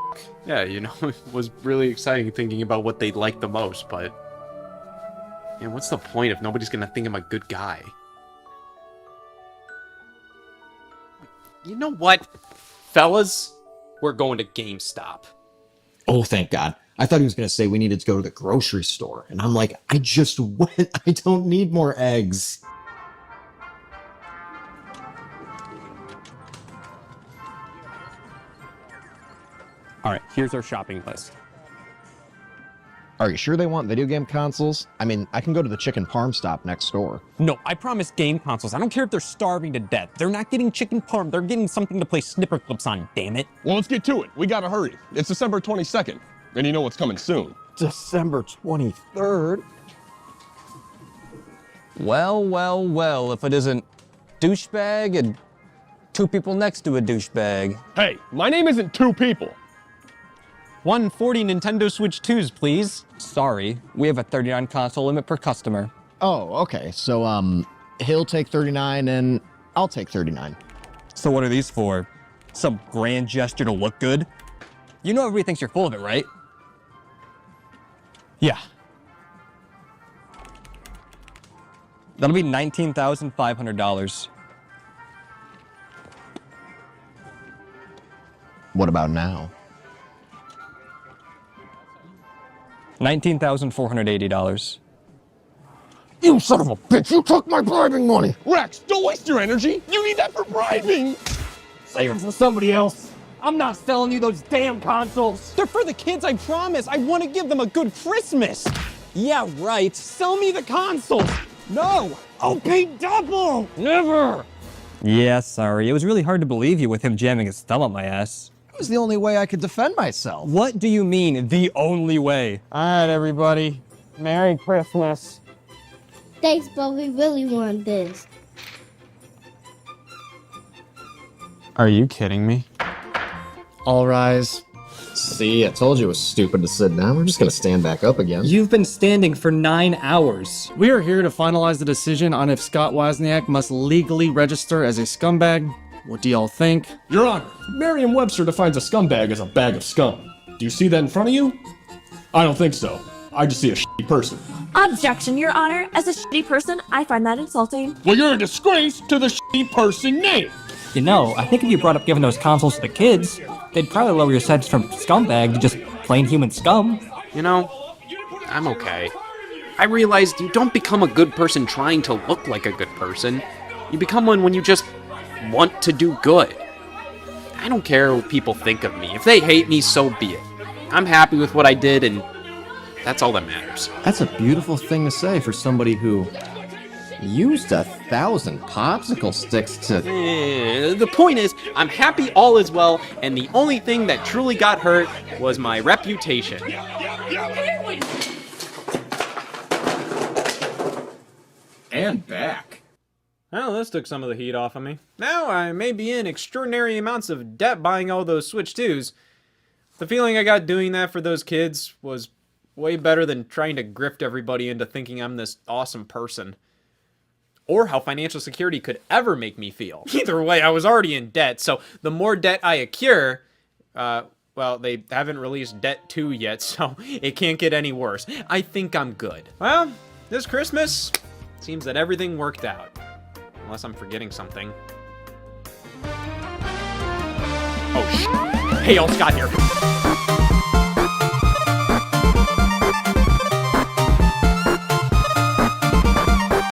Yeah, you know, it was really exciting thinking about what they'd like the most, but... man, what's the point if nobody's gonna think I'm a good guy? You know what? Fellas, we're going to GameStop. Oh, thank God. I thought he was going to say we needed to go to the grocery store. And I'm like, I just went. I don't need more eggs. All right, here's our shopping list. Are you sure they want video game consoles? I mean, I can go to the chicken parm stop next door. No, I promise game consoles. I don't care if they're starving to death. They're not getting chicken parm. They're getting something to play snipper clips on, damn it. Well, let's get to it. We gotta hurry. It's December 22nd, and you know what's coming soon. December 23rd? Well, if it isn't douchebag and two people next to a douchebag. Hey, my name isn't two people. 140 Nintendo Switch 2s, please. Sorry, we have a 39 console limit per customer. Oh, okay. So, he'll take 39 and I'll take 39. So what are these for? Some grand gesture to look good? You know everybody thinks you're full of it, right? Yeah. That'll be $19,500. What about now? $19,480. You son of a bitch, you took my bribing money! Rex, don't waste your energy! You need that for bribing! Save it for somebody else. I'm not selling you those damn consoles. They're for the kids, I promise. I want to give them a good Christmas. Yeah, right. Sell me the consoles. No, I'll pay double. Never. Yeah, sorry. It was really hard to believe you with him jamming his thumb up my ass. It was the only way I could defend myself. What do you mean, the only way? All right, everybody. Merry Christmas. Thanks, but we really want this. Are you kidding me? All rise. See, I told you it was stupid to sit down. We're just gonna stand back up again. You've been standing for 9 hours. We are here to finalize the decision on if Scott Wozniak must legally register as a scumbag. What do y'all think? Your Honor, Merriam-Webster defines a scumbag as a bag of scum. Do you see that in front of you? I don't think so. I just see a shitty person. Objection, Your Honor. As a shitty person, I find that insulting. Well, you're a disgrace to the shitty person name. You know, I think if you brought up giving those consoles to the kids, they'd probably lower your sentence from scumbag to just plain human scum. You know, I'm okay. I realized you don't become a good person trying to look like a good person. You become one when you just want to do good. I don't care what people think of me. If they hate me, so be it. I'm happy with what I did, and that's all that matters. That's a beautiful thing to say for somebody who used 1,000 popsicle sticks to... The point is, I'm happy all is well, and the only thing that truly got hurt was my reputation. And back. Well, this took some of the heat off of me. Now I may be in extraordinary amounts of debt buying all those Switch 2s. The feeling I got doing that for those kids was Way better than trying to grift everybody into thinking I'm this awesome person. Or how financial security could ever make me feel. Either way, I was already in debt, so the more debt I accrue, well, they haven't released Debt 2 yet, so it can't get any worse. I think I'm good. Well, this Christmas, seems that everything worked out. Unless I'm forgetting something. Oh, Hey, y'all, Scott here.